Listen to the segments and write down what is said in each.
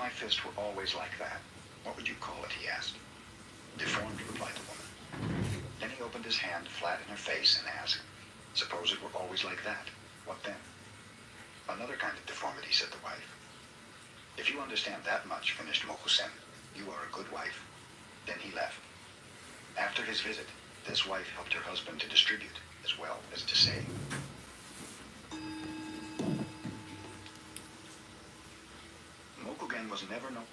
my fist were always like that, what would you call it, he asked. Deformed, replied the woman. Then he opened his hand flat in her face and asked, suppose it were always like that, what then? Another kind of deformity, said the wife. If you understand that much, finished Mokusen, you are a good wife. Then he left. After his visit, this wife helped her husband to distribute, as well as to save. Mokugen was never known.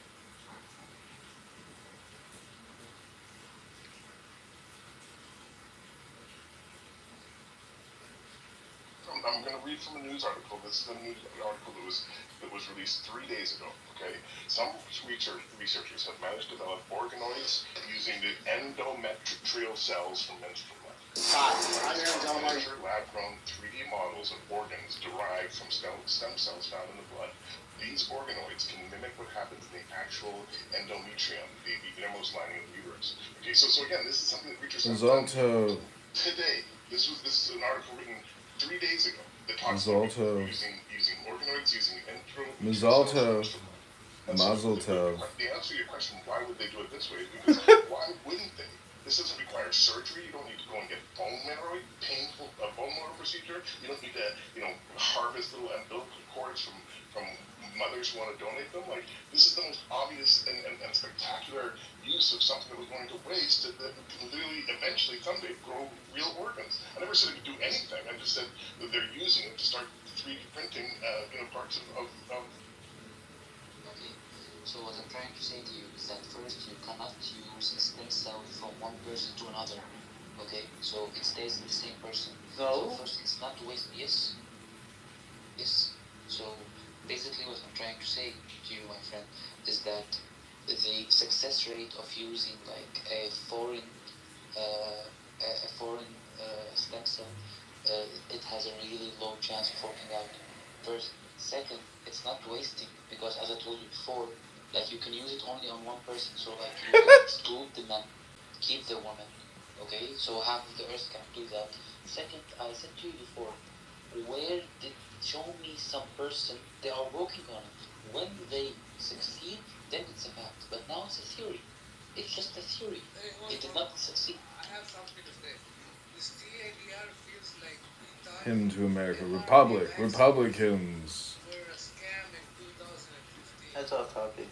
I'm going to read from a news article. This is a news article that was released 3 days ago. Okay, some researchers have managed to develop organoids using the endometrial cells from menstrual blood. Lab-grown 3D models of organs derived from stem cells found in the blood. These organoids can mimic what happens in the actual endometrium, the innermost lining of the uterus. Okay, so again, this is something that researchers have done today. This is an article written 3 days ago that talks about using organoids, using endometrial cells. Mazel tov. The answer to your question, why would they do it this way, is because why wouldn't they? This doesn't require surgery. You don't need to go and get bone marrow, painful bone marrow procedure. You don't need to, harvest little umbilical cords from mothers who want to donate them. Like, this is the most obvious and spectacular use of something that was going to waste that can literally eventually someday grow real organs. I never said it could do anything. I just said that they're using it to start 3D printing, parts of. So what I'm trying to say to you is that first, you cannot use a stem cell from one person to another. Okay, so it stays in the same person. No. So first, it's not waste. Yes. So basically, what I'm trying to say to you, my friend, is that the success rate of using like a foreign stem cell, it has a really low chance of working out. First, second, it's not wasting because, as I told you before, like you can use it only on one person. So like you can exclude the man, keep the woman. Okay, so half of the earth can do that. Second, I said to you before, show me some person they are working on it. When they succeed, then it's a fact. But now it's a theory. It's just a theory. It did not succeed. I have something to say. This TADR feels like Hymn to America. Republicans. were a scam in 2015. That's off topic.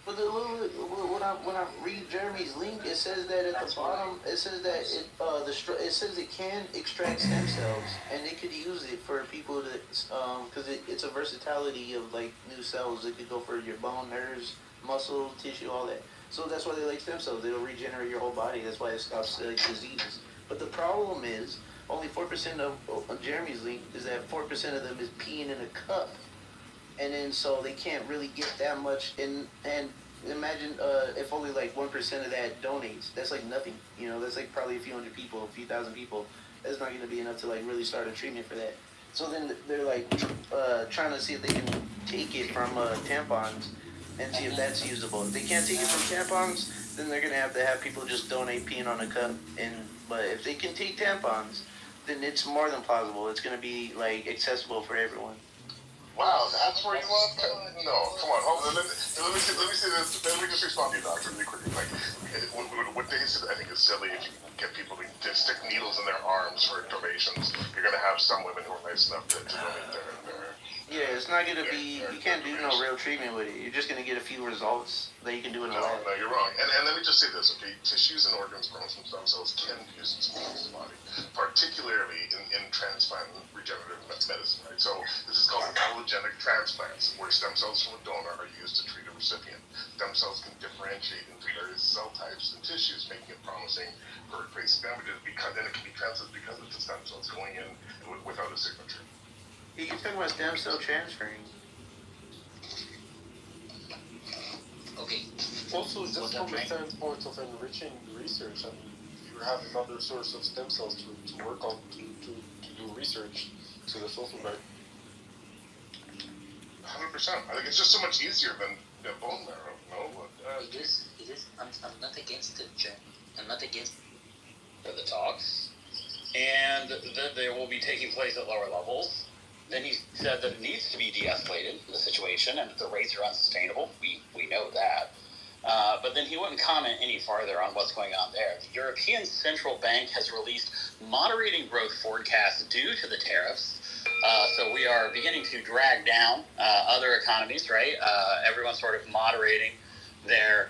But when I read Jeremy's link, it says that at the bottom, it says that it says it can extract stem cells, and they could use it for people to because it's a versatility of like new cells. It could go for your bone, nerves, muscle, tissue, all that. So that's why they like stem cells. It'll regenerate your whole body. That's why it stops diseases. But the problem is only 4% of Jeremy's link is that 4% of them is peeing in a cup. And then so they can't really get that much and imagine if only like 1% of that donates. That's like nothing. That's like probably a few hundred people, a few thousand people. That's not going to be enough to like really start a treatment for that. So then they're like trying to see if they can take it from tampons and see if that's usable. If they can't take it from tampons, then they're going to have people just donate peeing on a cup. But if they can take tampons, then it's more than plausible. It's going to be like accessible for everyone. Wow, that's where you want that? No, come on. Hold on. Let me see this. Let me just respond to you, Doctor, really quickly. Like, what they said, I think is silly. If you get people to stick needles in their arms for donations, you're going to have some women who are nice enough to donate their. Yeah, it's not going to be. You can't do no real treatment with it. You're just going to get a few results that you can do in a lab. No, you're wrong. And let me just say this, okay? Tissues and organs grown from stem cells can be used in the body, particularly in transplant regenerative medicine, right? So this is called allogenic transplants, where stem cells from a donor are used to treat a recipient. Stem cells can differentiate into various cell types and tissues, making it promising for replacing damages then it can be translated because it's the stem cells going in without a signature. You're talking about stem cell transferring. Okay. Also, just from the standpoint of enriching research, I mean, you have another source of stem cells to work on to do research, so that's also right. 100%. I think it's just so much easier than bone marrow. No, It is. I'm not against it, Jen. I'm not against the talks, and that they will be taking place at lower levels. Then he said that it needs to be de-escalated, the situation, and that the rates are unsustainable. We know that. But then he wouldn't comment any farther on what's going on there. The European Central Bank has released moderating growth forecasts due to the tariffs. So we are beginning to drag down other economies, right? Everyone's sort of moderating their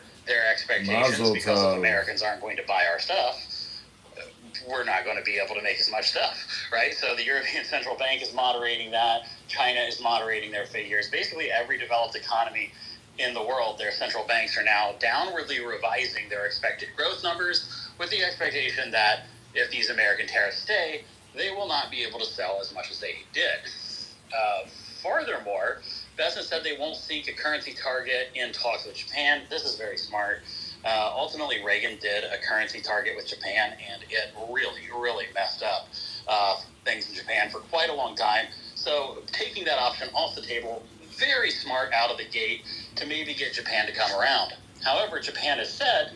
expectations Mazel because if tov. Americans aren't going to buy our stuff, we're not going to be able to make as much stuff, right? So the European Central Bank is moderating that. China is moderating their figures. Basically, every developed economy in the world, their central banks are now downwardly revising their expected growth numbers with the expectation that if these American tariffs stay, they will not be able to sell as much as they did. Furthermore, Bessent said they won't seek a currency target in talks with Japan. This is very smart. Ultimately, Reagan did a currency target with Japan, and it really, really messed up things in Japan for quite a long time. So taking that option off the table, very smart out of the gate to maybe get Japan to come around. However, Japan has said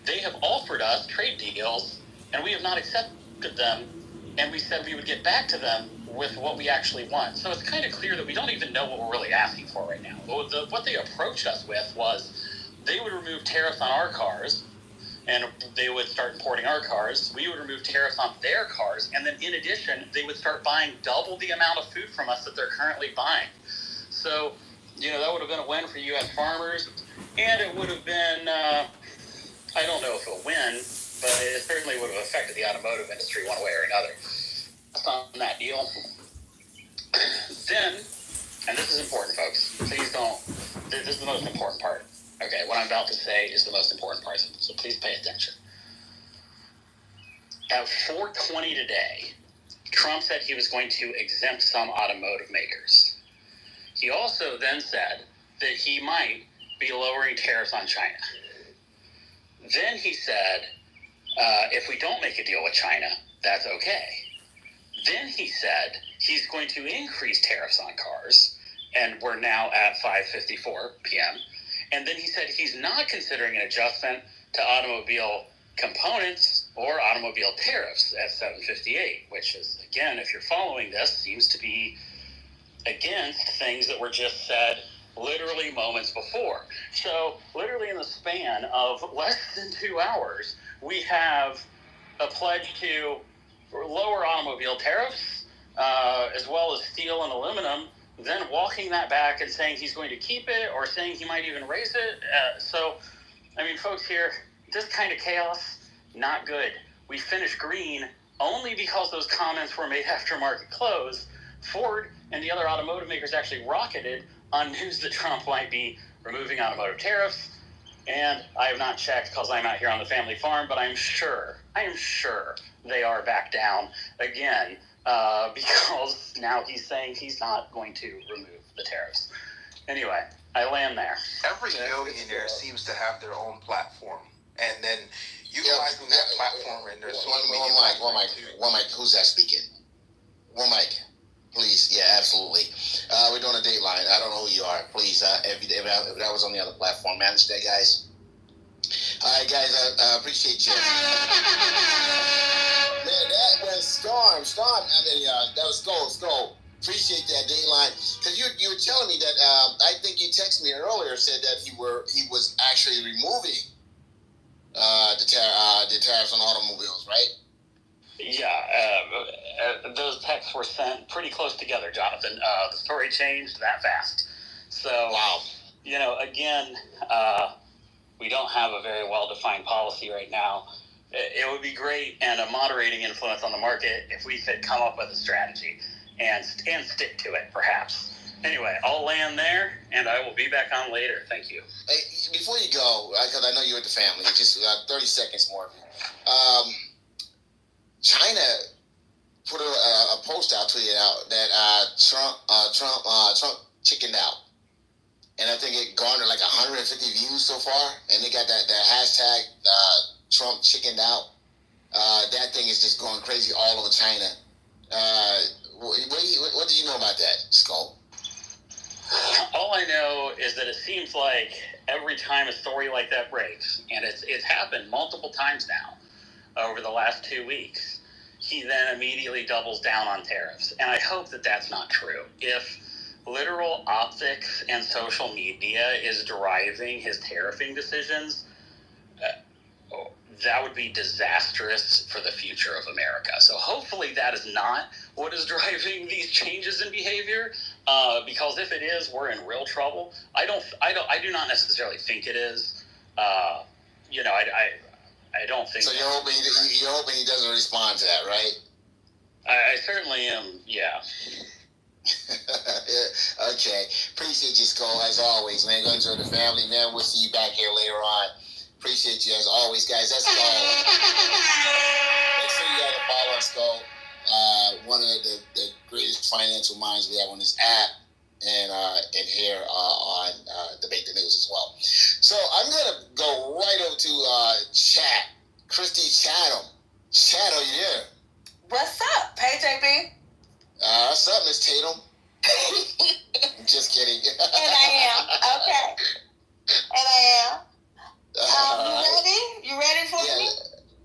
they have offered us trade deals, and we have not accepted them, and we said we would get back to them with what we actually want. So it's kind of clear that we don't even know what we're really asking for right now. What they approached us with was they would remove tariffs on our cars, and they would start importing our cars. We would remove tariffs on their cars, and then in addition, they would start buying double the amount of food from us that they're currently buying. So, that would have been a win for U.S. farmers, and it would have been, I don't know if a win, but it certainly would have affected the automotive industry one way or another. On that deal. Then, and this is important, folks, please don't, this is the most important part. Okay, what I'm about to say is the most important part, so please pay attention. At 4:20 today, Trump said he was going to exempt some automotive makers. He also then said that he might be lowering tariffs on China. Then he said, if we don't make a deal with China, that's okay. Then he said he's going to increase tariffs on cars, and we're now at 5:54 p.m., and then he said he's not considering an adjustment to automobile components or automobile tariffs at 7:58, which is, again, if you're following this, seems to be against things that were just said literally moments before. So literally in the span of less than 2 hours, we have a pledge to lower automobile tariffs, as well as steel and aluminum, then walking that back and saying he's going to keep it or saying he might even raise it. So, folks, here, this kind of chaos, not good. We finished green only because those comments were made after market close. Ford and the other automotive makers actually rocketed on news that Trump might be removing automotive tariffs. And I have not checked because I'm out here on the family farm, but I am sure they are back down again because now he's saying he's not going to remove the tariffs. Anyway, I land there. Every billionaire seems to have their own platform, and then utilizing that platform in their social media. One mic. Who's that speaking? One mic, please. Yeah, absolutely. We're doing a dateline. I don't know who you are. Please, if that was on the other platform, manage that, guys. All right, guys. I appreciate you. Man, that was Storm. That was Skull. Appreciate that, Dateline. Because you were telling me that I think you texted me earlier, said that he was actually removing the tariffs on automobiles, right? Yeah, those texts were sent pretty close together, Jonathan. The story changed that fast. So, wow. Again, we don't have a very well-defined policy right now. It would be great and a moderating influence on the market if we could come up with a strategy and stick to it, perhaps. Anyway, I'll land there, and I will be back on later. Thank you. Hey, before you go, because I know you're with the family, just 30 seconds more. China put a post out, tweeted out that Trump chickened out, and I think it garnered like 150 views so far, and they got that hashtag Trump chickened out. That thing is just going crazy all over China. What do you know about that, Skull? All I know is that it seems like every time a story like that breaks, and it's happened multiple times now over the last 2 weeks, he then immediately doubles down on tariffs. And I hope that that's not true. If literal optics and social media is driving his tariffing decisions, that would be disastrous for the future of America. So hopefully that is not what is driving these changes in behavior. Because if it is, we're in real trouble. I do not necessarily think it is. I don't think. So you're hoping he doesn't respond to that, right? I certainly am. Yeah. Okay. Appreciate you, Skull, as always, man. Go enjoy the family, man. We'll see you back here later on. Appreciate you as always, guys. That's Skull. Make sure you guys follow Skull. One of the greatest financial minds we have on this app and here on Debate the News as well. So I'm gonna go right over to chat. Christy Chatham. Chat, are you there? What's up? Hey, JB. What's up, Miss Tatum? Just kidding. And I am. Okay. And I am. You ready? You ready for me?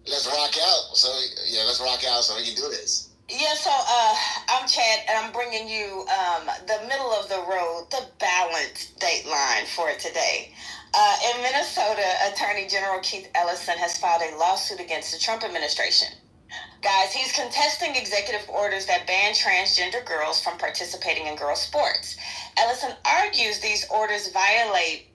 Let's rock out. Let's rock out so we can do this. Yeah, so I'm Chad, and I'm bringing you the middle of the road, the balanced dateline for today. In Minnesota, Attorney General Keith Ellison has filed a lawsuit against the Trump administration. Guys, he's contesting executive orders that ban transgender girls from participating in girls' sports. Ellison argues these orders violate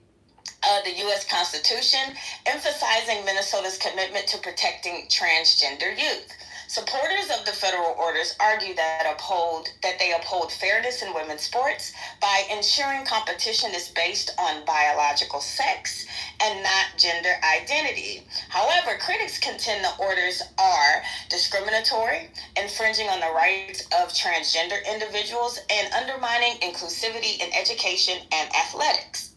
the U.S. Constitution, emphasizing Minnesota's commitment to protecting transgender youth. Supporters of the federal orders argue that they uphold fairness in women's sports by ensuring competition is based on biological sex and not gender identity. However, critics contend the orders are discriminatory, infringing on the rights of transgender individuals, and undermining inclusivity in education and athletics.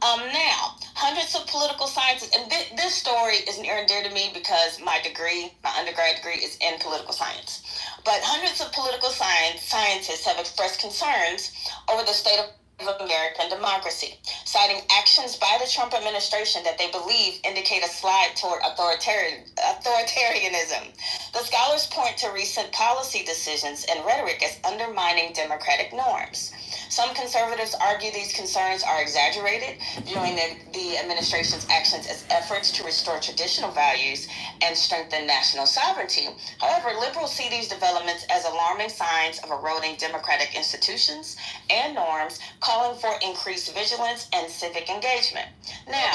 Now, hundreds of political scientists, and this story is near and dear to me because my undergrad degree is in political science. But hundreds of political scientists have expressed concerns over the state of American democracy, citing actions by the Trump administration that they believe indicate a slide toward authoritarianism. The scholars point to recent policy decisions and rhetoric as undermining democratic norms. Some conservatives argue these concerns are exaggerated, viewing the administration's actions as efforts to restore traditional values and strengthen national sovereignty. However, liberals see these developments as alarming signs of eroding democratic institutions and norms, calling for increased vigilance and civic engagement. Now,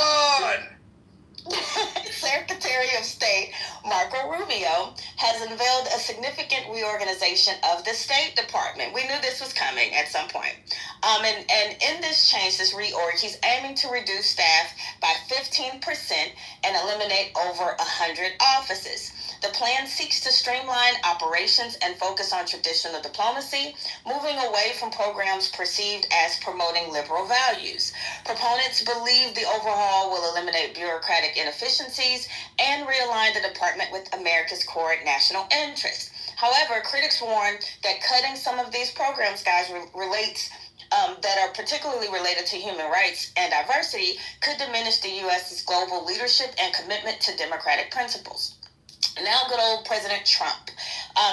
Secretary of State Marco Rubio has unveiled a significant reorganization of the State Department. We knew this was coming at some point. And in this change, this reorg, he's aiming to reduce staff by 15% and eliminate over 100 offices. The plan seeks to streamline operations and focus on traditional diplomacy, moving away from programs perceived as promoting liberal values. Proponents believe the overhaul will eliminate bureaucratic inefficiencies and realign the department with America's core national interests. However, critics warn that cutting some of these programs, guys, that are particularly related to human rights and diversity could diminish the U.S.'s global leadership and commitment to democratic principles. Now, good old President Trump.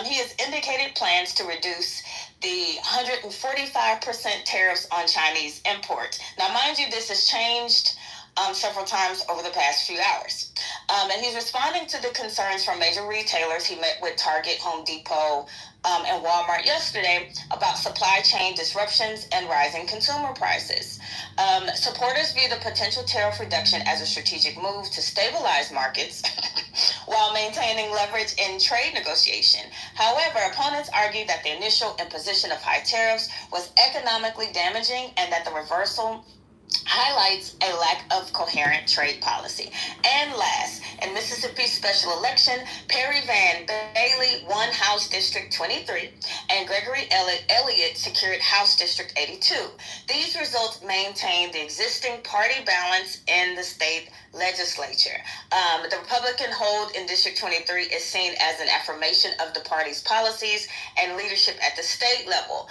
He has indicated plans to reduce the 145% tariffs on Chinese imports. Now, mind you, this has changed several times over the past few hours. And he's responding to the concerns from major retailers. He met with Target, Home Depot, and Walmart yesterday about supply chain disruptions and rising consumer prices. Supporters view the potential tariff reduction as a strategic move to stabilize markets while maintaining leverage in trade negotiation. However, opponents argue that the initial imposition of high tariffs was economically damaging and that the reversal highlights a lack of coherent trade policy. And last, in Mississippi's special election, Perry Van Bailey won House District 23 and Gregory Elliott secured House District 82. These results maintain the existing party balance in the state legislature. The Republican hold in District 23 is seen as an affirmation of the party's policies and leadership at the state level.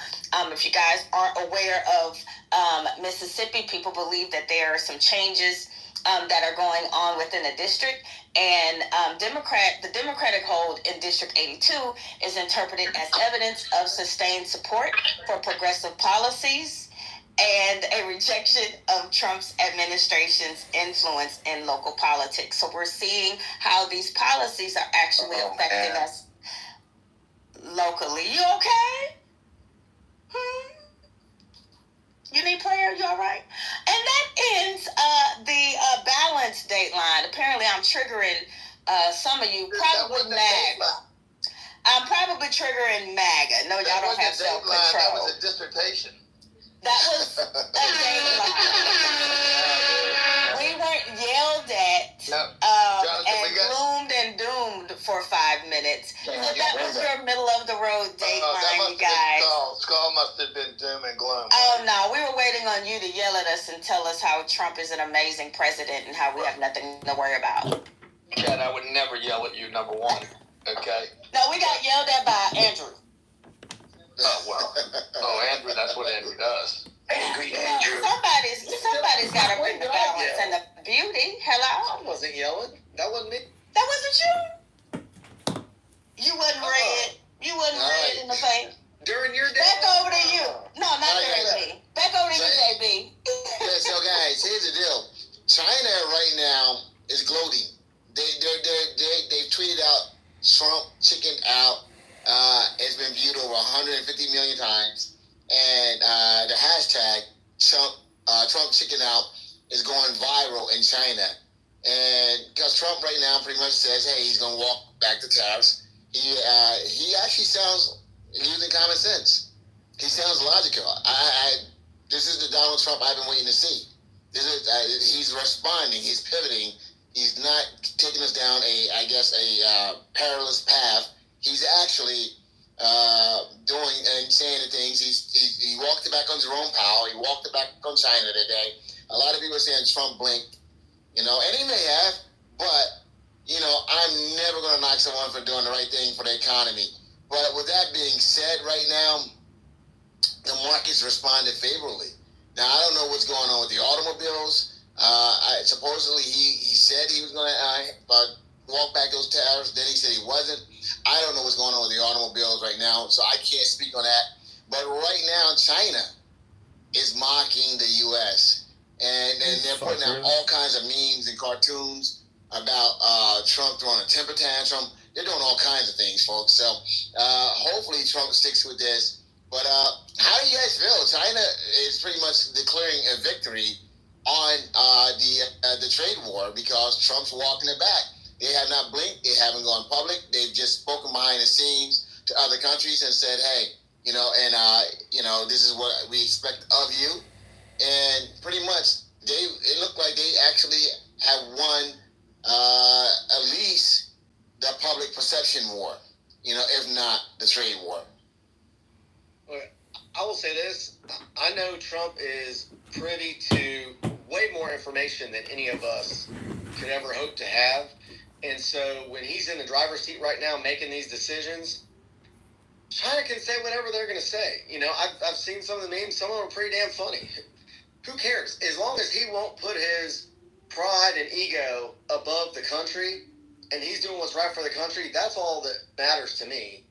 If you guys aren't aware of Mississippi, people believe that there are some changes that are going on within the district. And the Democratic hold in District 82 is interpreted as evidence of sustained support for progressive policies and a rejection of Trump's administration's influence in local politics. So we're seeing how these policies are actually affecting us locally. You okay? You need prayer? You all right? And that ends the balance dateline. Apparently, I'm triggering some of you. Probably MAGA. I'm probably triggering MAGA. No, y'all don't have self-control. That was a dissertation. That was a dateline. We weren't yelled at and gloomed and doomed for 5 minutes. So that was your middle of the road dateline, you guys. Skull must have been doom and gloom. Oh no, we were waiting on you to yell at us and tell us how Trump is an amazing president and how we have nothing to worry about. Chad, I would never yell at you, number one. Okay? No, we got yelled at by Andrew. Oh, well. Oh, Andrew, that's what Andrew does. Angry Andrew. Somebody's got to bring the balance and the beauty. Hello? I wasn't yelling. That wasn't me. That wasn't you? You wasn't red. You wasn't red in the face. During your day? Back over to you. No, not during me. Back over to you, JB. Yeah, so guys, here's the deal. China right now is gloating. They've tweeted out Trump chicken out. It's been viewed over 150 million times, and the hashtag Trump chicken out is going viral in China. And because Trump right now pretty much says, hey, he's going to walk back the tariffs. He actually sounds using common sense. He sounds logical. This is the Donald Trump I've been waiting to see. This is he's responding. He's pivoting. He's not taking us down a perilous path. He's actually doing and saying the things. He walked it back on Jerome Powell. He walked it back on China today. A lot of people are saying Trump blinked, and he may have, but I'm never going to knock someone for doing the right thing for the economy. But with that being said, right now, the markets responded favorably. Now, I don't know what's going on with the automobiles. Supposedly, he said he was going to walk back those tariffs. Then he said he wasn't. I don't know what's going on with the automobiles right now, so I can't speak on that. But right now, China is mocking the U.S. And they're putting out all kinds of memes and cartoons about Trump throwing a temper tantrum. They're doing all kinds of things, folks. So hopefully Trump sticks with this. But how do you guys feel? China is pretty much declaring a victory on the trade war because Trump's walking it back. They have not blinked. They haven't gone public. They've just spoken behind the scenes to other countries and said, hey, this is what we expect of you. And pretty much it looked like they actually have won at least the public perception war, if not the trade war. I will say this. I know Trump is privy to way more information than any of us could ever hope to have. And so when he's in the driver's seat right now making these decisions, China can say whatever they're going to say. I've seen some of the memes. Some of them are pretty damn funny. Who cares? As long as he won't put his pride and ego above the country and he's doing what's right for the country, that's all that matters to me.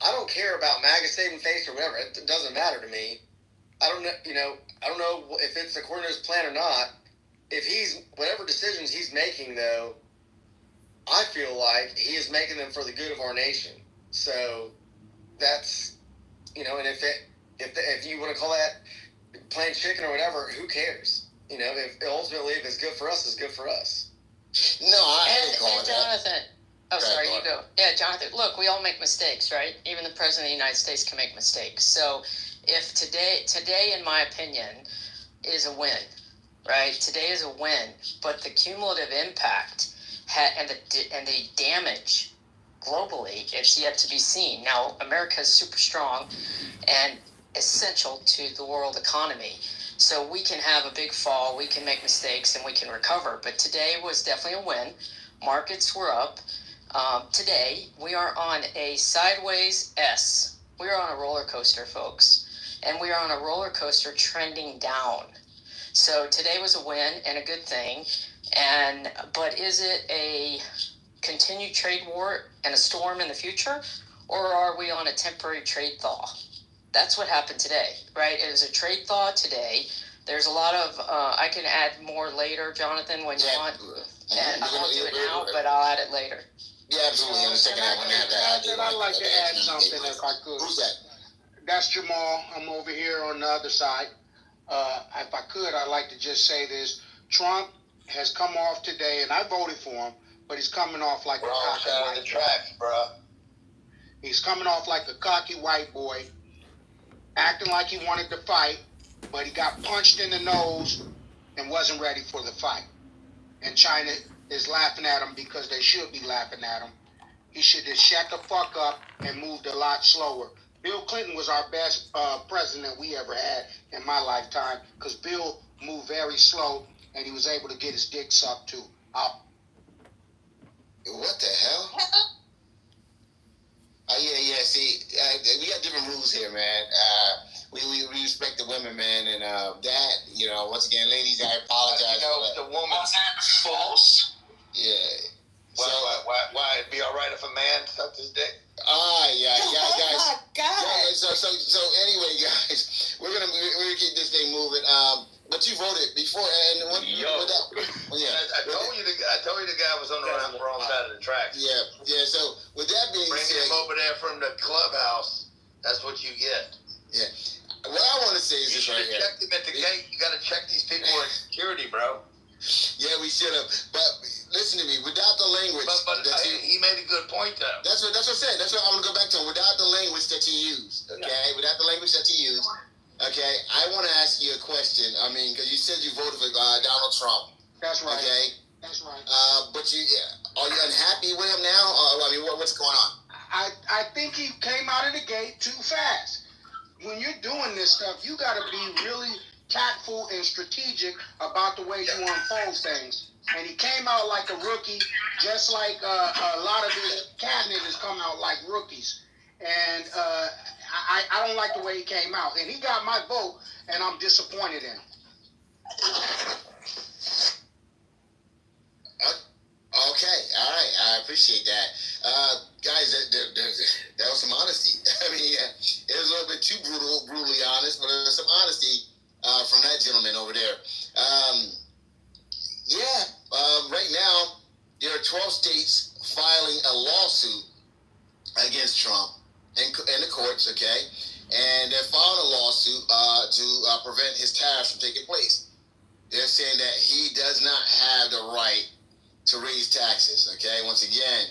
I don't care about MAGA saving face or whatever. It doesn't matter to me. I don't know if it's according to his plan or not. If he's whatever decisions he's making, though, I feel like he is making them for the good of our nation. So that's and if you want to call that playing chicken or whatever, who cares? If it's good for us, it's good for us. No, I ain't calling that. Jonathan. Oh, sorry, you go. Yeah, Jonathan, look, we all make mistakes, right? Even the President of the United States can make mistakes. So if today, in my opinion, is a win, right? Today is a win, but the cumulative impact and the damage globally is yet to be seen. Now, America is super strong and essential to the world economy. So we can have a big fall, we can make mistakes, and we can recover. But today was definitely a win. Markets were up. Today, we are on a sideways S. We are on a roller coaster, folks. And we are on a roller coaster trending down. So today was a win and a good thing. But is it a continued trade war and a storm in the future, or are we on a temporary trade thaw? That's what happened today, right? It was a trade thaw today. There's a lot of, I can add more later, Jonathan, when you want. And I won't do it now, but I'll add it later. Yeah, absolutely. In a second, I want to have that. I'd like to add something if I could. Who's that? That's Jamal. I'm over here on the other side. If I could, I'd like to just say this. Trump has come off today, and I voted for him, but he's coming off like a cocky white boy. tracks, bro. He's coming off like a cocky white boy, acting like he wanted to fight, but he got punched in the nose and wasn't ready for the fight. And China is laughing at him because they should be laughing at him. He should have shut the fuck up and moved a lot slower. Bill Clinton was our best president we ever had in my lifetime because Bill moved very slow and he was able to get his dick sucked too. What the hell? Oh, yeah. See, we got different rules here, man. We respect the women, man, and that, once again, ladies, I apologize for that. The woman's false. Yeah. Why it'd be all right if a man sucked his dick? Yeah, guys. Oh my God. So anyway, guys, we're gonna keep this thing moving. But you voted before, and I told you the guy was on the wrong side of the tracks. Yeah. So with that being Bring said, him over there from the clubhouse. That's what you get. Yeah. What I want to say is this right here. You should have checked him at the gate. You got to check these people at security, bro. Yeah, we should have. But listen to me. Without the language, he made a good point though. That's what I said. That's what I'm gonna go back to. Without the language that you used, okay. Without the language that you used, okay. I want to ask you a question. I mean, because you said you voted for Donald Trump. That's right. Okay. That's right. But are you unhappy with him now? What's going on? I think he came out of the gate too fast. When you're doing this stuff, you got to be really tactful and strategic about the way you unfold things. And he came out like a rookie, just like a lot of his cabinet has come out like rookies. And I don't like the way he came out. And he got my vote, and I'm disappointed in him. Okay, all right, I appreciate that. Guys, that was some honesty. I mean, it was a little bit too brutally honest, but there's some honesty from that gentleman over there. Right now, there are 12 states filing a lawsuit against Trump in the courts, okay? And they're filing a lawsuit to prevent his tariffs from taking place. They're saying that he does not have the right to raise taxes, okay? Once again,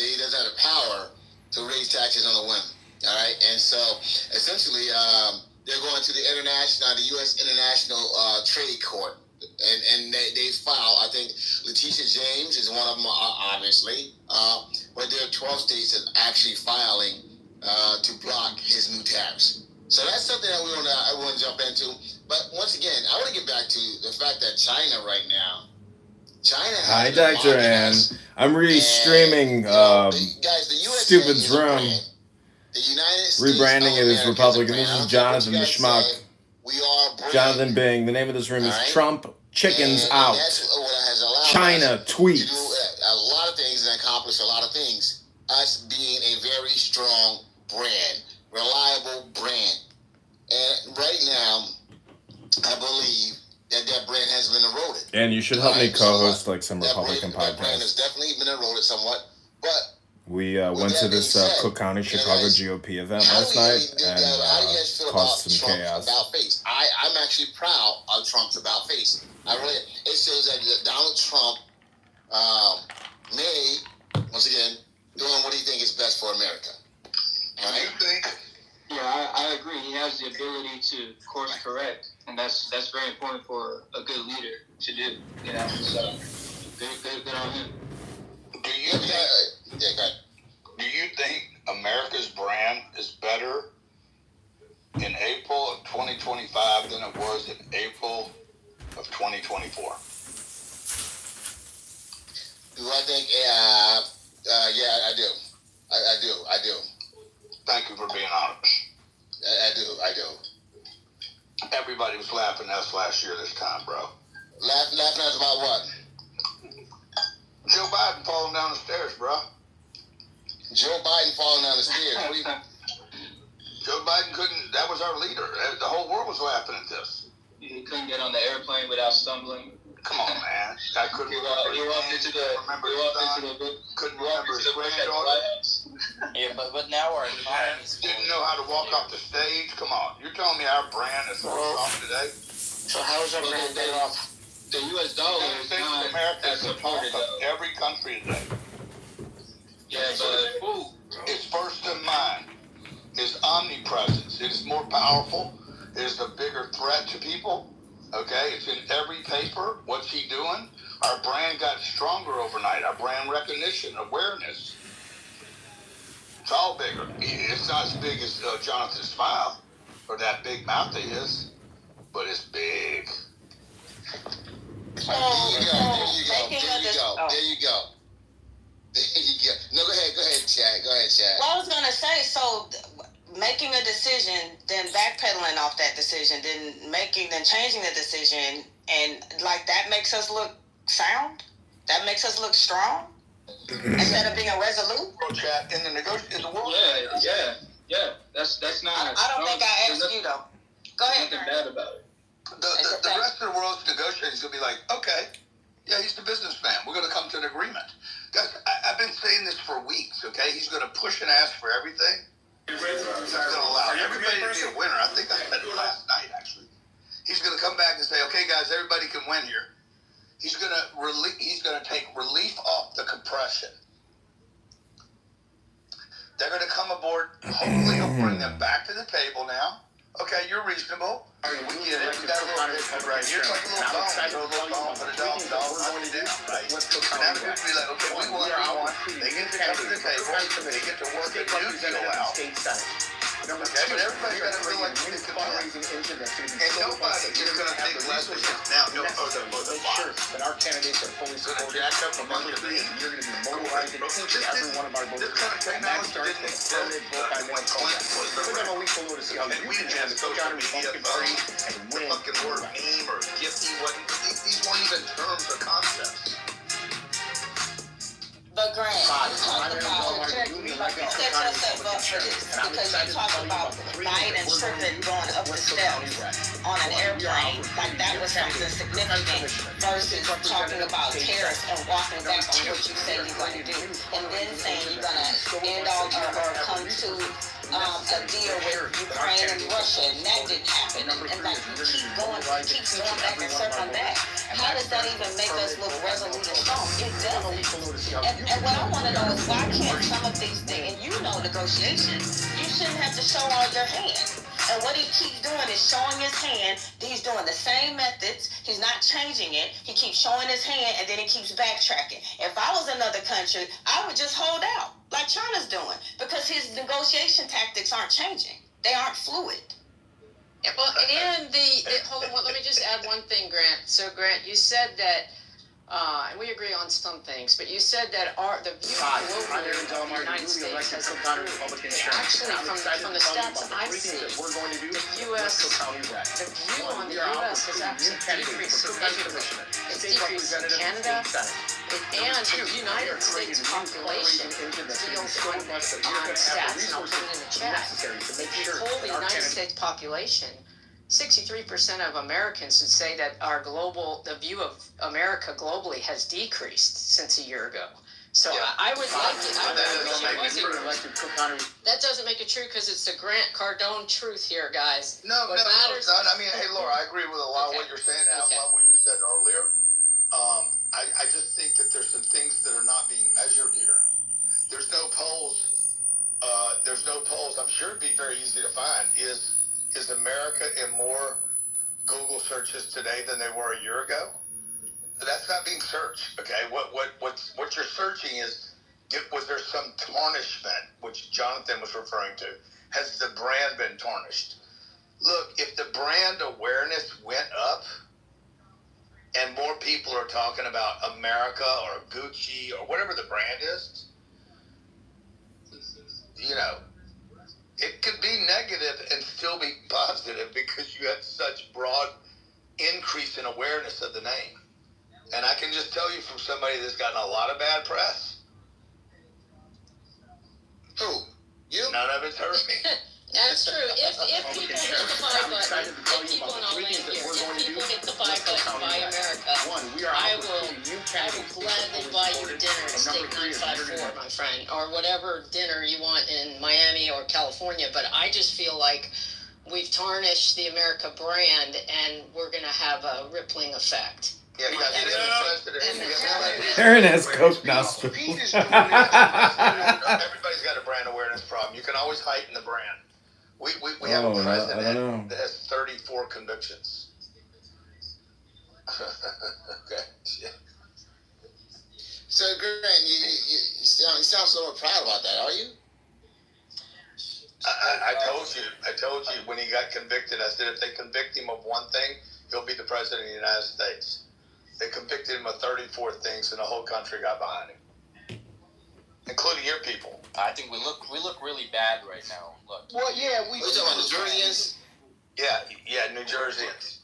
he doesn't have the power to raise taxes on a whim, all right? And so, essentially, they're going to the U.S. International Trade Court, and they file, I think Letitia James is one of them, obviously, but there are 12 states that are actually filing to block his new tariffs. So that's something that I want to jump into. But once again, I want to get back to the fact that China right now, Hi, Dr. Ann. I'm re-streaming Stupid's Room. Rebranding it as Republican. This is Jonathan the Schmuck. Jonathan Bing. The name of this room is Trump Chickens Out. China tweets. To do a lot of things and accomplish a lot of things. Us being a very strong brand, reliable brand. And right now, I believe that brand has been eroded. And you should help me co-host like some Republican That brand has podcasts. definitely been eroded somewhat. But We went to this Cook County, Chicago GOP event last night and caused some chaos. About face. I'm actually proud of Trump's about face. It shows that Donald Trump may, once again, doing what he thinks is best for America. All right? Yeah, I agree. He has the ability to course correct, and that's very important for a good leader to do. So good on him. Do you think America's brand is better in April of 2025 than it was in April of 2024? Do I think? Yeah, I do. I do. Thank you for being honest. I do. Everybody was laughing at us last year this time, bro. Laughing at us about what? Joe Biden falling down the stairs, bro. Joe Biden falling down the stairs. What do you? Joe Biden couldn't. That was our leader. The whole world was laughing at this. He couldn't get on the airplane without stumbling. Come on, man. I couldn't remember. He walked into the couldn't remember his granddaughter. Yeah, but now our economy is Didn't know how to walk off the stage. Come on, you're telling me our brand is off today? So how is our brand day off? The U.S. dollar United is States not of America as is the supported pulse though. of every country today. Yeah, but It's first in mind. It's omnipresence. It is more powerful. It is a bigger threat to people. Okay, it's in every paper. What's he doing? Our brand got stronger overnight. Our brand recognition, awareness. It's all bigger. It's not as big as Jonathan's smile or that big mouth he is, but it's big. There you go. There you go. No, go ahead, Chad. Well, I was gonna say, so making a decision, then backpedaling off that decision, then changing the decision, and like that makes us look sound. That makes us look strong instead of being resolute. World chat in the world. Yeah. That's not. I don't think I asked you though. Go ahead. Nothing bad about it. The rest of the world's negotiating is going to be like, okay, yeah, he's the businessman. We're going to come to an agreement. Guys, I've been saying this for weeks, okay? He's going to push and ask for everything. He's going to allow everybody to be a winner. I think I said it last night, actually. He's going to come back and say, okay, guys, everybody can win here. He's going to take relief off the compression. They're going to come aboard. Hopefully he'll bring them back to the table now. Okay, you're reasonable. We get it. We got a little bit right here. It's like a little dog. Throw a little dog, put a dog, hunt it down, right? Now the people be like, okay, we want. They get to come to the table. They get to work a new deal out. Okay, but everybody's got to feel like they can win. And nobody is going to take less of it. Now, no, but our candidates are fully supported. Jack up a bunch of You're going to be mobilized in each and every one of our voters. This kind of technology didn't exist. We're going to leave below to see how you can have the Republican Party and The win. fucking word meme or gifty wasn't. These weren't even terms or concepts. But Grant, you talked about, you set yourself up for this because you talked about Biden tripping going up the steps on an airplane, like that was something significant versus talking about tariffs and walking back on what you said you're going to do, and then saying you're going to end all or come to a deal with Ukraine and Russia, and that didn't happen. And like you keep going back and circling back. How does that even make us look resolute and strong? It doesn't. And what I want to know is why can't some of these things, and you know negotiations, you shouldn't have to show all your hand. And what he keeps doing is showing his hand. He's doing the same methods. He's not changing it. He keeps showing his hand, and then he keeps backtracking. If I was another country, I would just hold out, like China's doing, because his negotiation tactics aren't changing. They aren't fluid. Yeah, well, and hold on, let me just add one thing, Grant. So, Grant, you said that, and we agree on some things, but you said that the view globally of the United States has improved. Actually, from the stats I see, the U.S. the view on the U.S. has actually decreased significantly. It's decreased in Canada, and the United States population feels on stats, and I'll put it in the chat. If you poll the United States population, 63% of Americans would say that the view of America globally has decreased since a year ago. So yeah. I would like it. That doesn't make it true because it's the Grant Cardone truth here, guys. No, it's not. I mean, hey, Laura, I agree with a lot of what you're saying, and I love what you said earlier. I just think that there's some things that are not being measured here. There's no polls. I'm sure it'd be very easy to find. Is America in more Google searches today than they were a year ago? That's not being searched. Okay, what you're searching is, was there some tarnishment, which Jonathan was referring to? Has the brand been tarnished? Look, if the brand awareness went up and more people are talking about America or Gucci or whatever the brand is, it could be negative and still be positive because you had such broad increase in awareness of the name. And I can just tell you from somebody that's gotten a lot of bad press. Who? You? None of it's hurt me. That's true. If people hit the buy button, if people, and I'll land here, if people hit the buy button, buy America, I will gladly buy you dinner at Steak 954, my friend, or whatever dinner you want in Miami or California. But I just feel like we've tarnished the America brand, and we're going to have a rippling effect. Yeah, Aaron has Coke nostrils. Everybody's got a brand awareness problem. You can always heighten the brand. We have a president that has 34 convictions. Okay. Yeah. So, Grant, you sound so proud about that, are you? I told you when he got convicted, I said if they convict him of one thing, he'll be the president of the United States. They convicted him of 34 things, and the whole country got behind him, including your people. I think we look really bad right now. Look. Well, yeah, we. Are you talking about New Jerseyans? Yeah, New Jerseyans.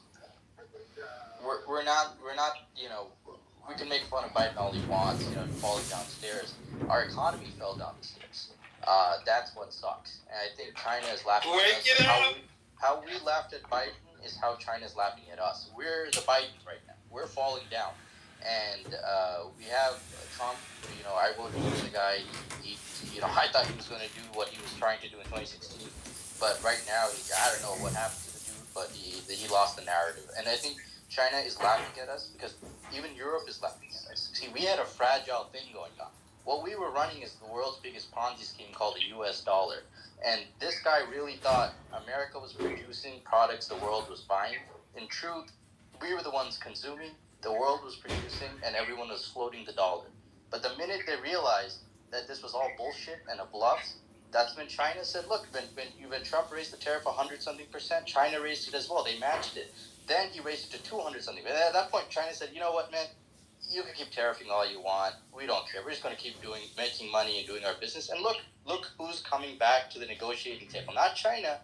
We're not. You know, we can make fun of Biden all he wants. You know, falling downstairs. Our economy fell down the stairs. That's what sucks. And I think China is laughing at us. How we laughed at Biden is how China's laughing at us. We're the Biden right now. We're falling down. And we have Trump. You know, I voted for the guy. I thought he was going to do what he was trying to do in 2016. But right now, I don't know what happened to the dude, but he lost the narrative. And I think China is laughing at us because even Europe is laughing at us. See, we had a fragile thing going on. What we were running is the world's biggest Ponzi scheme called the U.S. dollar. And this guy really thought America was producing products the world was buying. In truth, we were the ones consuming, the world was producing, and everyone was floating the dollar. But the minute they realized that this was all bullshit and a bluff, that's when China said, look, when Trump raised the tariff 100-something%, China raised it as well. They matched it. Then he raised it to 200-something. At that point, China said, you know what, man? You can keep tariffing all you want. We don't care. We're just going to keep making money and doing our business. And look who's coming back to the negotiating table. Not China,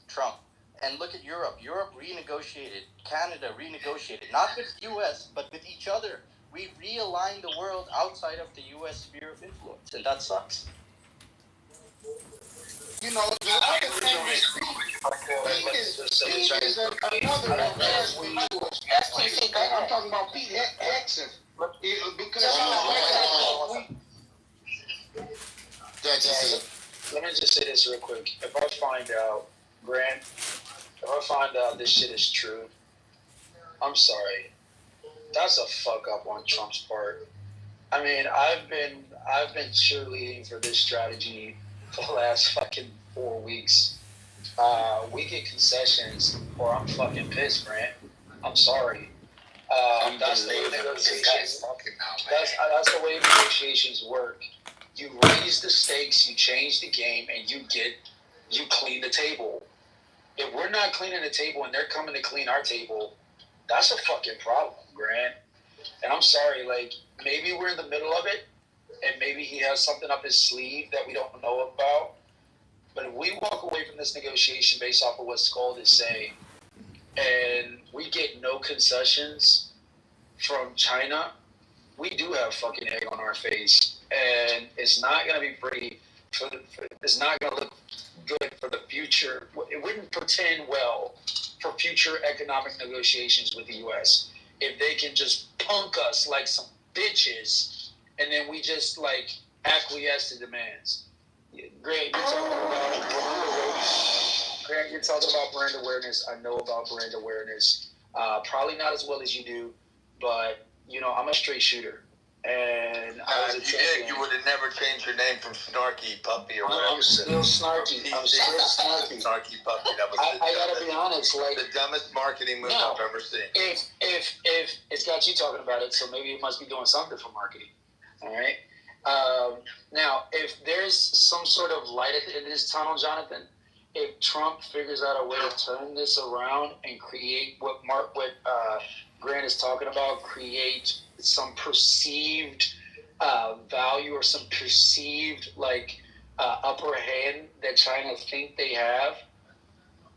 Trump. And look at Europe. Europe renegotiated. Canada renegotiated. Not with the U.S., but with each other. We realigned the world outside of the U.S. sphere of influence. And that sucks. You know, the other thing is I'm talking about Pete Hexon. Because let me just say this real quick. If I find out, Grant, this shit is true, I'm sorry. That's a fuck up on Trump's part. I mean, I've been cheerleading for this strategy for the last fucking 4 weeks. We get concessions, or I'm fucking pissed, Grant. I'm sorry. That's the way negotiations. That's the way negotiations work. You raise the stakes, you change the game, and you clean the table. If we're not cleaning the table and they're coming to clean our table, that's a fucking problem, Grant. And I'm sorry, like, maybe we're in the middle of it, and maybe he has something up his sleeve that we don't know about. But if we walk away from this negotiation based off of what Skold is saying, and we get no concessions from China, we do have fucking egg on our face. And it's not going to be pretty. It's not going to look good for the future. It wouldn't portend well for future economic negotiations with the U.S. if they can just punk us like some bitches, and then we just like acquiesce to demands. Grant, you're talking about brand awareness. I know about brand awareness. Probably not as well as you do, but you know I'm a straight shooter. And if you did, you would have never changed your name from Snarky Puppy or whatever. I'm still snarky. Snarky Puppy. That was I gotta be honest, like the dumbest marketing move I've ever seen. If it's got you talking about it, so maybe it must be doing something for marketing. All right. Now, if there's some sort of light at the end of this tunnel, Jonathan, if Trump figures out a way to turn this around and create what Grant is talking about, create some perceived value or some perceived upper hand that China think they have,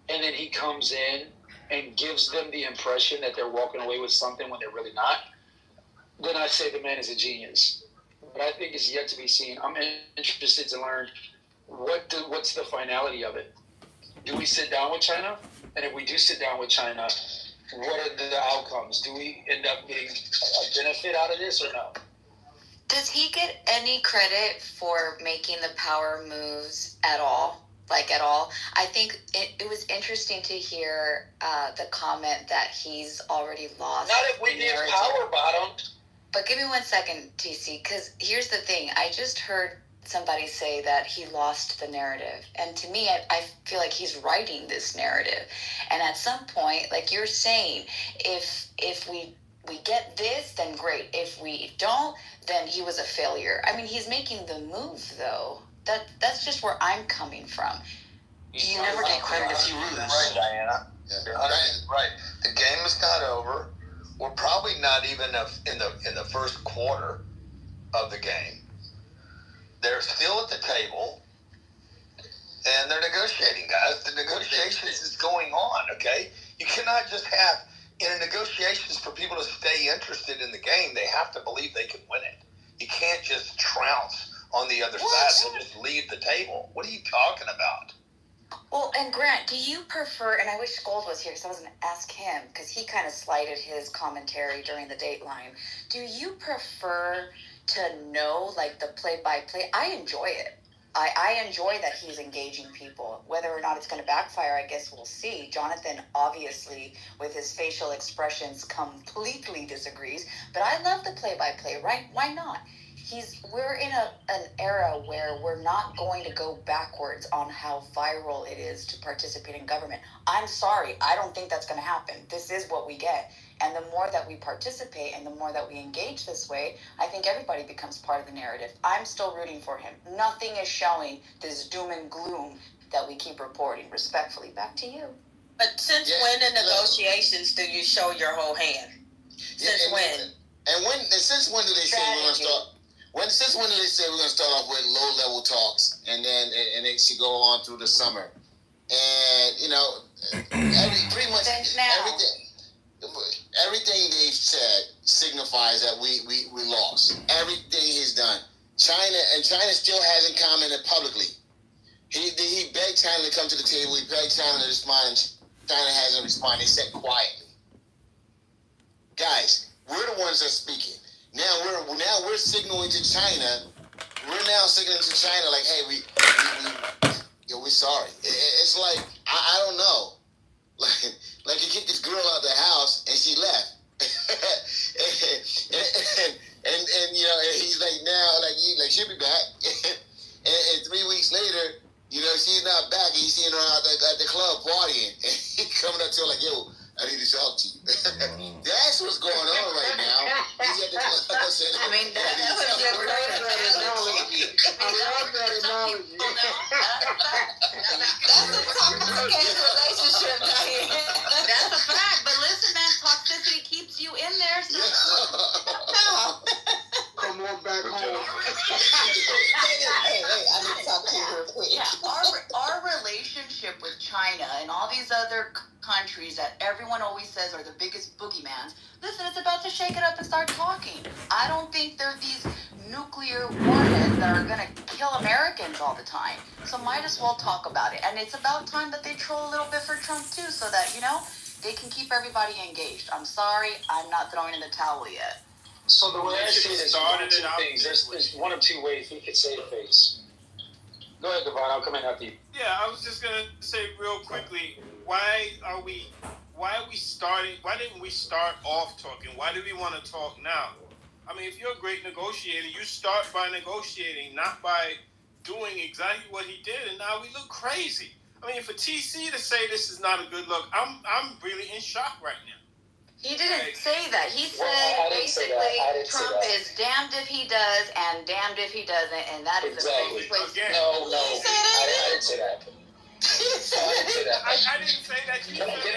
and then he comes in and gives them the impression that they're walking away with something when they're really not, then I say the man is a genius. But I think it's yet to be seen. I'm interested to learn what's the finality of it. Do we sit down with China? And if we do sit down with China, what are the outcomes? Do we end up getting a benefit out of this or no? Does he get any credit for making the power moves at all? Like at all? I think it was interesting to hear the comment that he's already lost. Not if we get power bottom. But give me 1 second, TC, because here's the thing. I just heard somebody say that he lost the narrative. And to me, I feel like he's writing this narrative. And at some point, like you're saying, if we get this, then great. If we don't, then he was a failure. I mean, he's making the move, though. That's just where I'm coming from. You never get credit if you lose. Right, Diana. Yeah. Right. The game is not over. We're probably not even in the first quarter of the game. They're still at the table, and they're negotiating, guys. The negotiations is going on, okay? You cannot just have, in a negotiations, for people to stay interested in the game, they have to believe they can win it. You can't just trounce on the other side and just leave the table. What are you talking about? Well, and Grant, do you prefer, and I wish Gold was here because I was going to ask him, because he kind of slighted his commentary during the Dateline. Do you prefer to know, like, the play-by-play? I enjoy it. I enjoy that he's engaging people. Whether or not it's going to backfire, I guess we'll see. Jonathan, obviously, with his facial expressions, completely disagrees. But I love the play-by-play, right? Why not? We're in an era where we're not going to go backwards on how viral it is to participate in government. I'm sorry, I don't think that's going to happen. This is what we get. And the more that we participate and the more that we engage this way, I think everybody becomes part of the narrative. I'm still rooting for him. Nothing is showing this doom and gloom that we keep reporting. Respectfully, back to you. But since when in negotiations do you show your whole hand? Since when? Since when do they say we're going to start? Since when do they say we're going to start off with low-level talks and then it should go on through the summer? And, pretty much everything they've said signifies that we lost. Everything he's done. China still hasn't commented publicly. He begged China to come to the table. He begged China to respond, and China hasn't responded. They said quietly. Guys, we're the ones that are speaking. Now we're signaling to China. We're now signaling to China like, hey, we're sorry. It's like I don't know, like you kicked this girl out of the house and she left, and he's like now like she'll be back, and 3 weeks later, she's not back and he's seeing her out at the club partying, and he's coming up to her like, yo, I need to talk to you. That's what's going on right now. He's at the club saying, I mean, that's a great analogy. I love that analogy. That's a complicated relationship, Diane. That's a fact. But listen, man, toxicity keeps you in there. So Come on back home. Hey, I need to talk to you real quick. yeah, our relationship with China and all these other countries that everyone always says are the biggest boogeymans. Listen, it's about to shake it up and start talking. I don't think they're these nuclear warheads that are going to kill Americans all the time. So might as well talk about it. And it's about time that they troll a little bit for Trump too, so that, they can keep everybody engaged. I'm sorry, I'm not throwing in the towel yet. So the way I see it is one of two things. There's one of two ways we could save face. Go ahead, Devon. I'll come in after you. Yeah, I was just gonna say real quickly, why didn't we start off talking? Why do we want to talk now? I mean, if you're a great negotiator, you start by negotiating, not by doing exactly what he did, and now we look crazy. I mean, for TC to say this is not a good look, I'm really in shock right now. He didn't say that. He said basically Trump is damned if he does and damned if he doesn't, and that is a safe place. Again. No, I didn't say that. I didn't say that.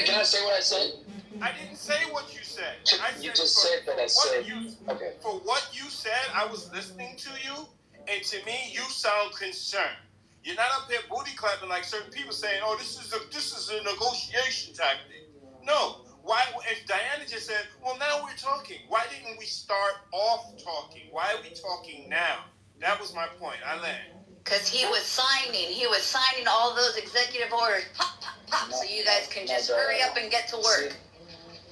Can I say what I said? I didn't say what you said. You just said that I said. Okay. For what you said, I was listening to you, and to me, you sound concerned. You're not up there booty clapping like certain people saying, "Oh, this is a negotiation tactic." No. Why? If Diana just said, "Well, now we're talking," why didn't we start off talking? Why are we talking now? That was my point. I land. Because he was signing all those executive orders, pop, pop, pop, so you guys can just hurry up and get to work.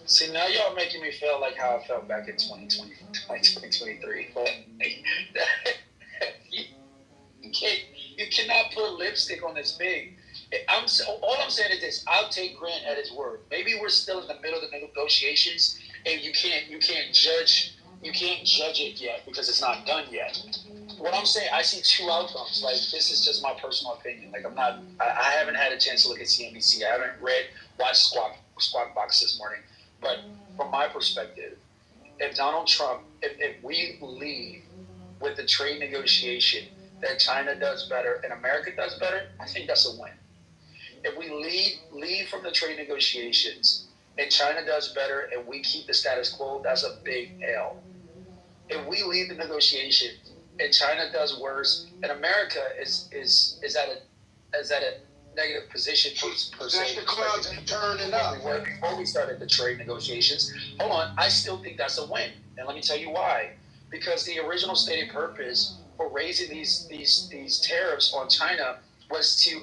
See, now y'all making me feel like how I felt back in 2023. You cannot put lipstick on this pig. All I'm saying is this: I'll take Grant at his word. Maybe we're still in the middle of the negotiations, and you can't judge it yet because it's not done yet. What I'm saying, I see two outcomes. Like, this is just my personal opinion. Like, I haven't had a chance to look at CNBC. I haven't watched Squawk Box this morning. But from my perspective, if Donald Trump, if we leave with the trade negotiation that China does better and America does better, I think that's a win. If we leave from the trade negotiations and China does better and we keep the status quo, that's a big L. If we leave the negotiation and China does worse and America is at a negative position per se, the clouds are turning up. Before we started the trade negotiations, hold on, I still think that's a win, and let me tell you why. Because the original stated purpose for raising these tariffs on China was to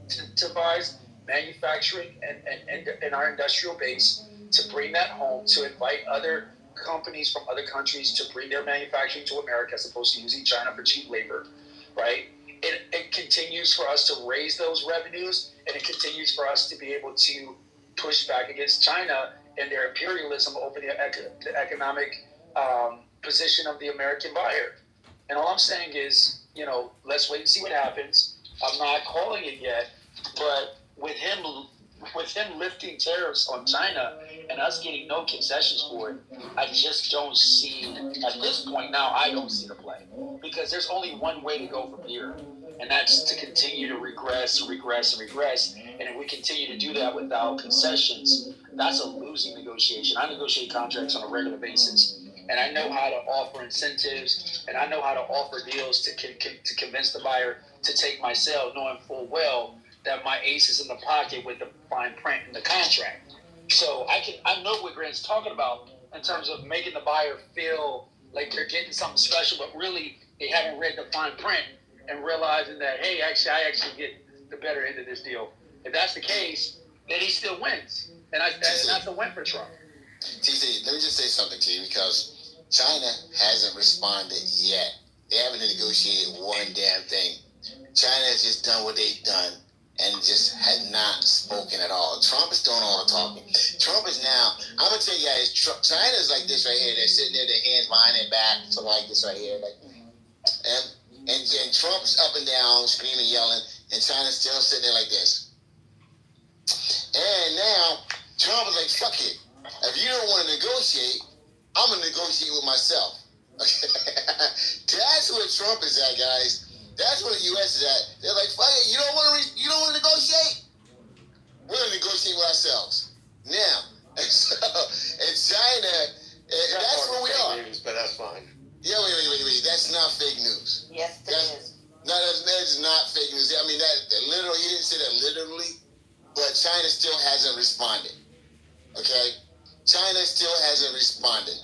incentivize manufacturing and our industrial base, to bring that home, to invite other companies from other countries to bring their manufacturing to America as opposed to using China for cheap labor, right? It continues for us to raise those revenues, and it continues for us to be able to push back against China and their imperialism over the economic position of the American buyer. And all I'm saying is, let's wait and see what happens. I'm not calling it yet, but with him lifting tariffs on China and us getting no concessions for it, I just don't see, at this point now, I don't see the play. Because there's only one way to go from here, and that's to continue to regress. And if we continue to do that without concessions, that's a losing negotiation. I negotiate contracts on a regular basis, and I know how to offer incentives, and I know how to offer deals to convince the buyer to take my sale, knowing full well that my ace is in the pocket with the fine print in the contract. So I know what Grant's talking about in terms of making the buyer feel like they're getting something special, but really they haven't read the fine print and realizing that, hey, I actually get the better end of this deal. If that's the case, then he still wins. And that's a win for Trump. TC, let me just say something to you, because China hasn't responded yet. They haven't negotiated one damn thing. China has just done what they've done and just had not spoken at all. Trump is doing all the talking. Trump is now, I'm going to tell you guys, China's like this right here. They're sitting there, their hands behind their back, so like this right here. And Trump's up and down, screaming, yelling, and China's still sitting there like this. And now, Trump is like, fuck it. If you don't want to negotiate, I'm going to negotiate with myself. That's where Trump is at, guys. That's where the U.S. is at. They're like, fuck it, you don't want to negotiate? We're going to negotiate with ourselves. Now, and China, that's where we are. News, but that's fine. Yeah, wait. That's not fake news. Yes, it is. No, that's not fake news. I mean, that literally, he didn't say that literally, but China still hasn't responded. Okay? China still hasn't responded.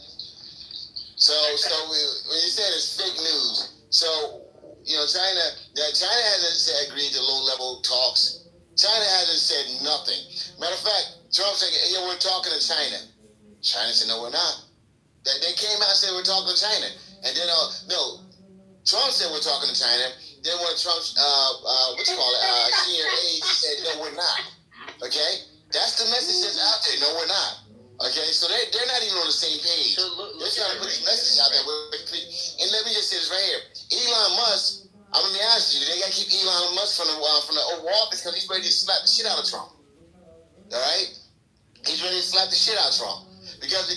So when you say it's fake news, so, China hasn't agreed to low-level talks. China hasn't said nothing. Matter of fact, Trump said, yeah, we're talking to China. China said, no, we're not. They came out and said, we're talking to China. And then, Trump said, we're talking to China. Then when Trump's, senior aide said, no, we're not. Okay? That's the message that's out there. No, we're not. Okay? So they're not even on the same page. They're trying to put this message out there. And let me just say this right here. Elon Musk, I'm going to be honest with you, they got to keep Elon Musk from the Oval Office because he's ready to slap the shit out of Trump. All right? He's ready to slap the shit out of Trump. Because of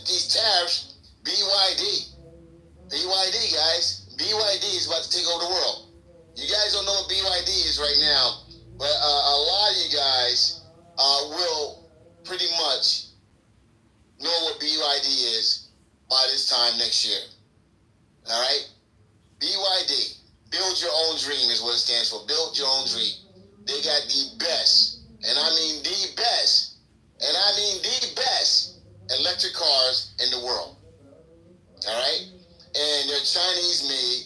these tariffs, BYD, guys, BYD is about to take over the world. You guys don't know what BYD is right now, but a lot of you guys will pretty much know what BYD is by this time next year. All right? BYD. Build your own dream is what it stands for. Build your own dream. They got the best, and I mean the best, and I mean the best electric cars in the world. All right? And they're Chinese made,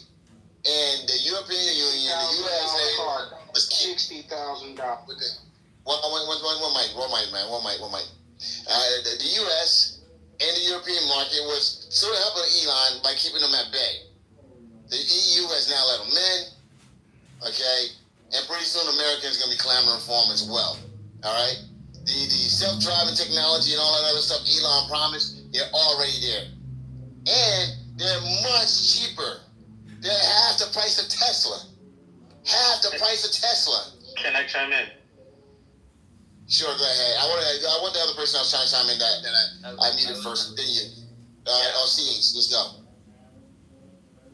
and the European Union, the U.S. car, $60,000. One mic. The U.S. and the European market was sort of helping Elon by keeping them at bay. The EU has now let them in, okay? And pretty soon Americans going to be clamoring for them as well, all right? The self-driving technology and all that other stuff Elon promised, they're already there. And they're much cheaper. They're half the price of Tesla. Half the price of Tesla. Can I chime in? Sure, go ahead. I want the other person I was trying to chime in that I needed first. Then you. CH, let's go.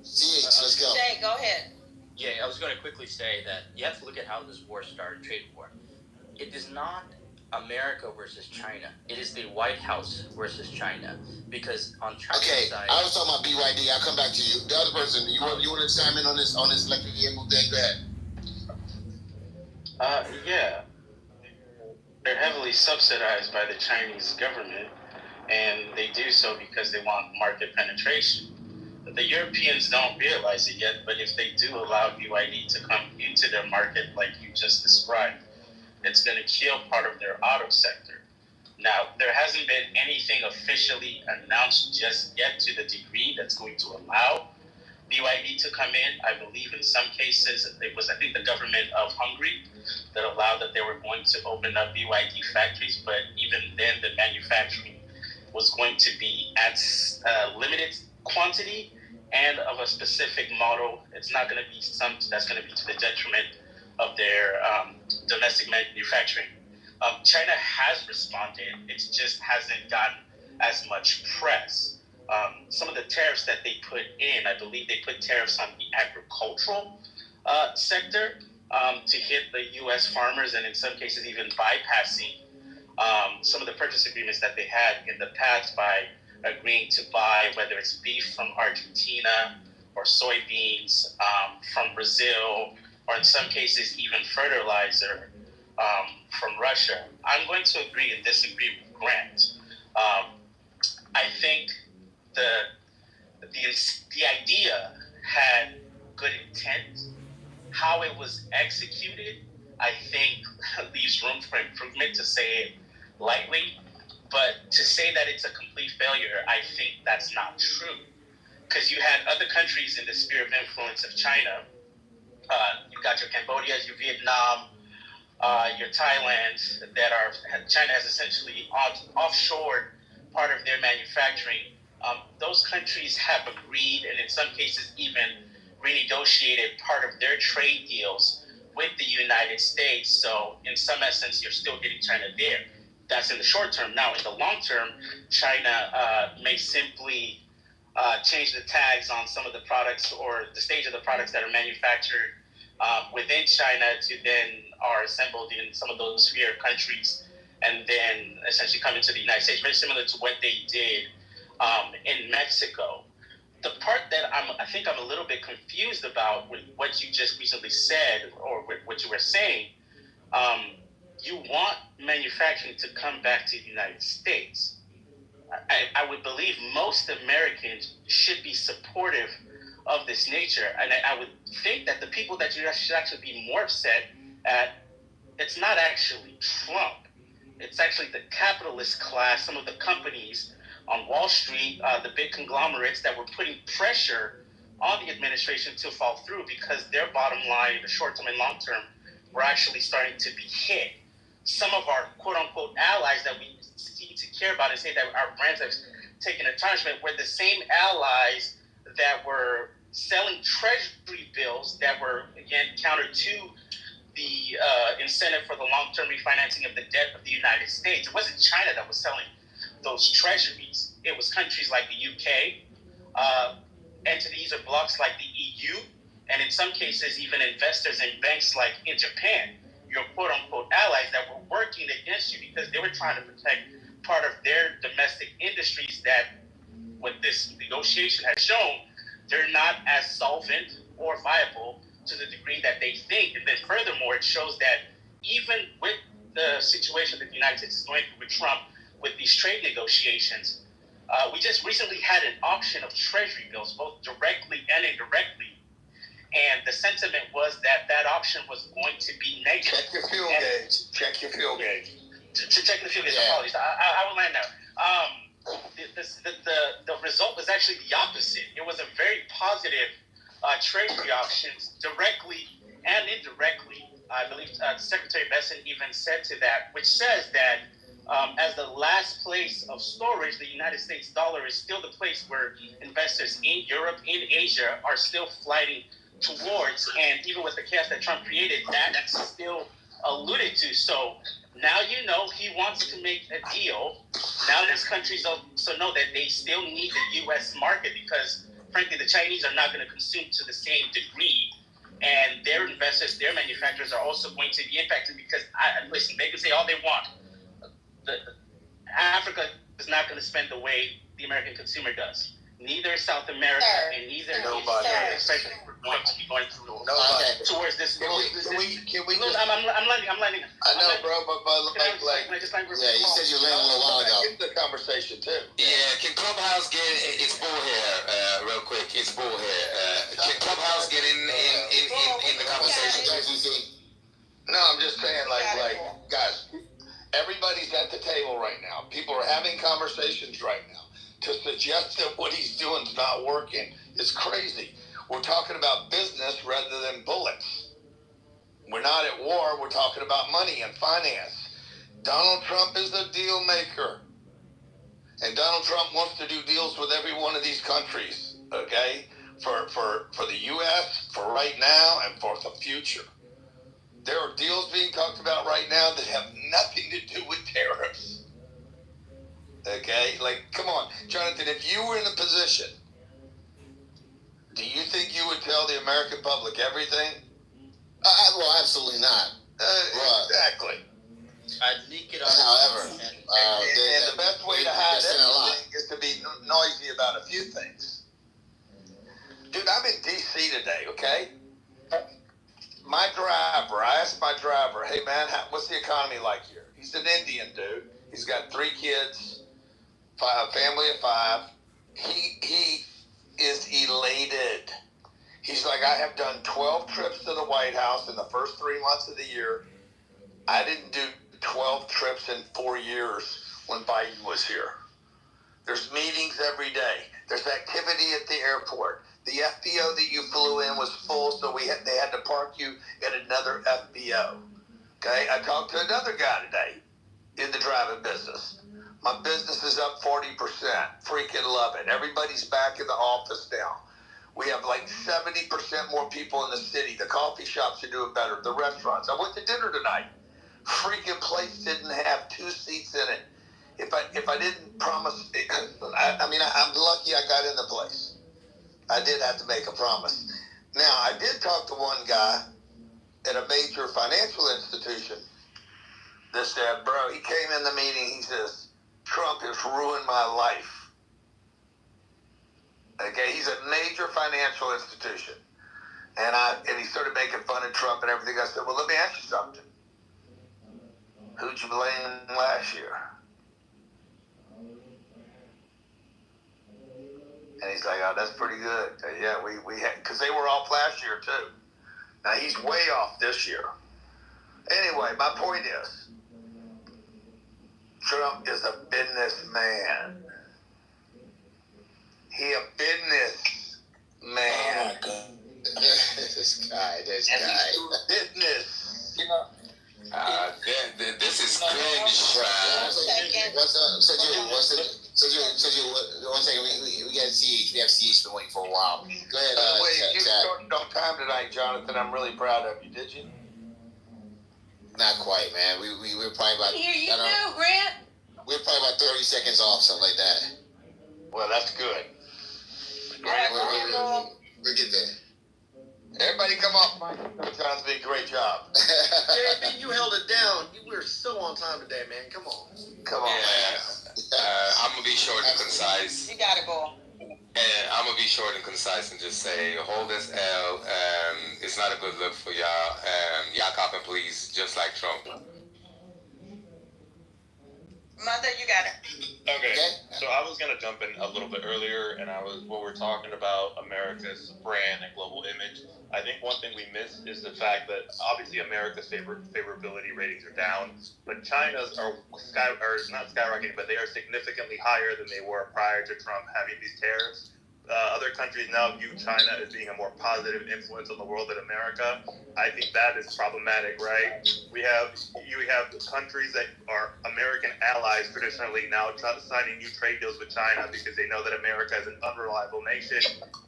CH, let's go. Jay, go ahead. Yeah, I was going to quickly say that you have to look at how this war started, trade war. It is not America versus China. It is the White House versus China. Because on China's side... I was talking about BYD. I'll come back to you. The other person, you want to chime in on this electric vehicle thing? Go ahead. Yeah. They're heavily subsidized by the Chinese government, and they do so because they want market penetration. The Europeans don't realize it yet, but if they do allow BYD to come into their market like you just described, it's going to kill part of their auto sector. Now, there hasn't been anything officially announced just yet to the degree that's going to allow BYD to come in. I believe in some cases it was, I think, the government of Hungary that allowed that they were going to open up BYD factories, but even then the manufacturing was going to be at limited quantity and of a specific model. It's not going to be something that's going to be to the detriment of their domestic manufacturing. China has responded. It just hasn't gotten as much press. Some of the tariffs that they put in, I believe they put tariffs on the agricultural sector to hit the U.S. farmers, and in some cases even bypassing some of the purchase agreements that they had in the past by agreeing to buy, whether it's beef from Argentina or soybeans from Brazil, or in some cases even fertilizer from Russia. I'm going to agree and disagree with Grant. I think the idea had good intent. How it was executed, I think, leaves room for improvement, to say it lightly. But to say that it's a complete failure, I think that's not true. Because you had other countries in the sphere of influence of China. You got your Cambodias, your Vietnam, your Thailand, China has essentially offshored part of their manufacturing. Those countries have agreed, and in some cases even renegotiated part of their trade deals with the United States. So in some essence, you're still getting China there. That's in the short term. Now, in the long term, China may simply change the tags on some of the products or the stage of the products that are manufactured within China to then are assembled in some of those sphere countries and then essentially come into the United States, very similar to what they did in Mexico. The part that I think I'm a little bit confused about with what you just recently said, or with what you were saying, you want manufacturing to come back to the United States. I would believe most Americans should be supportive of this nature. And I would think that the people that you should actually be more upset at, it's not actually Trump. It's actually the capitalist class, some of the companies on Wall Street, the big conglomerates that were putting pressure on the administration to fall through, because their bottom line in the short term and long term were actually starting to be hit. Some of our quote-unquote allies that we seem to care about and say that our brands have taken a punishment were the same allies that were selling treasury bills that were, again, counter to the incentive for the long-term refinancing of the debt of the United States. It wasn't China that was selling those treasuries. It was countries like the UK, entities or blocs like the EU, and in some cases even investors and banks like in Japan, your quote-unquote allies that were working against you because they were trying to protect part of their domestic industries that, what this negotiation has shown, they're not as solvent or viable to the degree that they think. And then furthermore, it shows that even with the situation that the United States is going through with Trump, with these trade negotiations, we just recently had an auction of treasury bills, both directly and indirectly. And the sentiment was that that auction was going to be negative. Check your fuel gauge. Check your fuel gauge. To check the fuel gauge. Apologies. I will land now. The result was actually the opposite. It was a very positive treasury auctions, directly and indirectly. I believe Secretary Bessent even said to that, which says that as the last place of storage, the United States dollar is still the place where investors in Europe, in Asia, are still flighting towards. And even with the chaos that Trump created, that's still alluded to. So now you know he wants to make a deal. Now these countries also know that they still need the U.S. market because, frankly, the Chinese are not going to consume to the same degree. And their investors, their manufacturers are also going to be impacted because, listen, they can say all they want. Africa is not going to spend the way the American consumer does. Neither South America and neither Nobody. especially we're going to be going through towards this. Can we just? I'm landing. I know, bro, but like. Yeah, you said you landed a little while ago. Get the conversation too. Yeah, can Clubhouse get? It's Bull here, real quick. It's Bull here. Can Clubhouse get in the conversation? No, I'm just saying, like, guys, everybody's at the table right now. People are having conversations right now. To suggest that what he's doing is not working is crazy. We're talking about business rather than bullets. We're not at war. We're talking about money and finance. Donald Trump is a deal maker. And Donald Trump wants to do deals with every one of these countries, okay? For the U.S., for right now, and for the future. There are deals being talked about right now that have nothing to do with tariffs. Okay? Like, come on. Jonathan, if you were in a position, do you think you would tell the American public everything? Well, absolutely not. Exactly. I'd leak it out. However, and the best way to hide everything is to be noisy about a few things. Dude, I'm in D.C. today, okay? I asked my driver, hey man, what's the economy like here? He's an Indian dude. He's got 3 kids, a family of 5. He is elated. He's like, I have done 12 trips to the White House in the first 3 months of the year. I didn't do 12 trips in 4 years when Biden was here. There's meetings every day. There's activity at the airport. The FBO that you flew in was full, so they had to park you at another FBO. Okay, I talked to another guy today in the driving business. My business is up 40%. Freaking love it. Everybody's back in the office now. We have like 70% more people in the city. The coffee shops are doing better. The restaurants. I went to dinner tonight. Freaking place didn't have 2 seats in it. If I didn't promise, I'm lucky I got in the place. I did have to make a promise. Now, I did talk to one guy at a major financial institution that said, bro, he came in the meeting, he says, Trump has ruined my life. Okay, he's a major financial institution. And he started making fun of Trump and everything. I said, well, let me ask you something. Who'd you blame last year? And he's like, oh, that's pretty good. Yeah, we had, because they were off last year too. Now he's way off this year. Anyway, my point is, Trump is a businessman. He a businessman. Oh my God. This guy. Business. You know, this is cringe. What's up? So one second, we got CH. We have CH been waiting for a while. Go ahead. Wait, you started on time tonight, Jonathan. I'm really proud of you. Did you? Not quite, man. We were probably about. Here you do, Grant. We're probably about 30 seconds off, something like that. Well, that's good. We'll get there. Everybody come off, Mike. Jonathan did a great job. JB, you held it down. You were so on time today, man. Come on. Come on, man. I'm going to be short and concise. You gotta go. And I'm going to be short and concise and just say, hold this L. It's not a good look for y'all. Y'all copping please, just like Trump. Mother, you got it. Okay, so I was gonna jump in a little bit earlier, and we're talking about America's brand and global image. I think one thing we missed is the fact that obviously America's favorability ratings are down, but China's are not skyrocketing, but they are significantly higher than they were prior to Trump having these tariffs. Other countries now view China as being a more positive influence on the world than America. I think that is problematic, right? You have countries that are American allies traditionally now signing new trade deals with China because they know that America is an unreliable nation,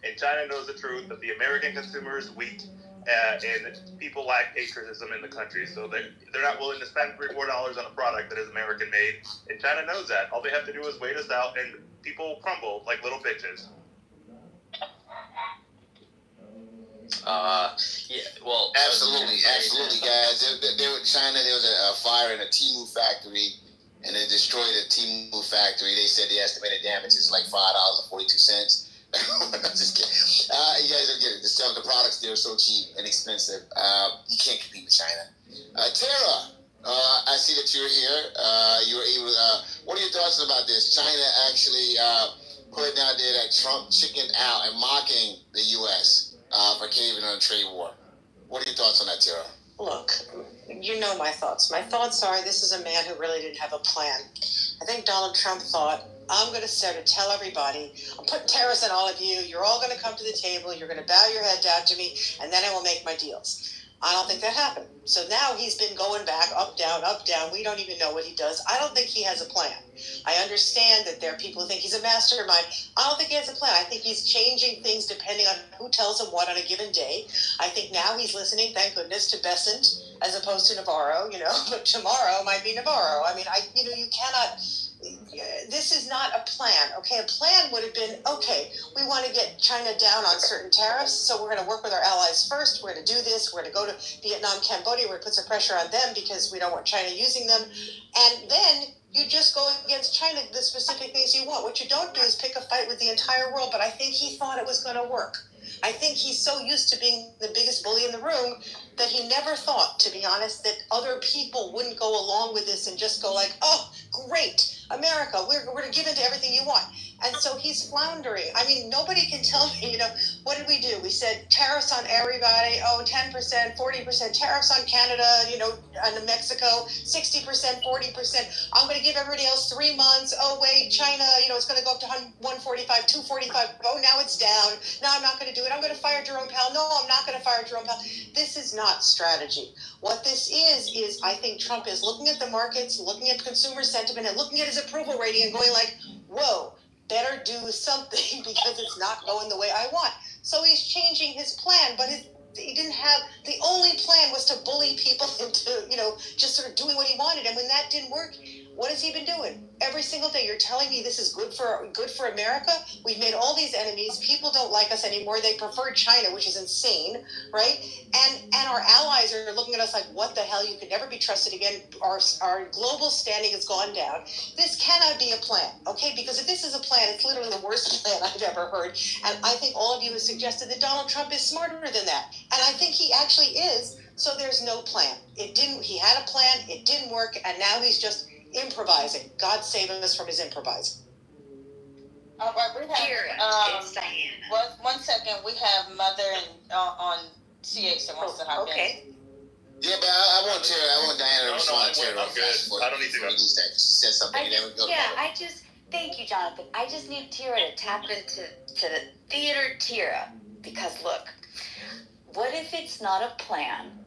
and China knows the truth that the American consumer is weak. And people lack patriotism in the country, so they're not willing to spend $3-4 on a product that is American made, and China knows that. All they have to do is wait us out, and people crumble like little bitches. Yeah, well, absolutely, guys. China, there was a fire in a Temu factory, and they destroyed a Temu factory. They said the estimated damage is like $5.42. I'm just kidding. You guys don't get it. The products there are so cheap and expensive. You can't compete with China. Tara, I see that you're here. You were able. What are your thoughts about this? China actually putting out there that Trump chickened out and mocking the U.S. For caving on a trade war. What are your thoughts on that, Tara? Look, you know my thoughts. My thoughts are this is a man who really didn't have a plan. I think Donald Trump thought, I'm going to sort of tell everybody, I'm putting tariffs on all of you, you're all going to come to the table, you're going to bow your head down to me, and then I will make my deals. I don't think that happened. So now he's been going back, up, down, we don't even know what he does. I don't think he has a plan. I understand that there are people who think he's a mastermind. I don't think he has a plan. I think he's changing things depending on who tells him what on a given day. I think now he's listening, thank goodness, to Bessent as opposed to Navarro, but tomorrow might be Navarro. I mean, you cannot, this is not a plan, okay? A plan would have been, okay, we want to get China down on certain tariffs, so we're going to work with our allies first, we're going to do this, we're going to go to Vietnam, Cambodia, we're going to put some pressure on them because we don't want China using them, and then you just go against China, the specific things you want. What you don't do is pick a fight with the entire world, but I think he thought it was going to work. I think he's so used to being the biggest bully in the room that he never thought, to be honest, that other people wouldn't go along with this and just go like, oh, great, America, we're going to give in to everything you want. And so he's floundering. I mean, nobody can tell me, what did we do? We said tariffs on everybody, 10%, 40%, tariffs on Canada, on Mexico, 60%, 40%. I'm going to give everybody else 3 months. Oh, wait, China, it's going to go up to 145, 245. Oh, now it's down. No, I'm not going to do it. I'm going to fire Jerome Powell. No, I'm not going to fire Jerome Powell. This is not strategy. What this is I think Trump is looking at the markets, looking at consumer sentiment, and looking at his approval rating and going like, whoa, better do something because it's not going the way I want. So he's changing his plan, but he didn't have, the only plan was to bully people into, just sort of doing what he wanted. And when that didn't work, what has he been doing? Every single day, you're telling me this is good for America? We've made all these enemies. People don't like us anymore. They prefer China, which is insane, right? And our allies are looking at us like, what the hell? You can never be trusted again. Our global standing has gone down. This cannot be a plan, okay? Because if this is a plan, it's literally the worst plan I've ever heard. And I think all of you have suggested that Donald Trump is smarter than that. And I think he actually is. So there's no plan. He had a plan. It didn't work. And now he's just improvising. God save us from his improvising. All right, we have, one second, we have Mother on CH that wants to hop in. Okay. Yeah, but I want Diana to respond to Tara. I'm good. I don't need to go. She said something, and then we go to Mother. Thank you, Jonathan. I just need Tara to tap into the theater Tara, because look, what if it's not a plan?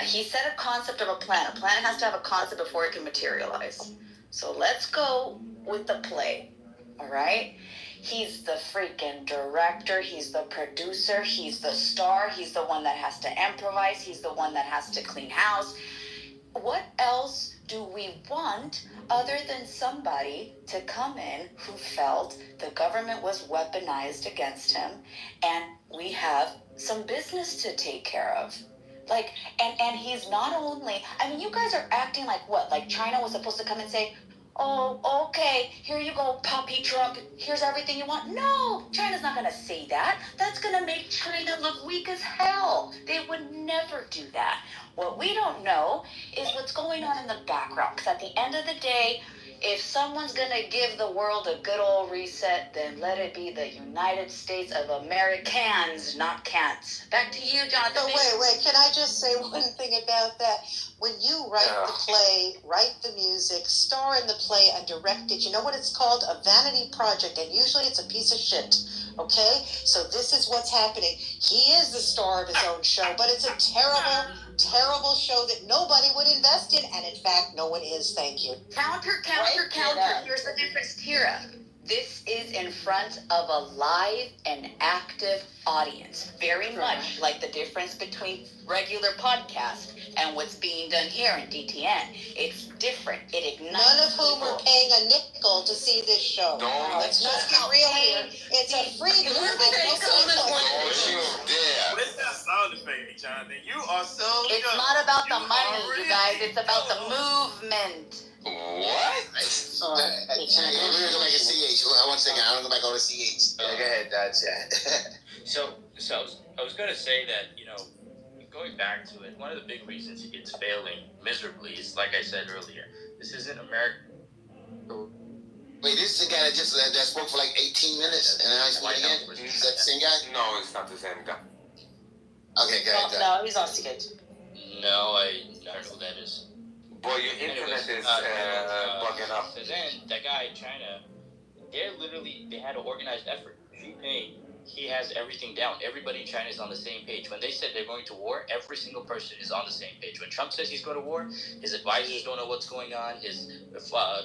He said a concept of a plan. A plan has to have a concept before it can materialize. So let's go with the play, all right? He's the freaking director. He's the producer. He's the star. He's the one that has to improvise. He's the one that has to clean house. What else do we want other than somebody to come in who felt the government was weaponized against him and we have some business to take care of? And he's not only, you guys are acting like what? Like China was supposed to come and say, oh, okay, here you go, puppy Trump. Here's everything you want. No, China's not going to say that. That's going to make China look weak as hell. They would never do that. What we don't know is what's going on in the background. Because at the end of the day, if someone's going to give the world a good old reset, then let it be the United States of Americans, not cants. Back to you, Jonathan. No, wait. Can I just say one thing about that? When you write the play, write the music, star in the play, and direct it, you know what it's called? A vanity project, and usually it's a piece of shit. Okay? So this is what's happening. He is the star of his own show, but it's a terrible, terrible show that nobody would invest in, and in fact, no one is. Thank you. Counter. Here's the difference, Tira. This is in front of a live and active audience. Very much like the difference between regular podcast and what's being done here in DTN. It's different. It ignites. None of whom are paying a nickel to see this show. Let's just get real here. It's a free movement. Where's that sound effect, Jonathan? You are so It's young. not about the money, you guys. It's about the movement. What? We're gonna go back to CH. One second, I want to go back over to CH. Go ahead, Chat. So I was gonna say that, going back to it, one of the big reasons it's failing miserably is, like I said earlier, this isn't America. Wait, this is the guy that spoke for like 18 minutes, and now he's speaking again? Is that the same guy? No, it's not the same guy. Okay, go ahead. No, he's on stage. No, I don't know who that is. Boy, your internet is bugging up. So then, that guy in China, they had an organized effort. Xi Jinping, he has everything down. Everybody in China is on the same page. When they said they're going to war, every single person is on the same page. When Trump says he's going to war, his advisors don't know what's going on. His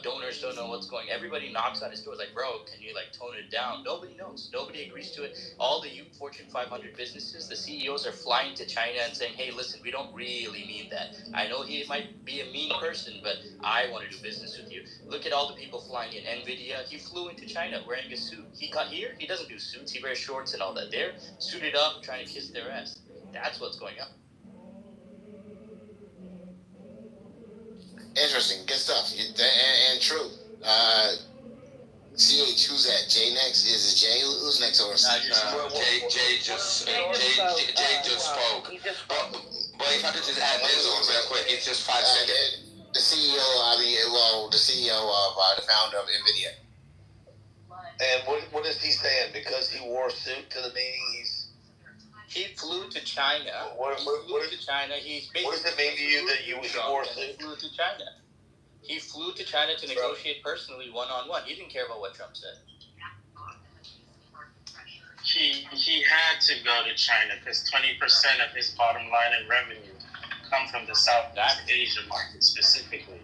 donors don't know what's going on. Everybody knocks on his door like, bro, can you tone it down? Nobody knows. Nobody agrees to it. All the Fortune 500 businesses, the CEOs are flying to China and saying, hey, listen, we don't really mean that. I know he might be a mean person, but I want to do business with you. Look at all the people flying in. NVIDIA, he flew into China wearing a suit. He got here, he doesn't do suits. He wears shorts and all that. They're suited up, trying to kiss their ass. That's what's going on. Interesting, good stuff, and true. CH, who's that? Jay next? Is it Jay? Who's next over? Jay just spoke. But if I could just add this on real quick, it's just 5 seconds. The CEO, the CEO of the founder of NVIDIA. And what is he saying? Because he wore a suit to the meeting, he flew to China. What does it mean to you that he wore a suit? He flew to China. He flew to China to negotiate personally, one-on-one. He didn't care about what Trump said. He had to go to China because 20% of his bottom line in revenue come from the Southeast Asia market specifically.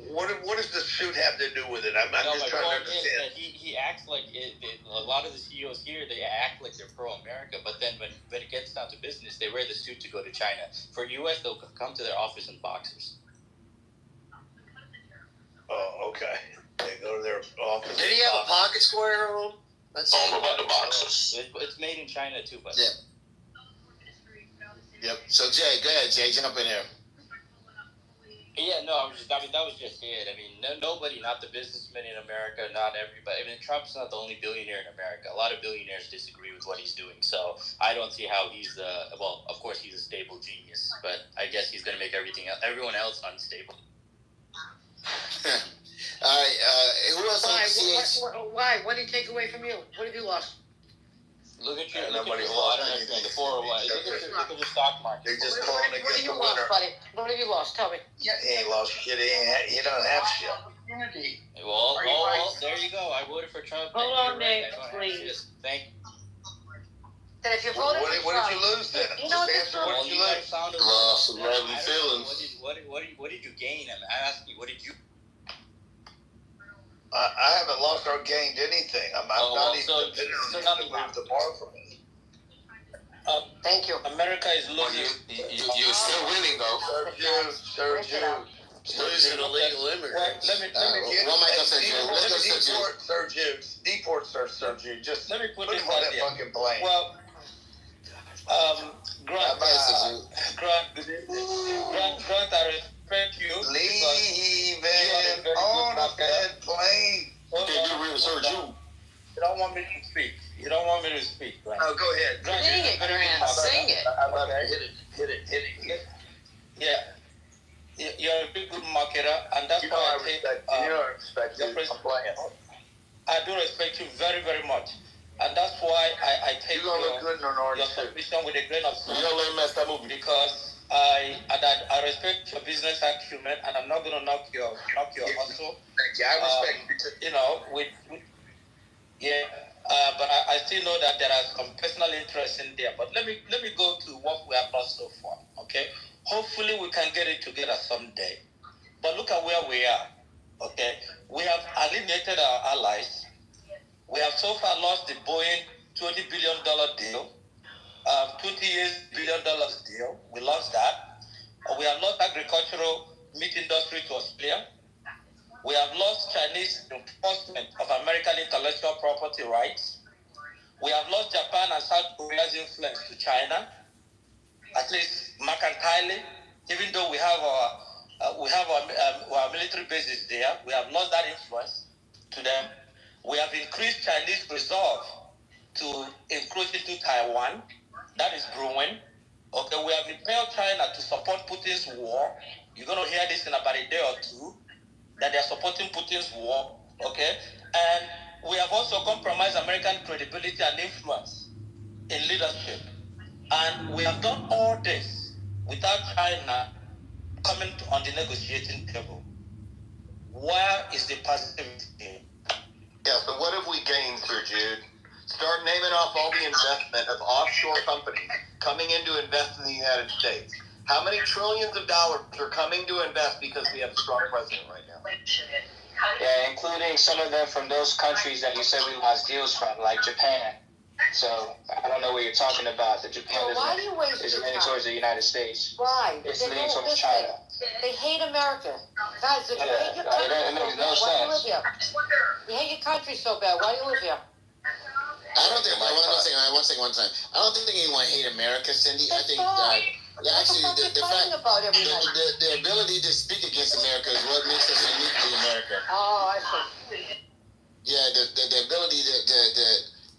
What does the suit have to do with it? I'm just trying to understand. He acts like a lot of the CEOs here, they act like they're pro-America, but then when it gets down to business, they wear the suit to go to China. For U.S., they'll come to their office in boxers. Oh, okay. They go to their office. Did he have a pocket square on? That's all about the boxers. It's made in China too, but yeah. Yep. So Jay, go ahead, Jay, jump in there. Yeah, no, that was just it. I mean, nobody, not the businessmen in America, not everybody. I mean, Trump's not the only billionaire in America. A lot of billionaires disagree with what he's doing. So I don't see how he's well, of course he's a stable genius, but I guess he's going to make everyone else unstable. All right, who else? Why? What did he take away from you? What have you lost? Look at you. I don't understand. The 401. Look at the stock market. They just calling to get the winner. Lost, buddy? What have you lost? Tell me. He ain't lost shit. He don't have shit. Well, there you go. I voted for Trump. Hold on, Nate, please. Thank you. That if you voted for Trump, what did you lose then? You know What did you lose? Lost some lovely feelings. What did you gain? I'm asking you, what did you? I haven't lost or gained anything. I'm not even dependent on the bar for me. Thank you. America is losing. You're still winning though. Sergio. Losing illegal immigrants. Let me deport Sergio. Just let me put him on that fucking plane. Well, Grant, respect you. Leaving on a bed plane. Okay, you really heard you. You don't want me to speak. You don't want me to speak, right? Oh, go ahead. Sing it, Grant. Sing it. Hit it. Yeah. You're a very good marketer, and that's why I respect you. I respect you. I'm playing. I do respect you very, very much. And that's why I take your submission with a grain of salt. Because I respect your business acumen, and I'm not going to knock your hustle. Thank you. I respect you too. You know, but I still know that there are some personal interests in there. But let me go to what we have done so far. Okay, hopefully we can get it together someday. But look at where we are. Okay, we have alienated our allies. We have so far lost the Boeing $20 billion deal, 20 years $1 billion deal. We lost that. We have lost agricultural meat industry to Australia. We have lost Chinese enforcement of American intellectual property rights. We have lost Japan and South Korea's influence to China, at least mercantilely. Even though we have our military bases there, we have lost that influence to them. We have increased Chinese resolve to encroach into Taiwan. That is brewing. Okay, we have impelled China to support Putin's war. You're going to hear this in about a day or two, that they're supporting Putin's war. Okay, and we have also compromised American credibility and influence in leadership. And we have done all this without China coming on the negotiating table. Where is the positivity? Yeah, so what have we gained, Sir Jude? Start naming off all the investment of offshore companies coming in to invest in the United States. How many trillions of dollars are coming to invest because we have a strong president right now? Yeah, including some of them from those countries that you said we lost deals from, like Japan. So I don't know what you're talking about. The Japan is leaning towards the United States. Why? It's leaning towards China. They hate America. Guys, if you hate your country it makes no why do you live sense. here? You hate your country so bad. Why do you live here? I don't think. One time. I don't think anyone hate America, Cindy. I think actually the fact the ability to speak against America is what makes us uniquely American. Oh, I see. Yeah, the ability to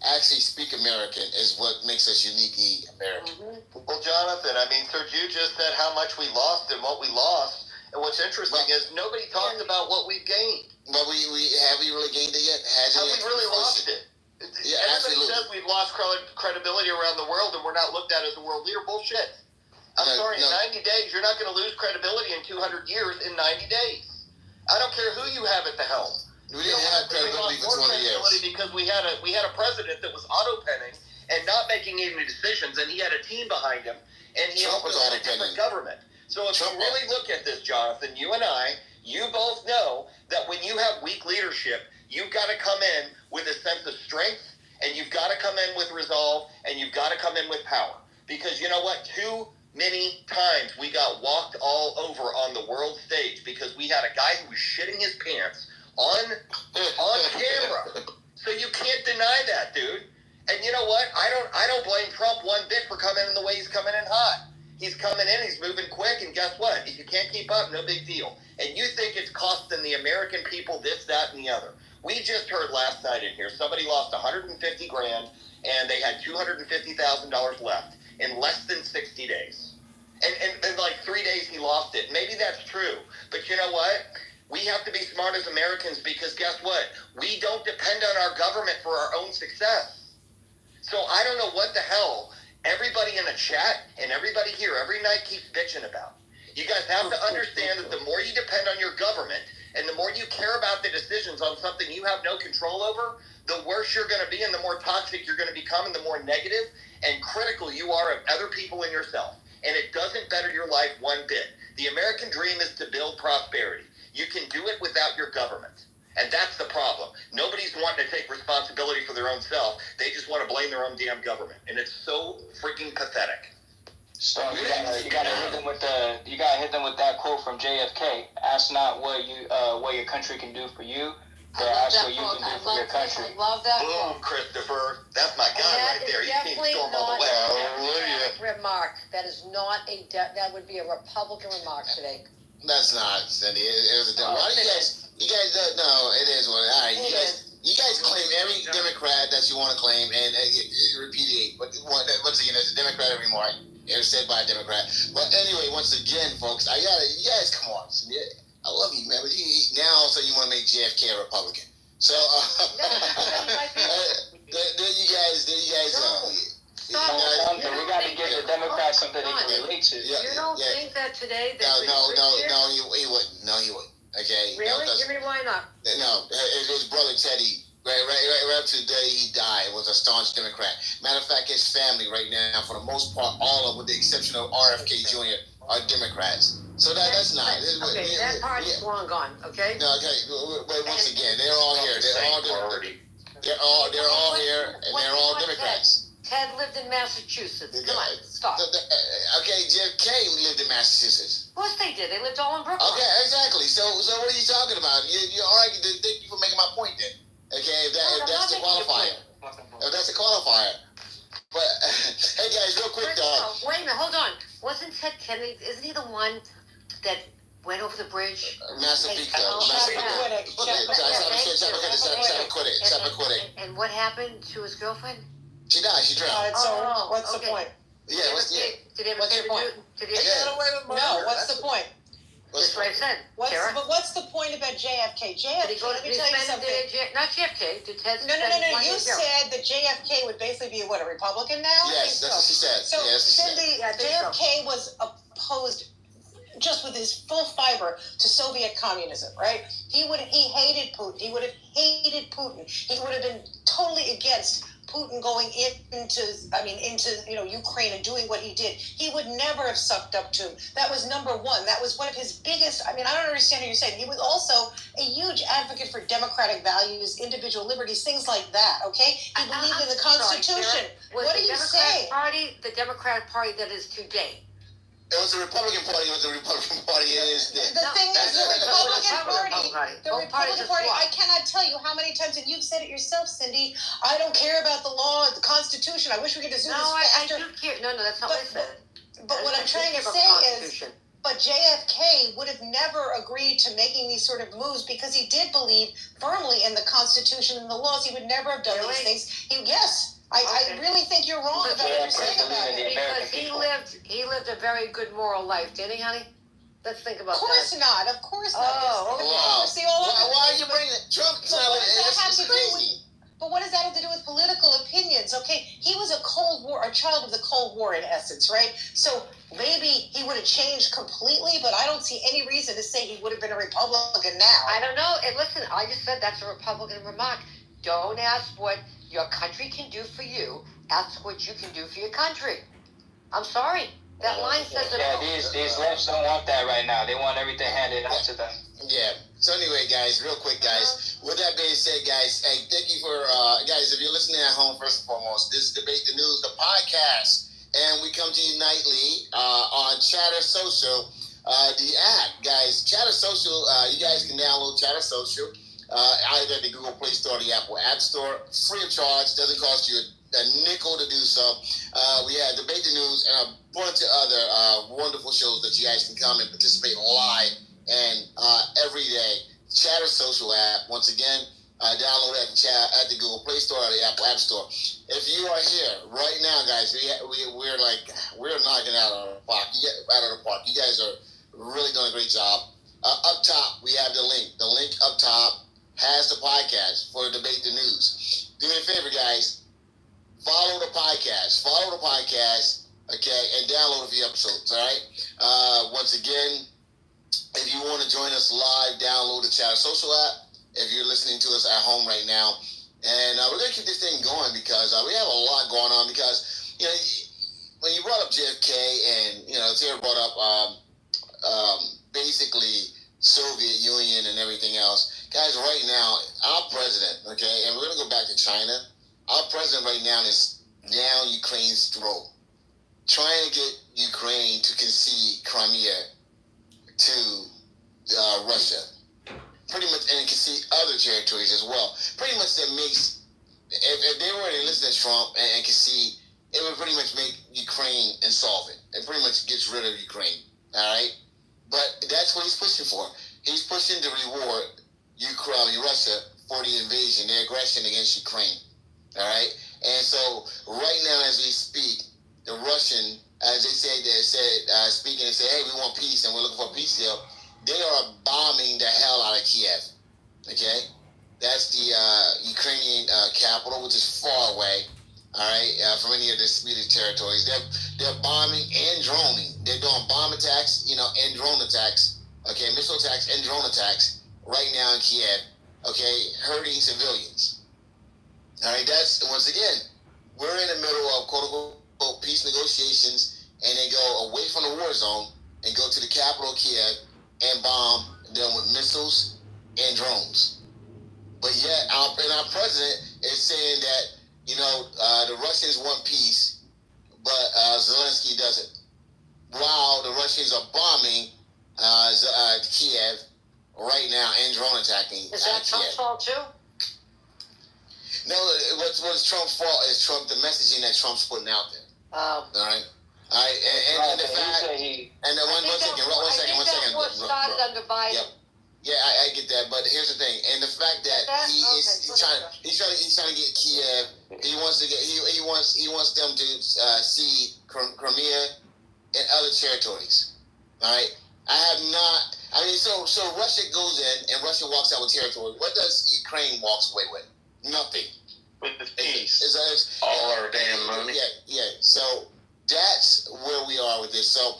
actually speak American is what makes us uniquely American. Well, Jonathan, I mean, Sir Jude just said how much we lost and what we lost. And what's interesting is nobody talked about what we've gained. But we have we really gained it yet? Have we really lost it? Yeah, everybody absolutely. says we've lost credibility around the world and we're not looked at as a world leader. Bullshit. I'm sorry, in 90 days, you're not going to lose credibility in 200 years in 90 days. I don't care who you have at the helm. We didn't have credibility for 20 years. Because we had a president that was auto-penning and not making any decisions, and he had a team behind him, and he Trump was also had a different government. So if you really look at this, Jonathan, you and I, you both know that when you have weak leadership, you've got to come in with a sense of strength, and you've got to come in with resolve, and you've got to come in with power. Because you know what? Too many times we got walked all over on the world stage because we had a guy who was shitting his pants on camera. So you can't deny that, dude. And you know what? I don't blame Trump one bit for coming in the way he's coming in hot. He's coming in, he's moving quick, and guess what? If you can't keep up, no big deal. And you think it's costing the American people this, that, and the other. We just heard last night in here, somebody lost $150,000 and they had $250,000 left in less than 60 days. And like 3 days he lost it. Maybe that's true. But you know what? We have to be smart as Americans because guess what? We don't depend on our government for our own success. So I don't know what the hell everybody in the chat and everybody here every night keeps bitching about. You guys have to understand that the more you depend on your government and the more you care about the decisions on something you have no control over, the worse you're going to be and the more toxic you're going to become and the more negative and critical you are of other people and yourself. And it doesn't better your life one bit. The American dream is to build prosperity. You can do it without your government. And that's the problem. Nobody's wanting to take responsibility for their own self. They just want to blame their own damn government. And it's so freaking pathetic. So you gotta hit them with that quote from JFK. Ask not what your country can do for you, but ask what you can do for your country. I love that. Boom, Christopher. That's my guy right there. He seems storm all the way. Remark. That is not that would be a Republican remark today. That's not, Cindy. It was a why do you guys don't know? It is what. All right, you guys claim every Democrat that you want to claim and repudiate. But once again, there's a Democrat every morning. It was said by a Democrat. But anyway, once again, folks, you guys come on. Cindy. I love you, man. But now all of a sudden you want to make JFK a Republican. So, there you guys. We got to give the Democrats something they can relate to. You don't think that today? No, he wouldn't. No, he wouldn't. Okay. Really? Give me why not? No, his brother Teddy, right up to the day he died, was a staunch Democrat. Matter of fact, his family right now, for the most part, all of, with the exception of RFK Jr., are Democrats. So that's not. Okay, that party's long gone. Okay. No, okay. But once again, they're all here. They're all here, and they're all Democrats. Ted lived in Massachusetts. Come on, stop. Okay, JFK lived in Massachusetts. Of course they did. They lived all in Brooklyn. Okay, exactly. So what are you talking about? You're arguing. Thank you for making my point then. Okay, if that's the qualifier. If that's the qualifier. But hey guys, real quick though. Wait a minute, hold on. Wasn't Ted Kennedy? Isn't he the one that went over the bridge? And what happened to his girlfriend? She died. She drowned. So what's the point? Yeah. What's your point? No. What's the point? That's what I said. What's the point about JFK? JFK. Let me tell you something. Not JFK. Did Ted? No. You said that JFK would basically be a Republican now. Yes, that's what she said. So Cindy, JFK was opposed just with his full fiber to Soviet communism, right? He hated Putin. He would have hated Putin. He would have been totally against Putin going into Ukraine and doing what he did. He would never have sucked up to him. That was number one. That was one of his biggest. I don't understand what you're saying. He was also a huge advocate for democratic values, individual liberties, things like that. Okay, he believed in the Constitution. What do you say? The Democratic Party that is today. It was the Republican Party. It was the Republican Party. It is the thing is, the Republican Party. I cannot tell you how many times, and you've said it yourself, Cindy. I don't care about the law, the Constitution. I wish we could just do this faster. I do care. No, that's not what I said. But what I'm trying to say is, but JFK would have never agreed to making these sort of moves because he did believe firmly in the Constitution and the laws. He would never have done these things. I really think you're wrong about what you're saying about it. Because he lived a very good moral life, didn't he, honey? Let's think about that. Of course not. Oh, wow. Why are you bringing it? Trump? But what does that have to do with political opinions? Okay, he was a child of the Cold War in essence, right? So maybe he would have changed completely, but I don't see any reason to say he would have been a Republican now. I don't know. And listen, I just said that's a Republican remark. Don't ask what your country can do for you. Ask what you can do for your country. I'm sorry. That line says it all. These lefts don't want that right now. They want everything handed out to them. Yeah. So anyway, guys, real quick, guys. With that being said, guys, hey, thank you for, guys, if you're listening at home, first and foremost, this is Debate the News, the podcast. And we come to you nightly on Chatter Social, the app, guys. Chatter Social, you guys can download Chatter Social either at the Google Play Store or the Apple App Store, free of charge, doesn't cost you a nickel to do so. We have Debate the News and a bunch of other wonderful shows that you guys can come and participate live and every day. Chatter Social app, once again, download it at the Google Play Store or the Apple App Store. If you are here right now, guys, we're knocking it out of the park. You guys are really doing a great job. Up top, we have the link. The link up top has the podcast for Debate the News. Do me a favor, guys. Follow the podcast, okay, and download a few episodes, all right? Once again, if you want to join us live, download the Chatter Social app. If you're listening to us at home right now, and we're going to keep this thing going because we have a lot going on because, when you brought up JFK and, Sarah brought up basically Soviet Union and everything else, guys, right now, our president, okay, and we're going to go back to China. Our president right now is down Ukraine's throat, trying to get Ukraine to concede Crimea to Russia. Pretty much, and concede other territories as well. Pretty much that makes, if they were to listen to Trump and concede, it would pretty much make Ukraine insolvent. It pretty much gets rid of Ukraine, all right? But that's what he's pushing for. He's pushing to reward Russia for the invasion, the aggression against Ukraine. All right? And so right now as we speak, the Russian, as they said, speaking and say, hey, we want peace and we're looking for a peace deal, they are bombing the hell out of Kiev. Okay? That's the Ukrainian capital, which is far away. All right, from any of the disputed territories. They're bombing and droning. They're doing bomb attacks, and drone attacks. Okay, missile attacks and drone attacks right now in Kiev. Okay, hurting civilians. All right, that's once again, we're in the middle of quote unquote peace negotiations, and they go away from the war zone and go to the capital Kiev and bomb them with missiles and drones. But yet, our president is saying that the Russians want peace, but Zelensky doesn't. While the Russians are bombing Kiev right now and drone attacking. Is that Trump's fault too? No, what's Trump's fault is the messaging that Trump's putting out there. All right. All right, and the fact, and then one second. War started under Biden. Yep. Yeah, I get that, but here's the thing, and the fact that he's trying to get Kiev. He wants them to cede Crimea and other territories. All right, so Russia goes in and Russia walks out with territory. What does Ukraine walks away with? Nothing. With the peace. It's all our damn money. Yeah. So that's where we are with this. So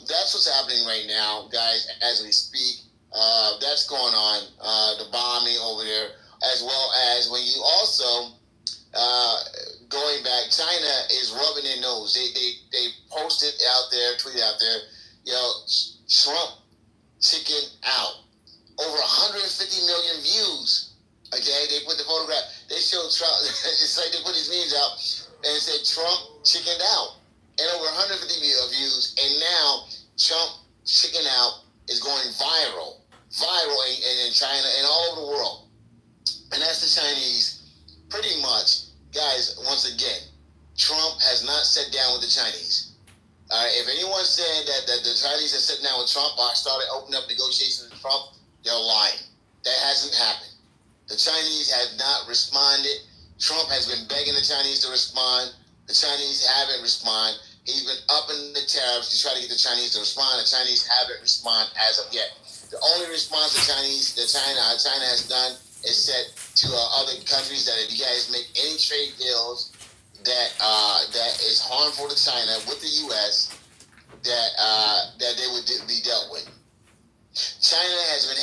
that's what's happening right now, guys, as we speak. That's going on, the bombing over there, as well as when you also, going back, China is rubbing their nose. They posted out there, tweeted out there, Trump chicken out. Over 150 million views. Okay, they put the photograph. They showed Trump. It's like they put his memes out and said Trump chickened out, and over 150 views. And now Trump chicken out is going viral in China and all over the world. And that's the Chinese, pretty much, guys. Once again, Trump has not sat down with the Chinese. All right, if anyone said that the Chinese have sat down with Trump or started opening up negotiations with Trump, they're lying. That hasn't happened. The Chinese have not responded. Trump has been begging the Chinese to respond. The Chinese haven't responded. He's been upping the tariffs to try to get the Chinese to respond. The Chinese haven't responded as of yet. The only response China has done is said to other countries that if you guys make any trade deals that is harmful to China with the U.S., that they would be dealt with. China's been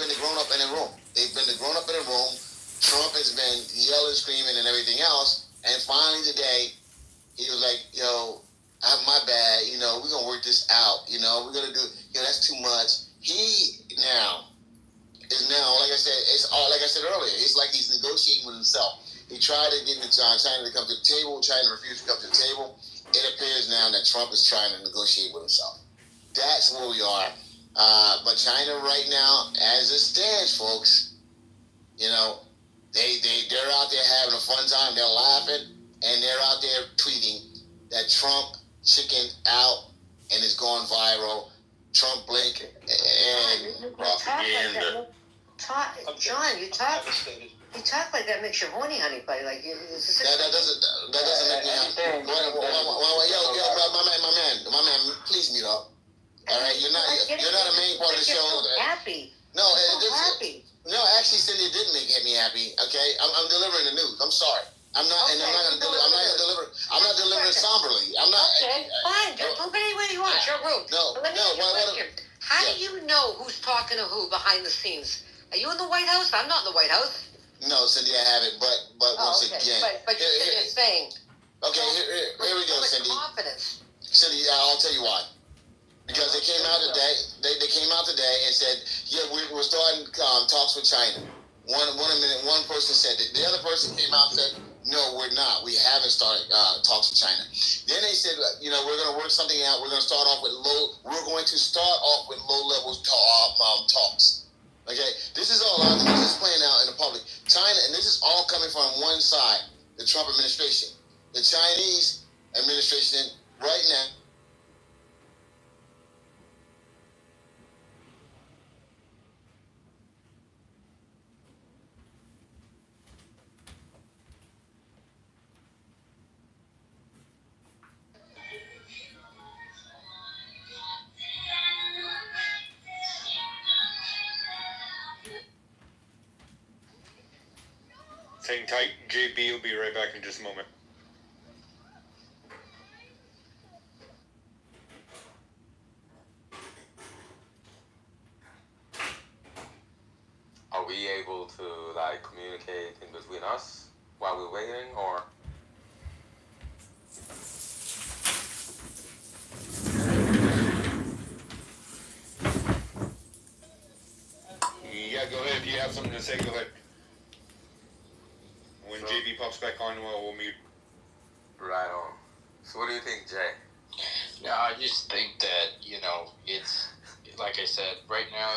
the grown up in the room. They've been the grown up in the room. Trump has been yelling, screaming, and everything else. And finally today, he was like, my bad. We're going to work this out. We're going to do, that's too much. He now is like I said earlier, it's like he's negotiating with himself. He tried to get China to come to the table, trying to refuse to come to the table. It appears now that Trump is trying to negotiate with himself. That's where we are. But China right now, as it stands, folks, they're out there having a fun time. They're laughing, and they're out there tweeting that Trump chickened out and is going viral. Trump blink and propaganda. John, you talk like that makes you horny, honey, buddy. Like that doesn't make me happy. My man, please mute up. All right, you're not a main part of the show. Happy. No, happy. No, actually, Cindy, it didn't make me happy. Okay, I'm delivering the news. I'm sorry. I'm not delivering somberly. I'm not. Okay, fine. Just move any way you want. It's your room. But let me ask you a question. How do you know who's talking to who behind the scenes? Are you in the White House? I'm not in the White House. No, Cindy, I haven't. But once again, but you're saying. Okay, here we go, Cindy. Confidence. Cindy, I'll tell you why. Because they came out today. They came out today and said, "Yeah, we're starting talks with China." One person said that. The other person came out and said, "No, we're not. We haven't started talks with China." Then they said, we're going to work something out. We're going to start off with low-level talks. Okay, this is all out. This is playing out in the public. China, and this is all coming from one side, the Trump administration. The Chinese administration right now Hang tight, JB will be right back in just a moment. Are we able to like communicate in between us while we're waiting, or? Yeah, go ahead. If you have something to say, go ahead. When JB pops back on, we'll mute. Right on. So what do you think, Jay? Yeah, I just think that, it's, like I said, right now,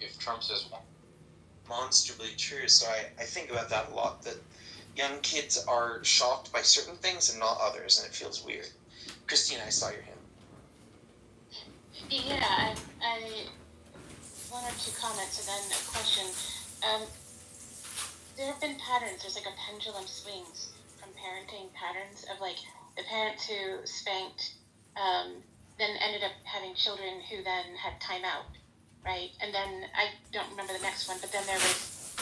if Trump says demonstrably true, so I think about that a lot, that young kids are shocked by certain things and not others, and it feels weird. Christine, I saw your hand. Yeah, I one or two comments and then a question. There have been patterns. There's like a pendulum swings from parenting patterns of like the parents who spanked, then ended up having children who then had time out, right? And then I don't remember the next one, but then there was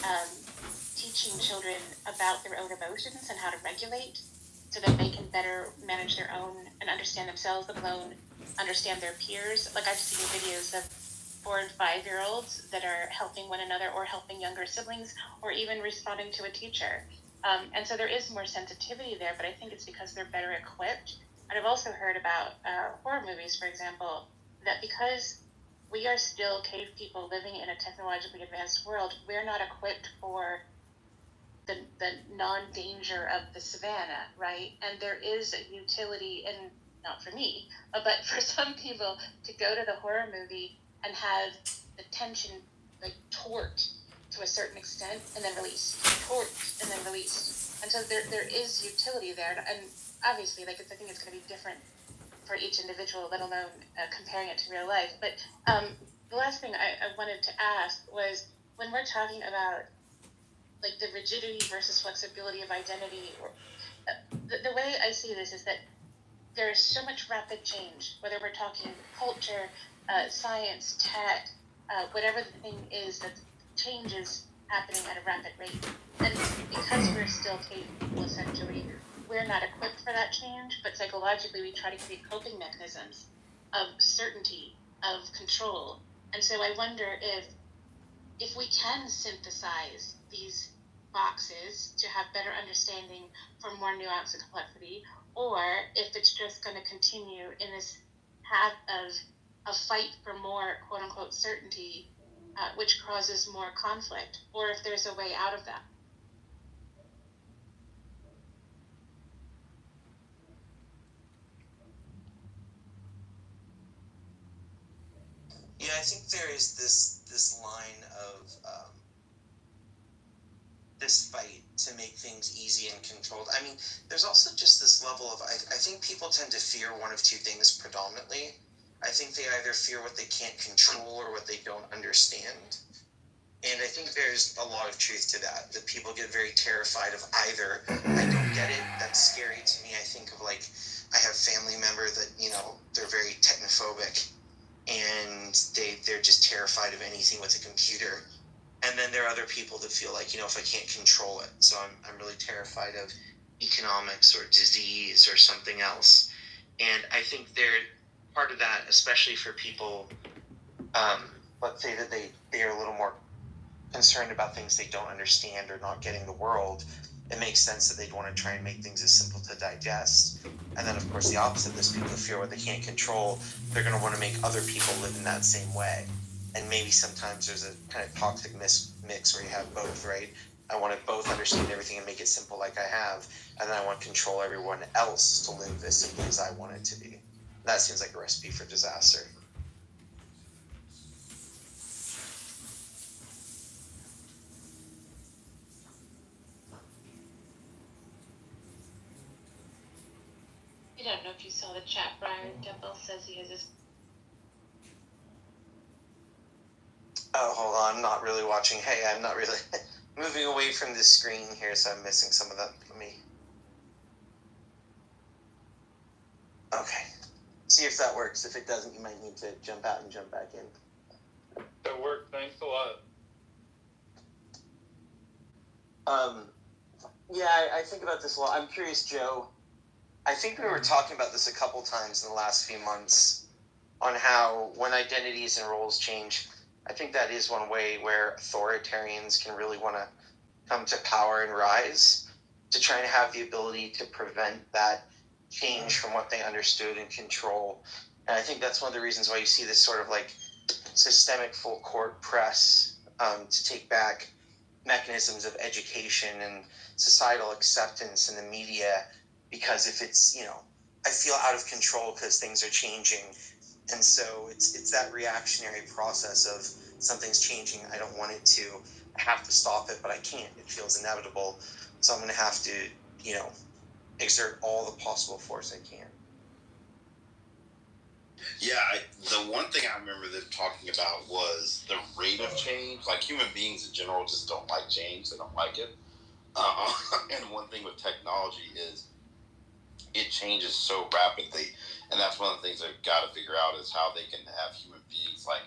teaching children about their own emotions and how to regulate so that they can better manage their own and understand themselves, let alone understand their peers. Like I've seen videos of 4 and 5-year-olds that are helping one another or helping younger siblings or even responding to a teacher. And so there is more sensitivity there, but I think it's because they're better equipped. And I've also heard about horror movies, for example, that because we are still cave people living in a technologically advanced world, we're not equipped for the non-danger of the savannah, right? And there is a utility in, not for me, but for some people to go to the horror movie and have the tension like torqued to a certain extent and then released, torqued and then released. And so there is utility there. And obviously, I think it's going to be different for each individual, let alone comparing it to real life. But the last thing I wanted to ask was, when we're talking about like the rigidity versus flexibility of identity, or the way I see this is that there is so much rapid change, whether we're talking culture, science, tech, whatever the thing is, that change is happening at a rapid rate. And because we're still capable, essentially, we're not equipped for that change, but psychologically we try to create coping mechanisms of certainty, of control. And so I wonder if we can synthesize these boxes to have better understanding for more nuance and complexity, or if it's just going to continue in this path of a fight for more quote-unquote certainty, which causes more conflict, or if there's a way out of that. Yeah, I think there is this line of this fight to make things easy and controlled. I mean, there's also just this level of, I think people tend to fear one of two things predominantly. I think they either fear what they can't control or what they don't understand. And I think there's a lot of truth to that people get very terrified of either. I don't get it. That's scary to me. I think of I have family members that, they're very technophobic and they're just terrified of anything with a computer. And then there are other people that feel like, if I can't control it. So I'm really terrified of economics or disease or something else. And I think part of that, especially for people, let's say that they are a little more concerned about things they don't understand or not getting the world, it makes sense that they'd want to try and make things as simple to digest. And then, of course, the opposite, there's people who fear what they can't control. They're going to want to make other people live in that same way. And maybe sometimes there's a kind of toxic mix where you have both, right? I want to both understand everything and make it simple like I have, and then I want to control everyone else to live as simply as I want it to be. That seems like a recipe for disaster. I don't know if you saw the chat. Brian Temple says he has his. Oh, hold on. I'm not really watching. Hey, I'm not really moving away from the screen here, so I'm missing some of that. Let me. Okay. See if that works. If it doesn't, you might need to jump out and jump back in. That worked. Thanks a lot. Yeah, I think about this a lot. I'm curious, Joe. I think we were talking about this a couple times in the last few months on how when identities and roles change, I think that is one way where authoritarians can really want to come to power and rise, to try and have the ability to prevent that change from what they understood and control. And I think that's one of the reasons why you see this sort of like systemic full court press to take back mechanisms of education and societal acceptance in the media, because if it's, I feel out of control because things are changing. And so it's that reactionary process of something's changing, I don't want it to, I have to stop it, but I can't, it feels inevitable. So I'm going to have to, exert all the possible force I can. Yeah, the one thing I remember them talking about was the rate of change. Like, human beings in general just don't like change. They don't like it. And one thing with technology is it changes so rapidly. And that's one of the things they've got to figure out is how they can have human beings, like,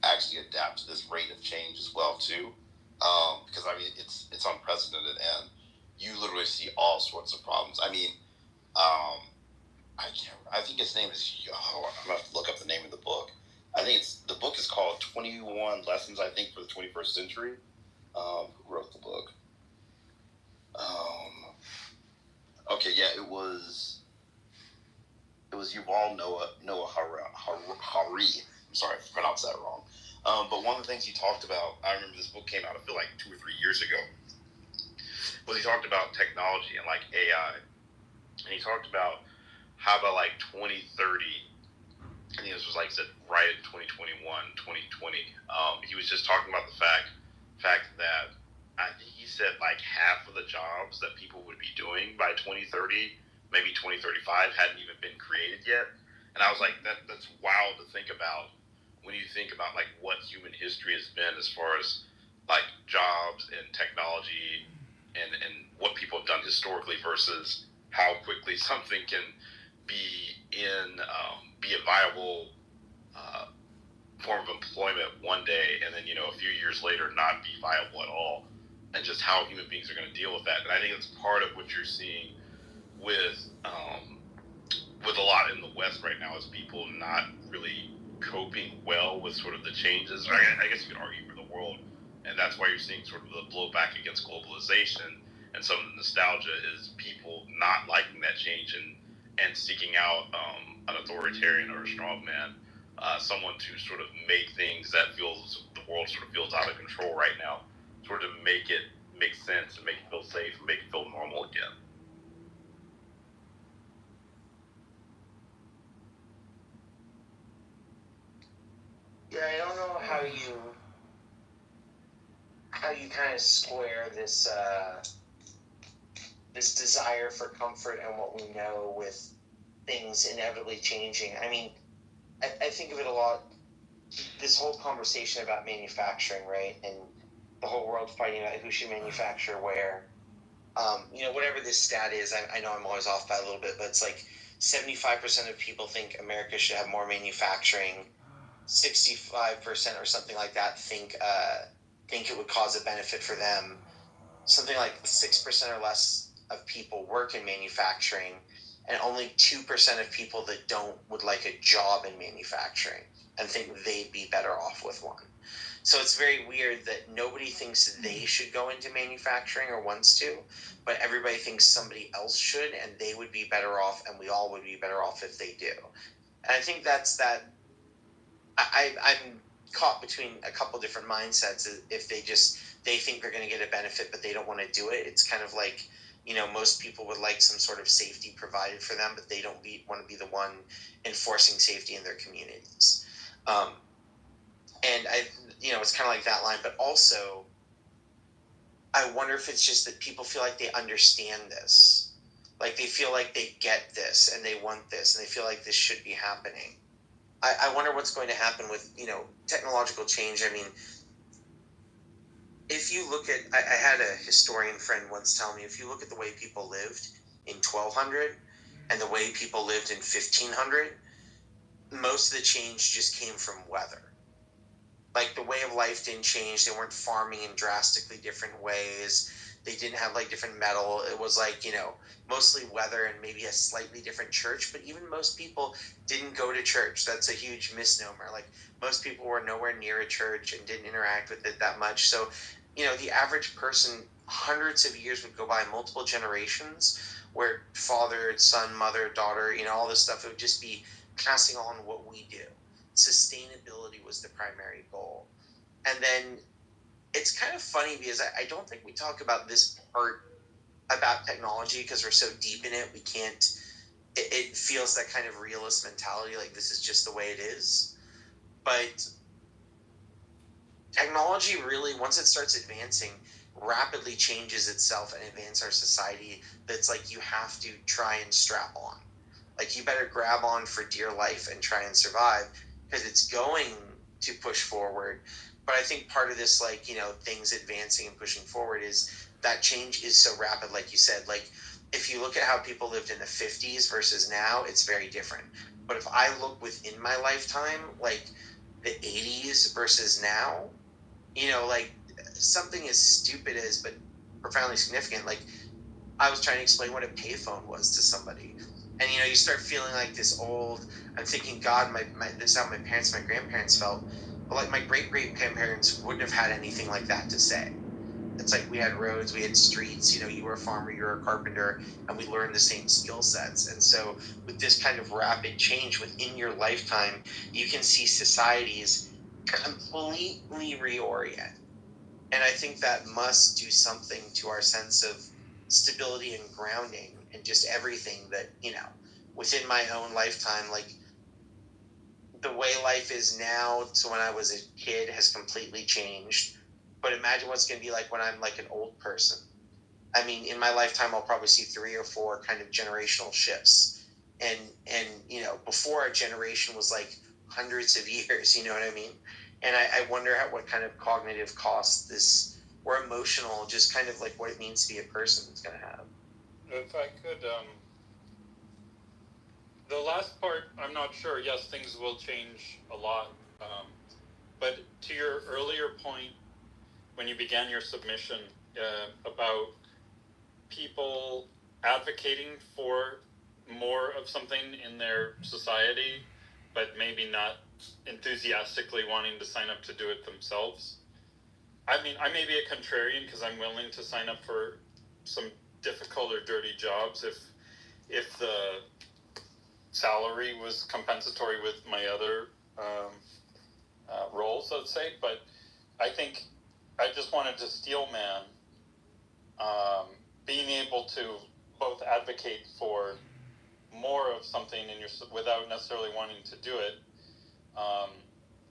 actually adapt to this rate of change as well, too. Because, I mean, it's unprecedented, and you literally see all sorts of problems. I mean, I think his name is, I'm going to have to look up the name of the book. I think the book is called 21 Lessons, I think, for the 21st Century. Who wrote the book? Okay, yeah, it was Yuval Noah Harari. I'm sorry if I pronounced that wrong. But one of the things he talked about, I remember this book came out, I feel like 2 or 3 years ago, was he talked about technology and, like, AI. And he talked about how by, like, 2030, I think this was, like, said right in 2021, 2020, he was just talking about the fact that I think he said, like, half of the jobs that people would be doing by 2030, maybe 2035, hadn't even been created yet. And I was like, that's wild to think about when you think about, like, what human history has been as far as, like, jobs and technology and what people have done historically versus how quickly something can be a viable form of employment one day, and then, a few years later not be viable at all, and just how human beings are going to deal with that. And I think it's part of what you're seeing with a lot in the West right now is people not really coping well with sort of the changes. I guess you could argue for the world, and that's why you're seeing sort of the blowback against globalization, and some of the nostalgia is people not liking that change and seeking out an authoritarian or a strongman, someone to sort of make things that the world sort of feels out of control right now, sort of make it make sense and make it feel safe and make it feel normal again. Yeah, I don't know how you kind of square this this desire for comfort and what we know with things inevitably changing. I mean, I think of it a lot, this whole conversation about manufacturing, right? And the whole world fighting about who should manufacture where. Whatever this stat is, I know I'm always off by a little bit, but it's like 75% of people think America should have more manufacturing. 65% or something like that think it would cause a benefit for them. Something like 6% or less of people work in manufacturing, and only 2% of people that don't would like a job in manufacturing and think they'd be better off with one. So it's very weird that nobody thinks they should go into manufacturing or wants to, but everybody thinks somebody else should, and they would be better off, and we all would be better off if they do. And I think that's that. I'm caught between a couple different mindsets. If they think they're going to get a benefit, but they don't want to do it. It's kind of like, most people would like some sort of safety provided for them, but they don't want to be the one enforcing safety in their communities. And it's kind of like that line, but also I wonder if it's just that people feel like they understand this. Like they feel like they get this and they want this and they feel like this should be happening. I wonder what's going to happen with, technological change. I mean, if you look at, I had a historian friend once tell me, if you look at the way people lived in 1200 and the way people lived in 1500, most of the change just came from weather. Like the way of life didn't change. They weren't farming in drastically different ways. They didn't have like different metal. It was like, you know, mostly weather and maybe a slightly different church. But even most people didn't go to church. That's a huge misnomer. Like most people were nowhere near a church and didn't interact with it that much. So, you know, the average person, hundreds of years would go by, multiple generations, where father, son, mother, daughter, you know, all this stuff, it would just be passing on what we do. Sustainability was the primary goal. And then it's kind of funny because I don't think we talk about this part about technology because we're so deep in it. We can't, it feels that kind of realist mentality, like this is just the way it is. But technology really, once it starts advancing, rapidly changes itself and advances our society. That's like you have to try and strap on. Like you better grab on for dear life and try and survive because it's going to push forward. But I think part of this, like, you know, things advancing and pushing forward is that change is so rapid, like you said. Like if you look at how people lived in the 50s versus now, it's very different. But if I look within my lifetime, like the 80s versus now, you know, like something as stupid as but profoundly significant, like I was trying to explain what a payphone was to somebody, and you know, you start feeling like this old. I'm thinking, God, my this is how my parents, my grandparents felt, but like my great grandparents wouldn't have had anything like that to say. It's like we had roads, we had streets, you know, you were a farmer, you were a carpenter, and we learned the same skill sets. And so with this kind of rapid change within your lifetime, you can see societies completely reorient. And I think that must do something to our sense of stability and grounding and just everything that, you know, within my own lifetime, like the way life is now to when I was a kid has completely changed. But imagine what's going to be like when I'm like an old person. I mean, in my lifetime, I'll probably see 3 or 4 kind of generational shifts. And you know, before our generation was like hundreds of years, you know what I mean? And I wonder what kind of cognitive cost this, or emotional, just kind of like what it means to be a person is going to have. If I could, the last part, I'm not sure. Yes, things will change a lot. But to your earlier point, when you began your submission about people advocating for more of something in their society, but maybe not enthusiastically wanting to sign up to do it themselves. I mean, I may be a contrarian because I'm willing to sign up for some difficult or dirty jobs if the salary was compensatory with my other roles, let's say. But I think I just wanted to steel man being able to both advocate for more of something in your without necessarily wanting to do it.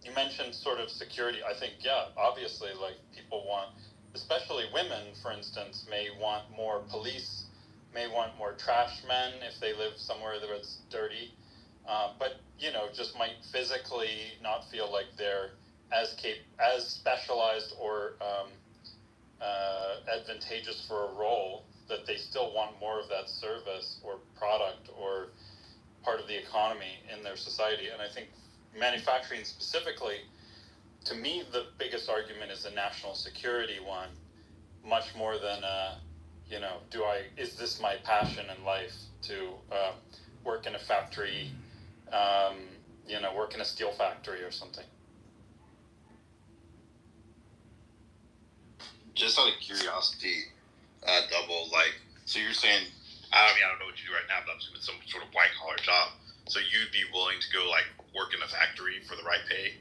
You mentioned sort of security. I think, yeah, obviously, like people want, especially women, for instance, may want more police, may want more trash men if they live somewhere that's dirty, but you know, just might physically not feel like they're as specialized or advantageous for a role, that they still want more of that service or product or part of the economy in their society. And I think manufacturing specifically, to me, the biggest argument is a national security one, much more than you know, is this my passion in life to work in a factory, you know, work in a steel factory or something. Just out of curiosity, Double, like, so you're saying, I mean, I don't know what you do right now, but I'm assuming some sort of white collar job. So you'd be willing to go like work in a factory for the right pay?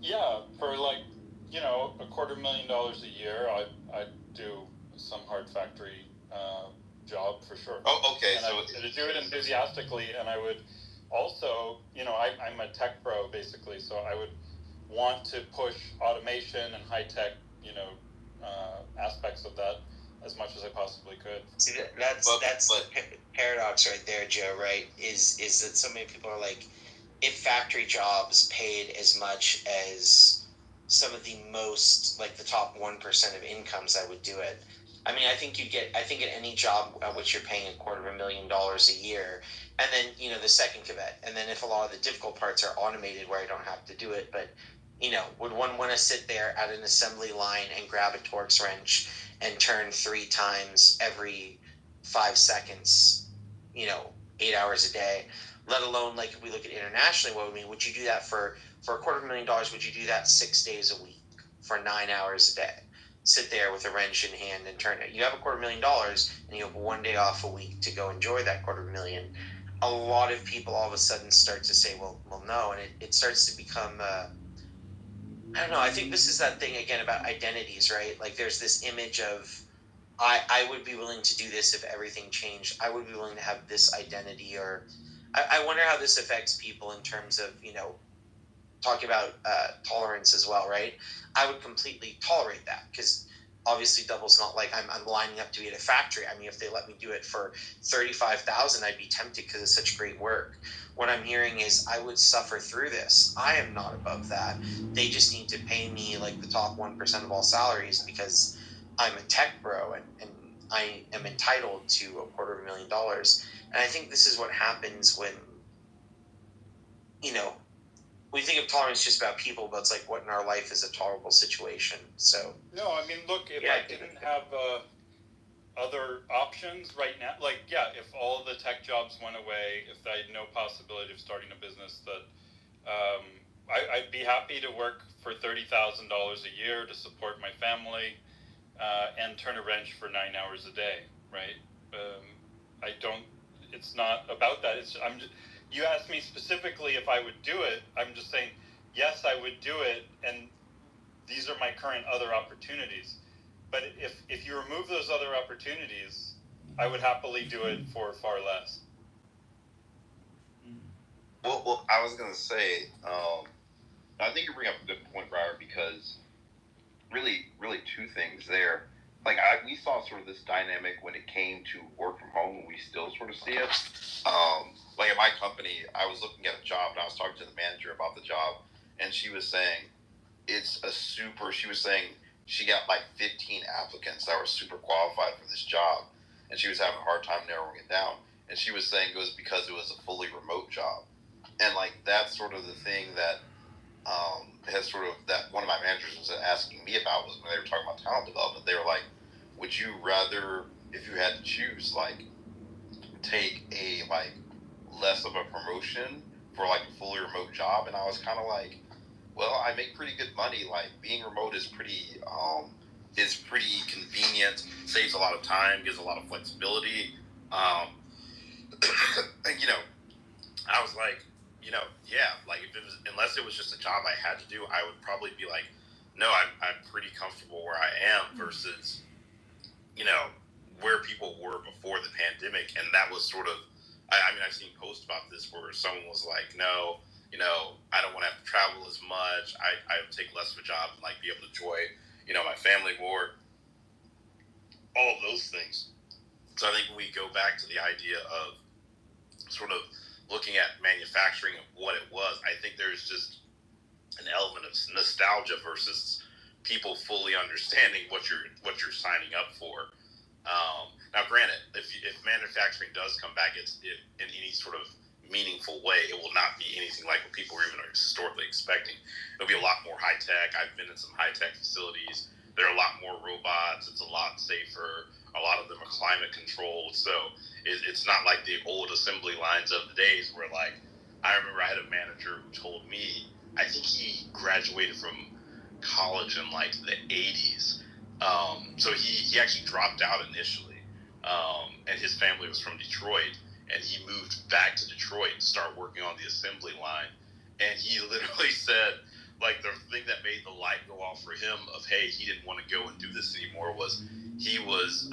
Yeah, for like, you know, $250,000 a year, I'd do some hard factory job for sure. Oh, okay. And so I would do it enthusiastically, and I would also, you know, I'm a tech bro basically, so I would want to push automation and high tech, you know, aspects of that as much as I possibly could. See, that's the paradox right there, Joe, right? Is that so many people are like, if factory jobs paid as much as some of the most, like the top 1% of incomes, I would do it. I mean, I think at any job at which you're paying $250,000 a year, and then, you know, the second caveat, and then if a lot of the difficult parts are automated where I don't have to do it, but would one want to sit there at an assembly line and grab a Torx wrench and turn 3 times every 5 seconds, 8 hours a day? Let alone, like, if we look at internationally, would you do that for $250,000? Would you do that 6 days a week for 9 hours a day? Sit there with a wrench in hand and turn it. You have $250,000 and you have 1 day off a week to go enjoy that $250,000. A lot of people all of a sudden start to say, well, no, and it starts to become, I don't know. I think this is that thing again about identities, right? Like, there's this image of, I would be willing to do this if everything changed. I would be willing to have this identity, or I wonder how this affects people in terms of, talking about tolerance as well, right? I would completely tolerate that because obviously Double's not like I'm lining up to be at a factory. I mean, if they let me do it for $35,000, I'd be tempted because it's such great work. What I'm hearing is I would suffer through this. I am not above that. They just need to pay me like the top 1% of all salaries because I'm a tech bro and I am entitled to $250,000. And I think this is what happens when, we think of tolerance just about people, but it's like what in our life is a tolerable situation. So no, I mean, look, if I didn't have other options right now, like, if all the tech jobs went away, if I had no possibility of starting a business, that I'd be happy to work for $30,000 a year to support my family and turn a wrench for 9 hours a day, right? It's not about that. You asked me specifically if I would do it. I'm just saying, yes, I would do it, and these are my current other opportunities. But if you remove those other opportunities, I would happily do it for far less. Well, I was going to say, I think you bring up a good point, Briar, because really two things there. Like, we saw sort of this dynamic when it came to work from home, and we still sort of see it. Like, at my company, I was looking at a job, and I was talking to the manager about the job, and she was saying, she was saying she got like 15 applicants that were super qualified for this job, and she was having a hard time narrowing it down. And she was saying it was because it was a fully remote job. And, like, that's sort of the thing that has sort of, that one of my managers was asking me about was when they were talking about talent development. They were like, would you rather, if you had to choose, like, take a, like, less of a promotion for, like, a fully remote job? And I was kind of like, well, I make pretty good money. Like, being remote is pretty convenient, saves a lot of time, gives a lot of flexibility. And, I was like, like, if it was, unless it was just a job I had to do, I would probably be like, no, I'm pretty comfortable where I am versus, where people were before the pandemic. And that was sort of, I mean, I've seen posts about this where someone was like, no, I don't want to have to travel as much. I would take less of a job and, like, be able to enjoy, my family more. All of those things. So I think when we go back to the idea of sort of looking at manufacturing of what it was, I think there's just an element of nostalgia versus people fully understanding what you're signing up for. Now, granted, if manufacturing does come back, in any sort of meaningful way, it will not be anything like what people were even historically expecting. It'll be a lot more high tech. I've been in some high tech facilities. There are a lot more robots. It's a lot safer. A lot of them are climate controlled. So it's not like the old assembly lines of the days where, like, I remember I had a manager who told me, I think he graduated from college in, like, the 80s. So he actually dropped out initially. And his family was from Detroit. And he moved back to Detroit to start working on the assembly line. And he literally said, like, the thing that made the light go off for him of, hey, he didn't want to go and do this anymore was he was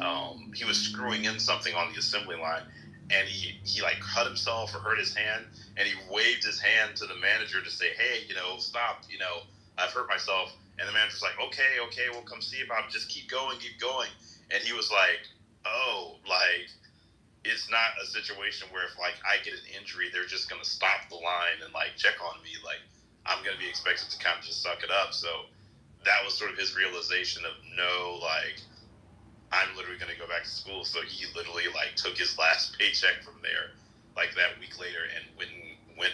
screwing in something on the assembly line, and he like cut himself or hurt his hand, and he waved his hand to the manager to say, hey, stop, I've hurt myself. And the manager's like, okay, we'll come see about it. Just keep going. And he was like, oh, like, it's not a situation where if, like, I get an injury, they're just going to stop the line and, like, check on me. Like, I'm going to be expected to kind of just suck it up. So that was sort of his realization of, no, like, I'm literally going to go back to school. So he literally, like, took his last paycheck from there, like, that week later, and went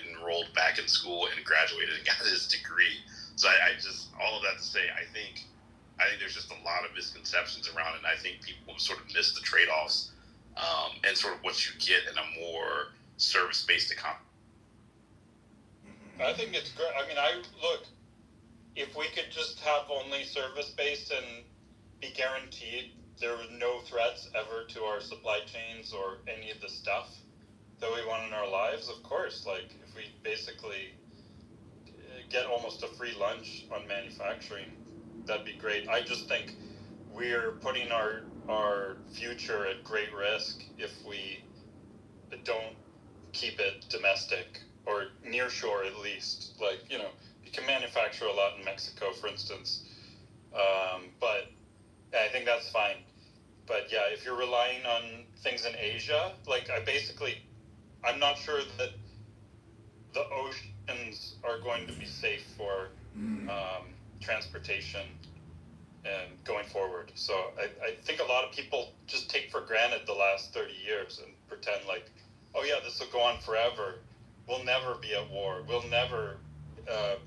and enrolled back in school and graduated and got his degree. So I just, all of that to say, I think there's just a lot of misconceptions around it, and I think people sort of miss the trade-offs and sort of what you get in a more service-based economy. I think it's great. I mean, look, if we could just have only service-based and be guaranteed there were no threats ever to our supply chains or any of the stuff that we want in our lives, of course, like if we basically get almost a free lunch on manufacturing, that'd be great. I just think we're putting our future at great risk if we don't keep it domestic or near shore at least. Like, you can manufacture a lot in Mexico, for instance, but I think that's fine. But yeah, if you're relying on things in Asia, like I'm not sure that the oceans are going to be safe for transportation and going forward. So I think a lot of people just take for granted the last 30 years and pretend like, oh yeah, this will go on forever. We'll never be at war. We'll never have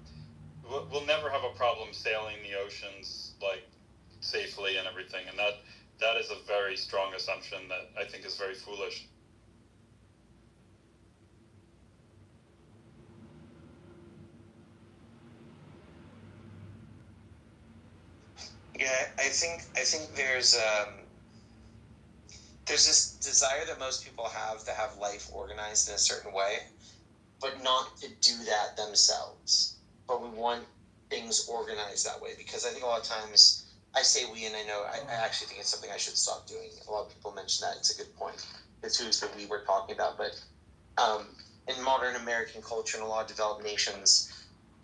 a problem sailing the oceans like safely and everything. And that is a very strong assumption that I think is very foolish. Yeah, I think there's this desire that most people have to have life organized in a certain way, but not to do that themselves. But we want things organized that way, because I think a lot of times, I say we, and I know I actually think it's something I should stop doing. A lot of people mention that. It's a good point. It's who's that we were talking about. But in modern American culture and a lot of developed nations,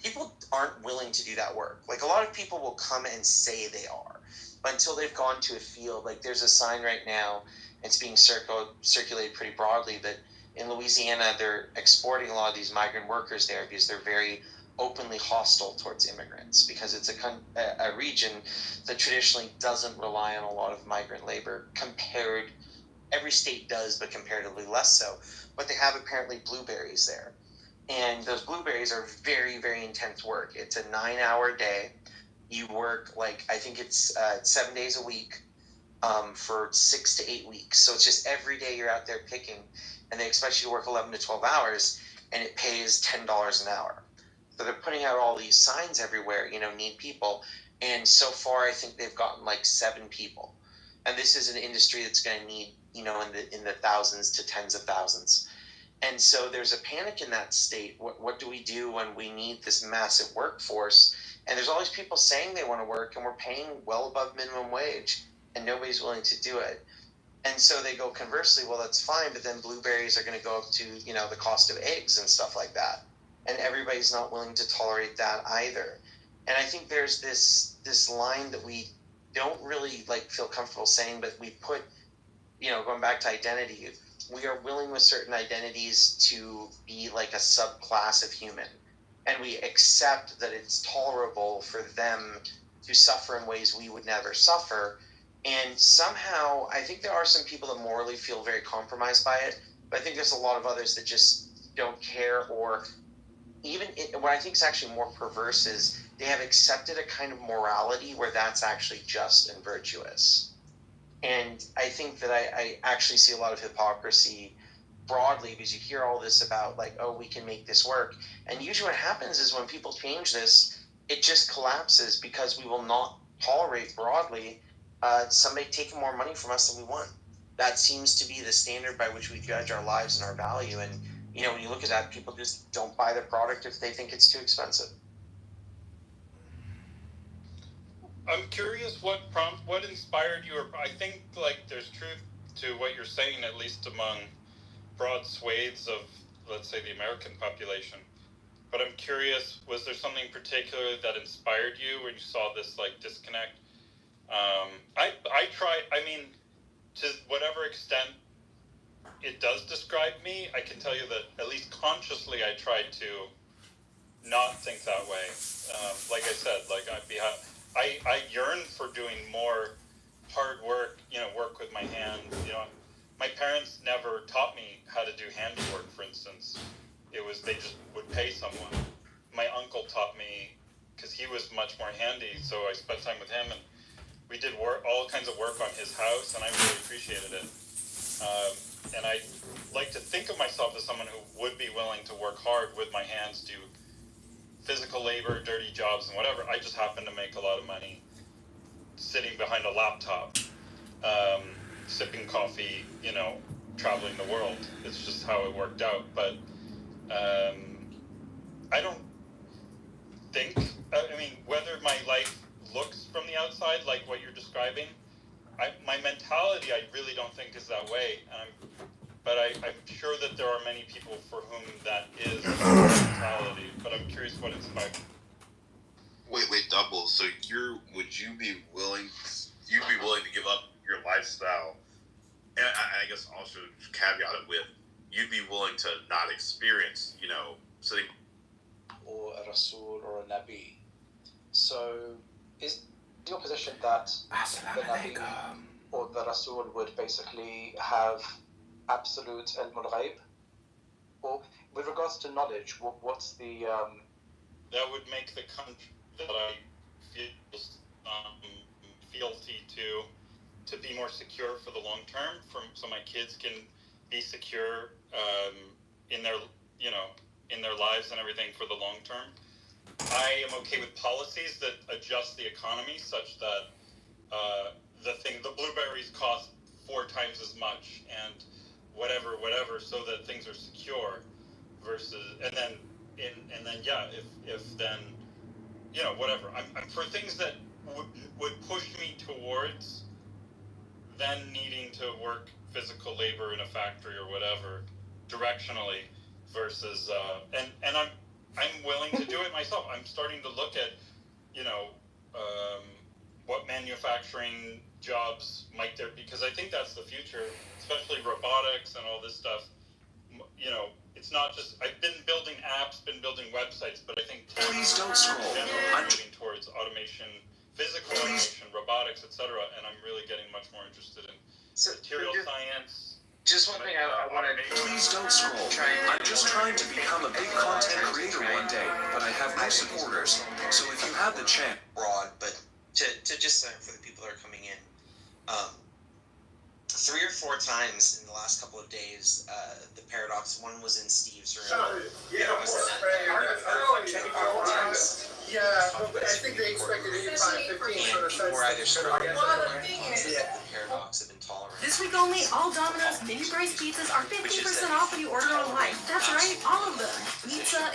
people aren't willing to do that work. Like, a lot of people will come and say they are, but until they've gone to a field, like there's a sign right now, it's being circulated pretty broadly, that in Louisiana, they're exporting a lot of these migrant workers there because they're very openly hostile towards immigrants, because it's a region that traditionally doesn't rely on a lot of migrant labor. Every state does, but comparatively less so. But they have apparently blueberries there. And those blueberries are very, very intense work. It's a 9-hour day. You work, I think it's 7 days a week for 6 to 8 weeks. So it's just every day you're out there picking, and they expect you to work 11 to 12 hours, and it pays $10 an hour. So they're putting out all these signs everywhere, need people. And so far, I think they've gotten 7 people. And this is an industry that's going to need, in the thousands to tens of thousands. And so there's a panic in that state. What do we do when we need this massive workforce? And there's all these people saying they want to work, and we're paying well above minimum wage, and nobody's willing to do it. And so they go, conversely, well, that's fine, but then blueberries are going to go up to, the cost of eggs and stuff like that. And everybody's not willing to tolerate that either. And I think there's this line that we don't really feel comfortable saying, but we put, going back to identity, we are willing with certain identities to be a subclass of human. And we accept that it's tolerable for them to suffer in ways we would never suffer. And somehow, I think there are some people that morally feel very compromised by it, but I think there's a lot of others that just don't care, or even what I think is actually more perverse is they have accepted a kind of morality where that's actually just and virtuous. And I think that I actually see a lot of hypocrisy broadly, because you hear all this about we can make this work. And usually what happens is when people change this, it just collapses, because we will not tolerate broadly somebody taking more money from us than we want. That seems to be the standard by which we judge our lives and our value. And, when you look at that, people just don't buy the product if they think it's too expensive. I'm curious what inspired you, or I think there's truth to what you're saying, at least among broad swathes of, let's say, the American population. But I'm curious, was there something particular that inspired you when you saw this disconnect? To whatever extent it does describe me, I can tell you that at least consciously I tried to not think that way. Like I said, I yearn for doing more hard work, work with my hands. My parents never taught me how to do handiwork, for instance. They just would pay someone. My uncle taught me because he was much more handy. So I spent time with him, and we did all kinds of work on his house, and I really appreciated it. And I like to think of myself as someone who would be willing to work hard with my hands, do physical labor, dirty jobs, and whatever. I just happen to make a lot of money sitting behind a laptop, sipping coffee, traveling the world. It's just how it worked out. But I don't think, whether my life looks from the outside like what you're describing, my mentality, I really don't think is that way. But I'm sure that there are many people for whom that is mentality. But I'm curious what inspired. Wait, double. So would you be willing? You'd be willing to give up your lifestyle, and I guess also caveat it with, you'd be willing to not experience, sitting. Or a Rasul or a Nabi. So is your position that the Nabi or the Rasul would basically have absolute ilm al-ghaib? Or with regards to knowledge, what's the... That would make the country that I feel fealty to be more secure for the long term, so my kids can be secure in their lives and everything for the long term. I am okay with policies that adjust the economy such that the blueberries cost 4 times as much and whatever, so that things are secure versus, and then whatever. I'm for things that would push me towards then needing to work physical labor in a factory or whatever directionally versus and I'm willing to do it myself. I'm starting to look at what manufacturing jobs might there be, because I think that's the future, especially robotics and all this stuff. It's not just, I've been building apps, been building websites, but I think please don't scroll. I'm moving towards automation, physical automation, robotics, etc. And I'm really getting much more interested in material science. Just one thing I want to... Please don't scroll. I'm just trying to become a big content creator one day, but I have no supporters. So if you have the chance... Broad, but to just for the people that are coming in, 3 or 4 times in the last couple of days, the paradox, one was in Steve's room. I think they expected 85, 15 for the people were either struggling the paradox of intolerance. This week only, all Domino's mini price pizzas are 50% off when you order online. That's right, all of them. Pizza.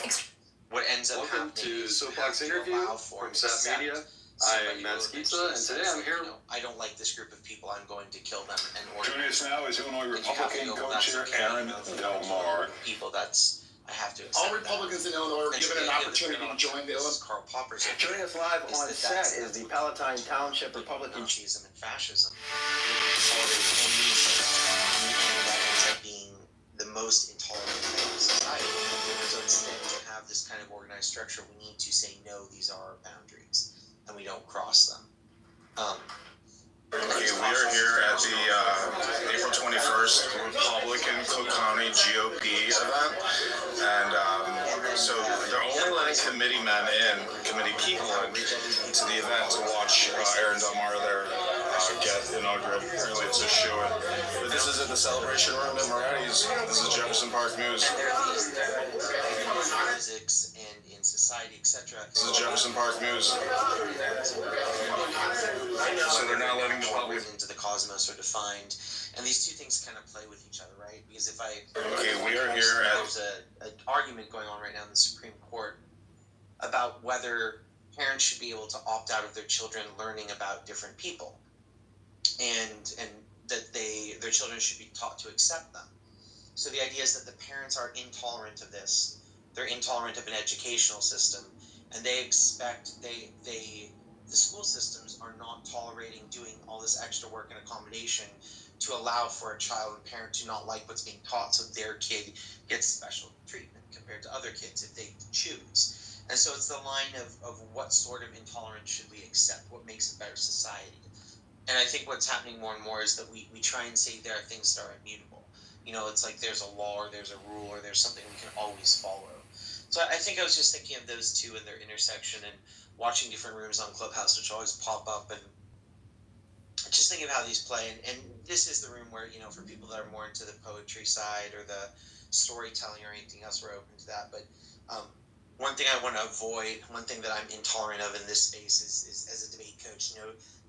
What ends up Welcome to Soapbox Interview from Sap Media. I am Matt Skizza, and today I'm here. I don't like this group of people. I'm going to kill them and order. Joining us now is Illinois Republican co-chair Aaron Del Mar. People, I have to accept. All Republicans in Illinois were given an opportunity to join the Illinois. Karl Popper's. Joining us live on set is the Palatine Township Republican. Nazism and fascism. That ends up being the most intolerant thing in society. So instead, to have this kind of organized structure, we need to say, no, these are our boundaries, and we don't cross them. Okay, we are here at the April 21st Republican Cook County GOP event, and so they're only letting committee men in, committee people in, to the event to watch Aaron Del Mar there get inaugurated. Apparently it's a show. But this is at the Celebration Room in Moretti's. This is Jefferson Park News. And there are these physics and in society, etc. This is Jefferson Park News. So they're not letting the public into the cosmos are defined, and these two things kind of play with each other, right? Because if we are here at... There's an argument going on right now in the Supreme Court about whether parents should be able to opt out of their children learning about different people, and that their children should be taught to accept them. So the idea is that the parents are intolerant of this. They're intolerant of an educational system, and they expect the school systems are not tolerating doing all this extra work and accommodation to allow for a child and parent to not like what's being taught, so their kid gets special treatment compared to other kids if they choose. And so it's the line of what sort of intolerance should we accept, what makes a better society. And I think what's happening more and more is that we try and say there are things that are immutable. It's like there's a law or there's a rule or there's something we can always follow. So I think I was just thinking of those two and their intersection, and watching different rooms on Clubhouse, which always pop up, and just thinking of how these play. And this is the room where, you know, for people that are more into the poetry side or the storytelling or anything else, we're open to that. But one thing I want to avoid, one thing that I'm intolerant of in this space is as a debate coach,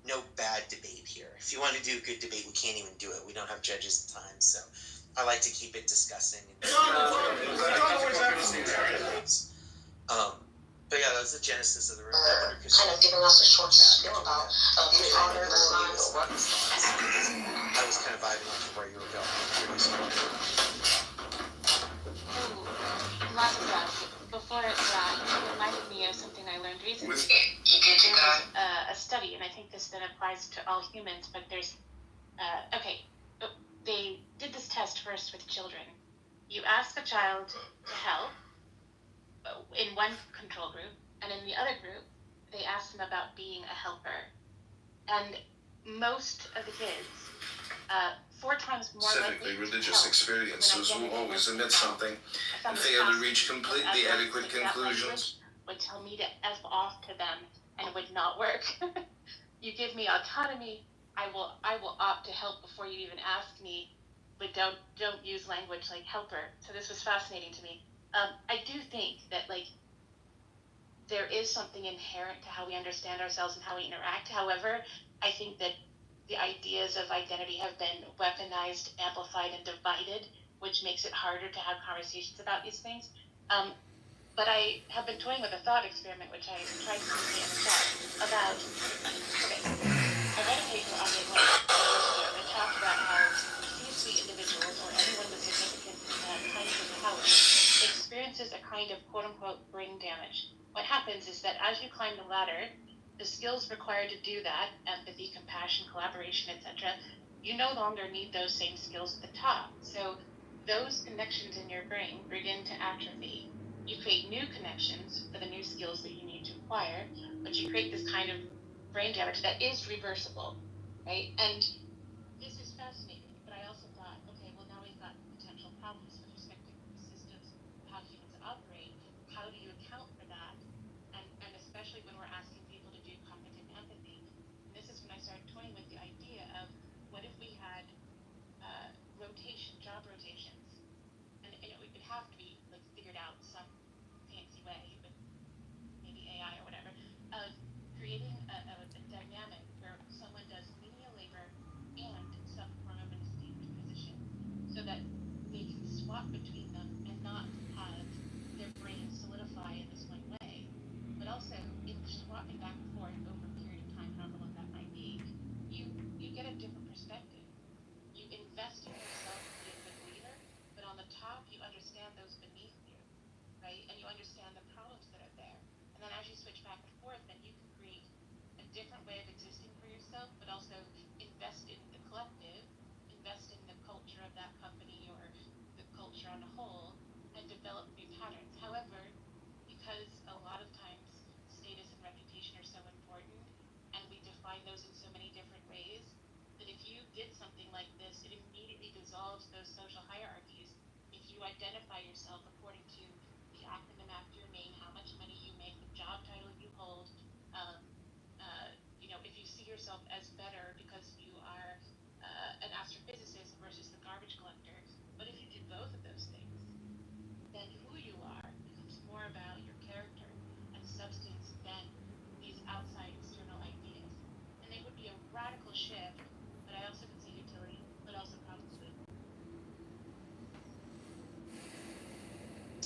no bad debate here. If you want to do a good debate, we can't even do it. We don't have judges at times, so I like to keep it discussing. But yeah, that's the genesis of the room. Kind of giving us a short spiel about the honor of the science. I was kind of vibing off of where you were going. Lots of that. Before that, it reminded me of something I learned recently. There was a study, and I think this then applies to all humans, but there's, they did this test first with children. You ask a child to help in one control group, and in the other group, they ask them about being a helper. And most of the kids, 4 times more Specifically, religious experiences will always omit something and fail to reach completely adequate conclusions. Would tell me to F off to them, and it would not work. You give me autonomy, I will opt to help before you even ask me, but don't use language like helper. So this was fascinating to me. I do think that, like, there is something inherent to how we understand ourselves and how we interact. However, I think that the ideas of identity have been weaponized, amplified, and divided, which makes it harder to have conversations about these things. But I have been toying with a thought experiment, which I tried to say in the chat, about, I read a paper on the Atlantic that talked about how C-suite individuals, or anyone with significant kinds of power, experiences a kind of quote-unquote brain damage. What happens is that as you climb the ladder, the skills required to do that, empathy, compassion, collaboration, etc., you no longer need those same skills at the top. So those connections in your brain begin to atrophy. You create new connections for the new skills that you need to acquire, but you create this kind of brain damage that is reversible, right? And this is fascinating, but I also thought, okay, well, now we've got potential problems with respect to systems, how humans operate. How do you account for that? And especially when we're asking people to do cognitive empathy. And this is when I started toying with the idea of, what if we had job rotations? And it would have to be, like, figured out some fancy way, but maybe AI or whatever, of creating a dynamic where someone does menial labor and some form of an esteemed position, so that they can swap between them and not have their brains solidify in this one way. But also, in swapping back and forth over a period of time, however long that might be, you get a different perspective. You invest in yourself to be a good leader, but on the top, you understand those beneath you, right? And you understand the problems that are there. And then as you switch back and forth, then you can create a different way of existing for yourself, but also invest in the collective, invest in the culture of that company or the culture on the whole, and develop new patterns. However, because a lot of times status and reputation are so important, and we define those in so many different ways, that if you did something like this, it immediately dissolves those social hierarchies. If you identify yourself according to the acronym after your name, how much money you make, the job title you hold, if you see yourself as better because you are an astrophysicist versus the garbage collector, but if you did both of those things, then who you are becomes more about your character and substance than these outside external ideas. And it would be a radical shift, but I also can see utility, but also problems with.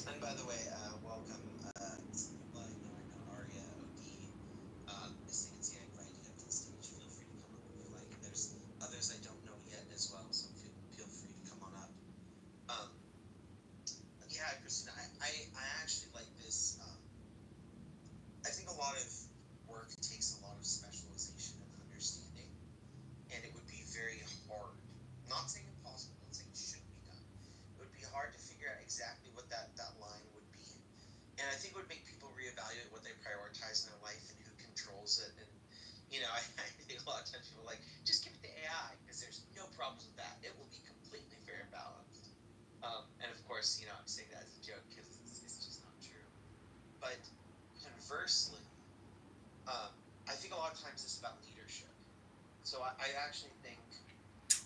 And by the way, welcome. Some people I know Aria, OD, Miss Nancy, I invited you up to the stage. Feel free to come up if you like. And there's others I don't know yet as well, so feel free to come on up. Yeah, Christina, I actually like this. I think a lot of work takes a lot of specialization and understanding, and it would be very hard. Not saying impossible, not saying it shouldn't be done. It would be hard to figure out exactly what that line would be. And I think it would make people reevaluate what they prioritize in their life and who controls it. And, I think a lot of times people are like, just give it to AI, because there's no problems with that. It will be completely fair and balanced. And of course, I'm saying that as a joke because it's just not true. But conversely, I actually think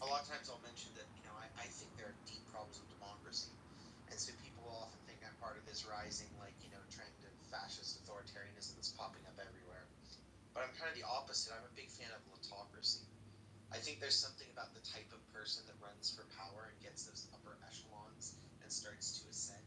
a lot of times I'll mention that, I think there are deep problems with democracy. And so people will often think I'm part of this rising, trend of fascist authoritarianism that's popping up everywhere. But I'm kind of the opposite. I'm a big fan of autocracy. I think there's something about the type of person that runs for power and gets those upper echelons and starts to ascend.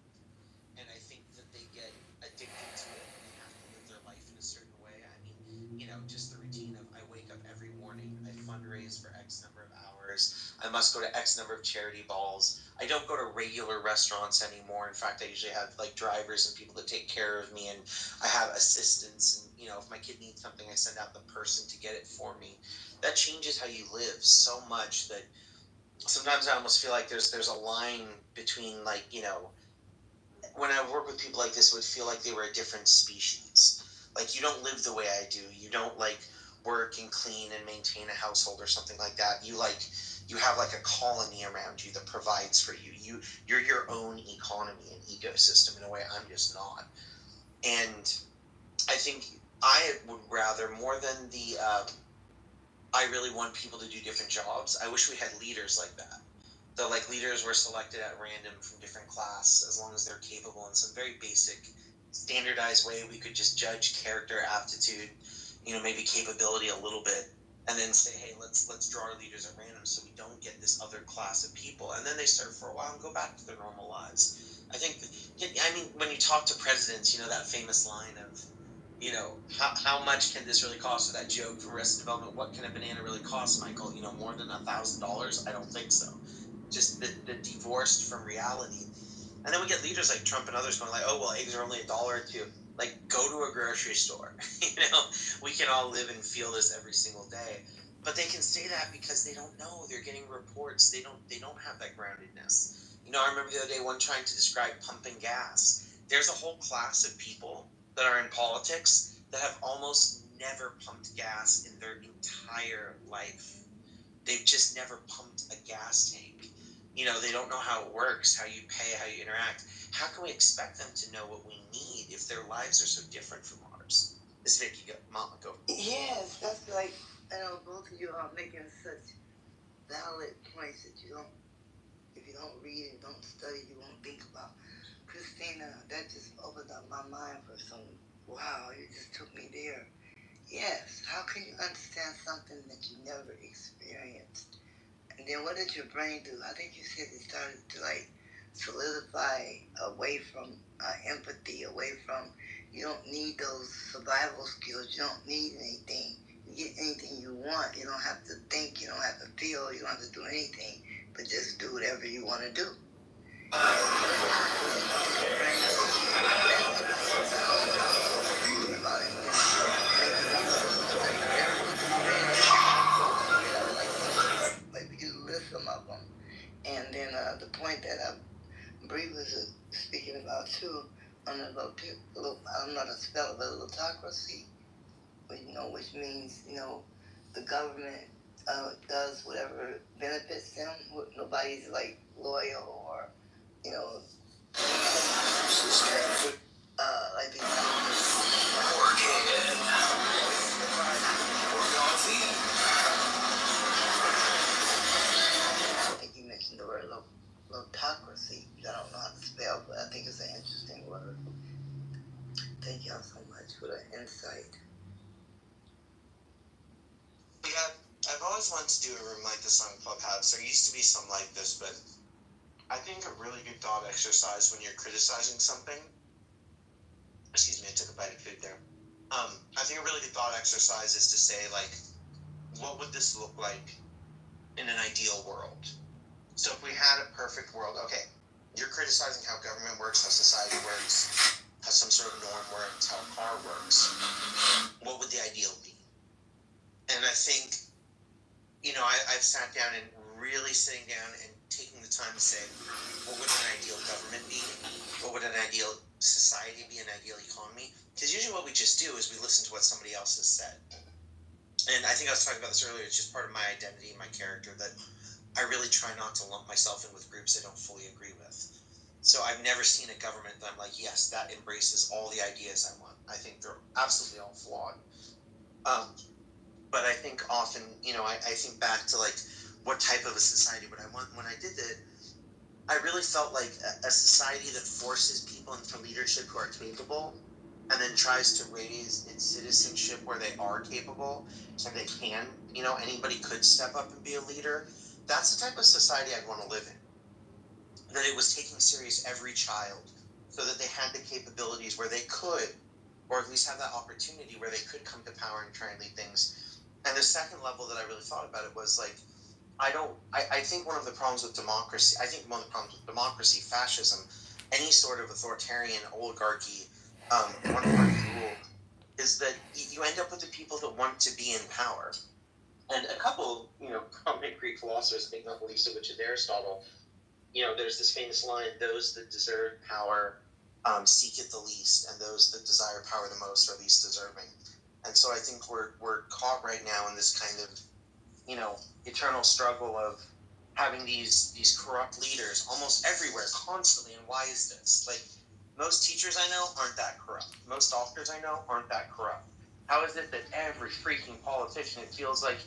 And I think that they get addicted to it and they have to live their life in a certain way. I mean, just the routine of I wake up every morning, I fundraise for X number of hours, I must go to X number of charity balls. I don't go to regular restaurants anymore. In fact, I usually have drivers and people that take care of me, and I have assistants. And if my kid needs something, I send out the person to get it for me. That changes how you live so much that sometimes I almost feel like there's a line between when I work with people like this, it would feel like they were a different species. Like, you don't live the way I do. You don't work and clean and maintain a household or something like that. You have a colony around you that provides for you. You're your own economy and ecosystem in a way I'm just not. And I think I would rather, more than I really want people to do different jobs. I wish we had leaders like that. The leaders were selected at random from different class, as long as they're capable in some very basic, standardized way. We could just judge character, aptitude, maybe capability a little bit, and then say, hey, let's draw our leaders at random so we don't get this other class of people. And then they serve for a while and go back to their normal lives. I think, when you talk to presidents, that famous line of, how much can this really cost? Or that joke from Arrested Development, what can a banana really cost, Michael? More than $1,000? I don't think so. Just the divorced from reality. And then we get leaders like Trump and others going oh, well, eggs are only $1 or $2. Go to a grocery store. We can all live and feel this every single day. But they can say that because they don't know. They're getting reports. They don't have that groundedness. I remember the other day one trying to describe pumping gas. There's a whole class of people that are in politics that have almost never pumped gas in their entire life. They've just never pumped a gas tank. They don't know how it works, how you pay, how you interact. How can we expect them to know what we need if their lives are so different from ours? This Vicky, Mama, go. Yes, that's both of you are making such valid points that if you don't read and don't study, you won't think about. Christina, that just opened up my mind for some, wow, you just took me there. Yes, how can you understand something that you never experienced? And then what did your brain do? I think you said it started to solidify away from empathy, away from, you don't need those survival skills, you don't need anything. You get anything you want, you don't have to think, you don't have to feel, you don't have to do anything, but just do whatever you want to do. Some of them. And then the point that Bree was speaking about too, on the I'm not a speller, but autocracy, which means, the government does whatever benefits them. Nobody's loyal or, I think you mentioned the word autocracy. I don't know how to spell, but I think it's an interesting word. Thank y'all so much for the insight. Yeah, I've always wanted to do a room like this on Clubhouse. There used to be some like this, but I think a really good thought exercise when you're criticizing something. Excuse me, I took a bite of food there. I think a really good thought exercise is to say, what would this look like in an ideal world? So if we had a perfect world, okay, you're criticizing how government works, how society works, how some sort of norm works, how a car works. What would the ideal be? And I think, I've sat down and really sitting down and taking the time to say, what would an ideal government be? What would an ideal society be, an ideal economy? Because usually what we just do is we listen to what somebody else has said. And I think I was talking about this earlier, it's just part of my identity and my character that I really try not to lump myself in with groups I don't fully agree with. So I've never seen a government that I'm like, yes, that embraces all the ideas I want. I think they're absolutely all flawed. But I think often, I think back to like what type of a society would I want. When I did it, I really felt like a society that forces people into leadership who are capable and then tries to raise its citizenship where they are capable so they can, anybody could step up and be a leader. That's the type of society I'd want to live in. That it was taking serious every child so that they had the capabilities where they could, or at least have that opportunity where they could come to power and try and lead things. And the second level that I really thought about it was like, I think one of the problems with democracy, fascism, any sort of authoritarian oligarchy, one-party rule, is that you end up with the people that want to be in power. And a couple, prominent Greek philosophers, I think not the least of which is Aristotle, there's this famous line, those that deserve power seek it the least, and those that desire power the most are least deserving. And so I think we're caught right now in this kind of, eternal struggle of having these corrupt leaders almost everywhere, constantly. And why is this? Like, most teachers I know aren't that corrupt. Most doctors I know aren't that corrupt. How is it that every freaking politician, it feels like,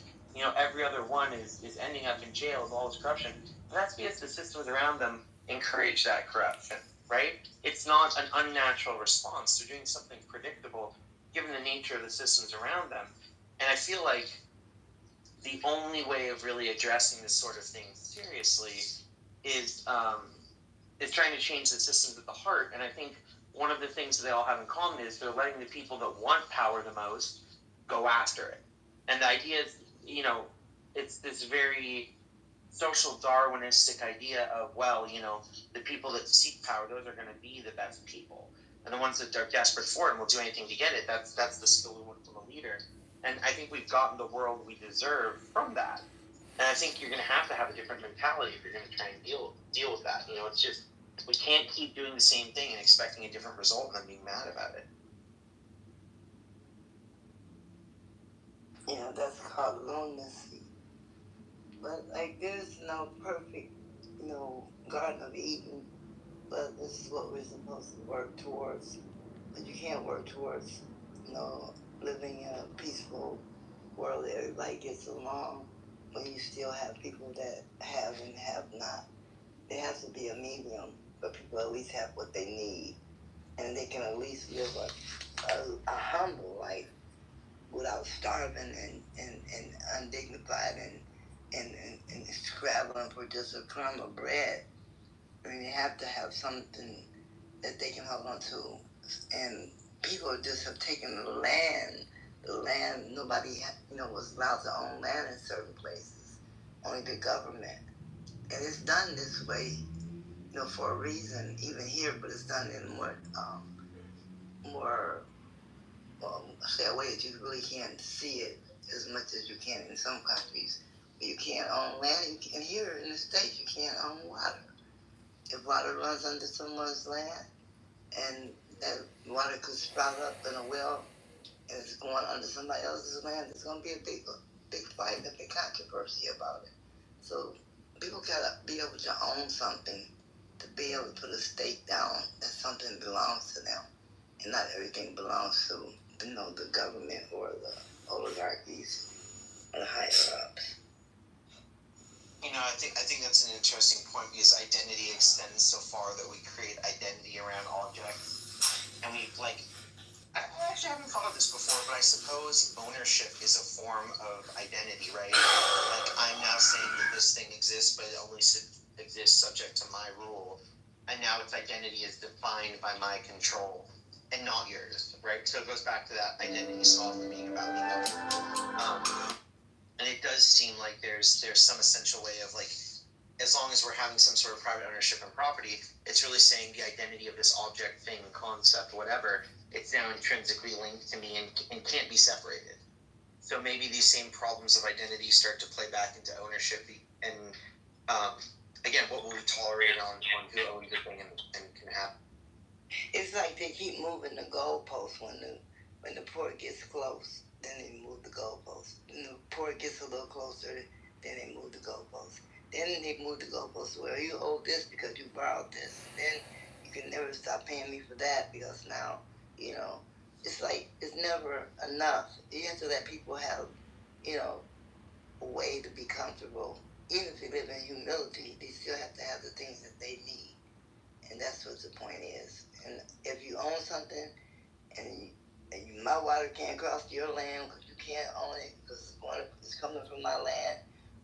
every other one is ending up in jail with all this corruption? And that's because the systems around them encourage that corruption, right? It's not an unnatural response. They're doing something predictable given the nature of the systems around them. And I feel like the only way of really addressing this sort of thing seriously is trying to change the systems at the heart. And I think one of the things that they all have in common is they're letting the people that want power the most go after it. And the idea is, it's this very social Darwinistic idea of, the people that seek power, those are going to be the best people. And the ones that are desperate for it and will do anything to get it, that's the skill we want from a leader. And I think we've gotten the world we deserve from that. And I think you're going to have a different mentality if you're going to try and deal with that. It's just, we can't keep doing the same thing and expecting a different result and then being mad about it. Yeah, that's called lunacy. But like, there's no perfect, Garden of Eden. But this is what we're supposed to work towards. But you can't work towards, living in a peaceful world that everybody gets along when you still have people that have and have not. There has to be a medium, but people at least have what they need, and they can at least live a humble life without starving and undignified and scrabbling for just a crumb of bread. I mean, they have to have something that they can hold on to, and people just have taken the land, nobody, was allowed to own land in certain places, only the government. And it's done this way, for a reason, even here, but it's done in say a way that you really can't see it as much as you can in some countries. You can't own land, and here in the States, you can't own water. If water runs under someone's land, and that water could sprout up in a well, and it's going under somebody else's land, there's going to be a big fight and a big controversy about it. So people gotta be able to own something to be able to put a stake down that something belongs to them, and not everything belongs to the government or the oligarchies or the higher ups. I think that's an interesting point because identity extends so far that we create identity around objects, and we I actually haven't thought of this before, but I suppose ownership is a form of identity, right? Like, I'm now saying that this thing exists, but it only exists subject to my rule, and now its identity is defined by my control and not yours, right? So it goes back to that identity softly being about me. And it does seem like there's some essential way of as long as we're having some sort of private ownership and property, it's really saying the identity of this object, thing, concept, whatever, it's now intrinsically linked to me and can't be separated. So maybe these same problems of identity start to play back into ownership. And again, what will we tolerate on who owns the thing and can have? It's like they keep moving the goalposts when the port gets close, then they move the goalposts. When the port gets a little closer, then they move the goalposts. Then they move the goalposts. Well, you owe this because you borrowed this. Then you can never stop paying me for that because now, it's like it's never enough. You have to let people have a way to be comfortable. Even if they live in humility, they still have to have the things that they need. And that's what the point is. And if you own something and my water can't cross your land because you can't own it because it's coming from my land,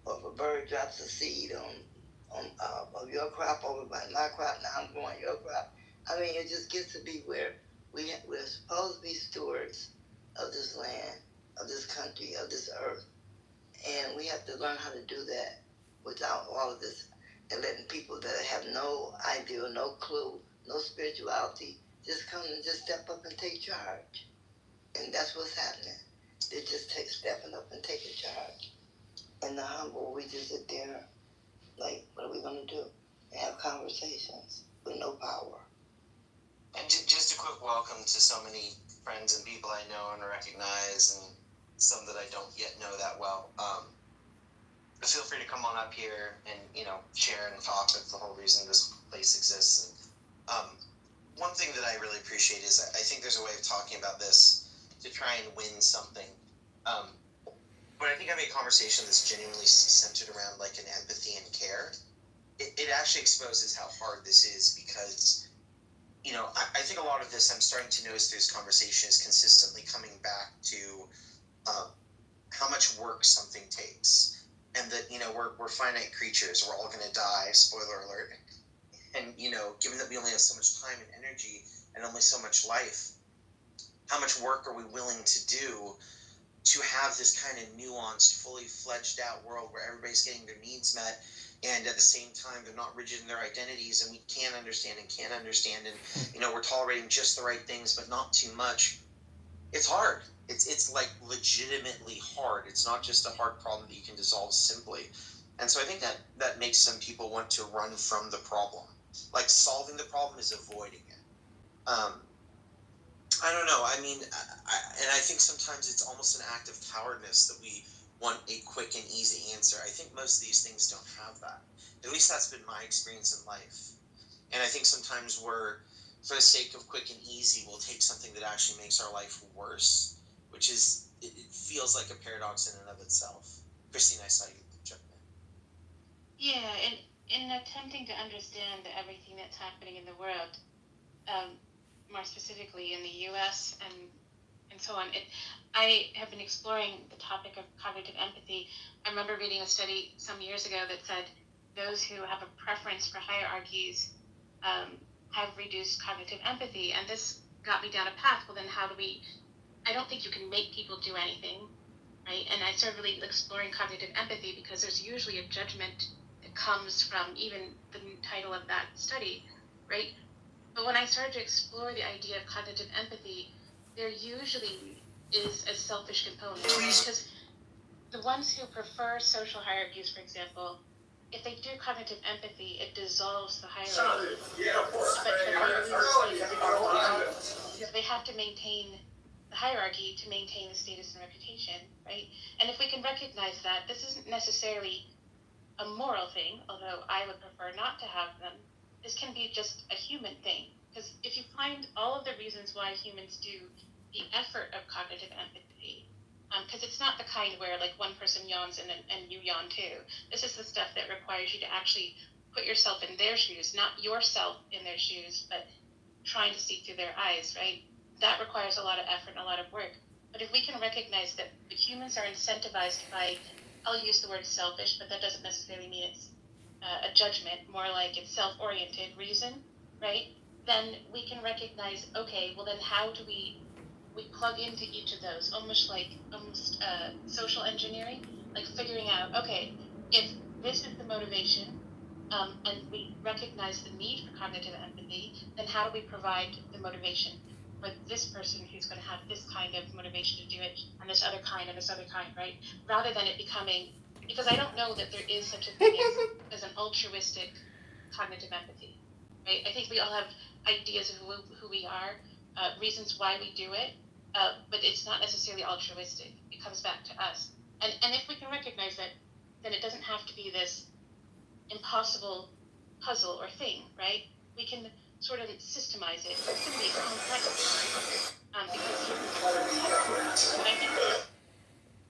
or if a bird drops a seed of your crop over by my crop, now I'm growing your crop. I mean, it just gets to be where we're supposed to be stewards of this land, of this country, of this earth. And we have to learn how to do that without all of this and letting people that have no idea, no clue, no spirituality, just come and just step up and take charge. And that's what's happening. They're just stepping up and taking charge. And the humble, we just sit there like, what are we going to do? And have conversations with no power. And just a quick welcome to so many friends and people I know and recognize, and some that I don't yet know that well. Feel free to come on up here and, share and talk. That's the whole reason this place exists. And one thing that I really appreciate is I think there's a way of talking about this to try and win something. But I think having a conversation that's genuinely centered around like an empathy and care, it actually exposes how hard this is, because I think a lot of this I'm starting to notice through this conversation is consistently coming back to how much work something takes, and that we're finite creatures, we're all going to die, spoiler alert, and given that we only have so much time and energy and only so much life, how much work are we willing to do to have this kind of nuanced, fully fledged out world where everybody's getting their needs met, and at the same time they're not rigid in their identities, and we can't understand and we're tolerating just the right things but not too much. It's hard. It's like legitimately hard. It's not just a hard problem that you can dissolve simply. And so I think that makes some people want to run from the problem. Like, solving the problem is avoiding it. I don't know. I mean, I think sometimes it's almost an act of cowardness that we want a quick and easy answer. I think most of these things don't have that. At least that's been my experience in life. And I think sometimes we're, for the sake of quick and easy, we'll take something that actually makes our life worse, which is, it feels like a paradox in and of itself. Christine, I saw you jump in. Yeah, and in attempting to understand everything that's happening in the world, more specifically in the U.S. and so on, I have been exploring the topic of cognitive empathy. I remember reading a study some years ago that said those who have a preference for hierarchies have reduced cognitive empathy, and this got me down a path. Well, then how do we? I don't think you can make people do anything, right? And I started really exploring cognitive empathy because there's usually a judgment that comes from even the title of that study, right? But when I started to explore the idea of cognitive empathy, there usually is a selfish component, because the ones who prefer social hierarchies, for example, if they do cognitive empathy, it dissolves the hierarchy. But they have to maintain the hierarchy to maintain the status and reputation, right? And if we can recognize that, this isn't necessarily a moral thing, although I would prefer not to have them. This can be just a human thing, because if you find all of the reasons why humans do the effort of cognitive empathy, because it's not the kind where like one person yawns and you yawn too. This is the stuff that requires you to actually put yourself in their shoes, not yourself in their shoes, but trying to see through their eyes, right? That requires a lot of effort and a lot of work. But if we can recognize that the humans are incentivized by, I'll use the word selfish, but that doesn't necessarily mean it's a judgment, more like it's self-oriented reason, right? Then we can recognize, okay, well then how do we plug into each of those, almost social engineering, like figuring out, okay, if this is the motivation, and we recognize the need for cognitive empathy, then how do we provide the motivation for this person who's going to have this kind of motivation to do it, and this other kind, right? Rather than it becoming, because I don't know that there is such a thing as an altruistic cognitive empathy, right? I think we all have ideas of who we are, reasons why we do it, but it's not necessarily altruistic. It comes back to us. And if we can recognize that, then it doesn't have to be this impossible puzzle or thing, right? We can sort of systemize it. It's going to be complex, because but I think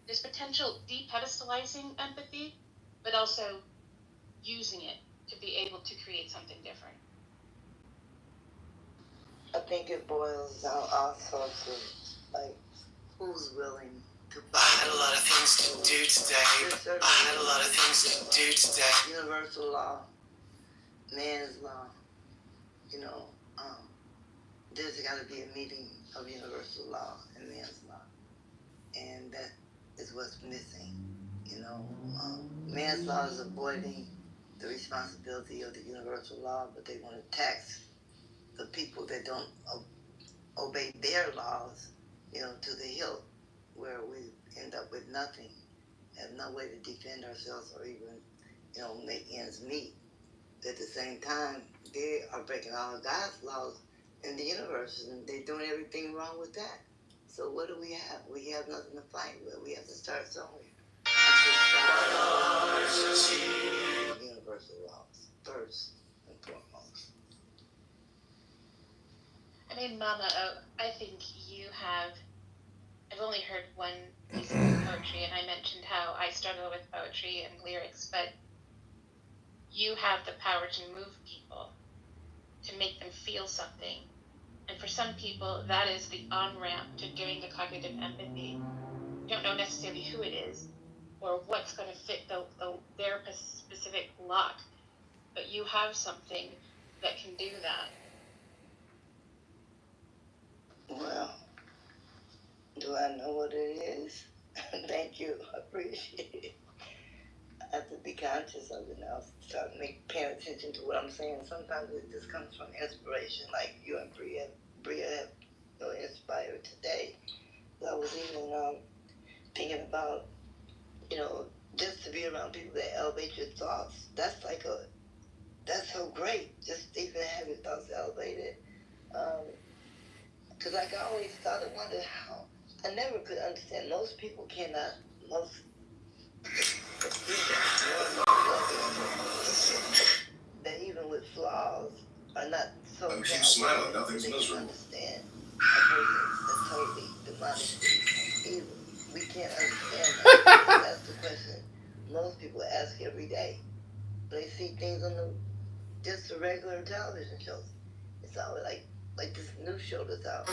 there's potential depedestalizing empathy, but also using it to be able to create something different. I think it boils down also to, like, who's willing to fight. I had a lot of things to do today. Universal law, man's law, you know, there's got to be a meeting of universal law and man's law. And that is what's missing, you know. Man's law is avoiding the responsibility of the universal law, but they want to tax the people that don't obey their laws, you know, to the hilt, where we end up with nothing, have no way to defend ourselves or even, you know, make ends meet. At the same time, they are breaking all of God's laws in the universe, and they're doing everything wrong with that. So what do we have? We have nothing to fight with. We have to start somewhere. Universal laws, first and foremost. I mean, Mama O, I think I've only heard one piece of poetry, and I mentioned how I struggle with poetry and lyrics, but you have the power to move people, to make them feel something. And for some people, that is the on-ramp to doing the cognitive empathy. You don't know necessarily who it is or what's going to fit their specific lock, but you have something that can do that. Well, do I know what it is? Thank you. I appreciate it. I have to be conscious of it now. Start paying attention to what I'm saying. Sometimes it just comes from inspiration, like you and Bria have, you know, inspired today. I was even thinking about, you know, just to be around people that elevate your thoughts. That's so great. Just even have your thoughts elevated. Because like I always thought and wondered how, I never could understand. Most people cannot, that even with flaws are not so bad. Keep smiling, nothing's miserable. Understand a person that's totally demonically evil. We can't understand that. That's the question most people ask every day. They see things on just the regular television shows. It's always like this new show that's out.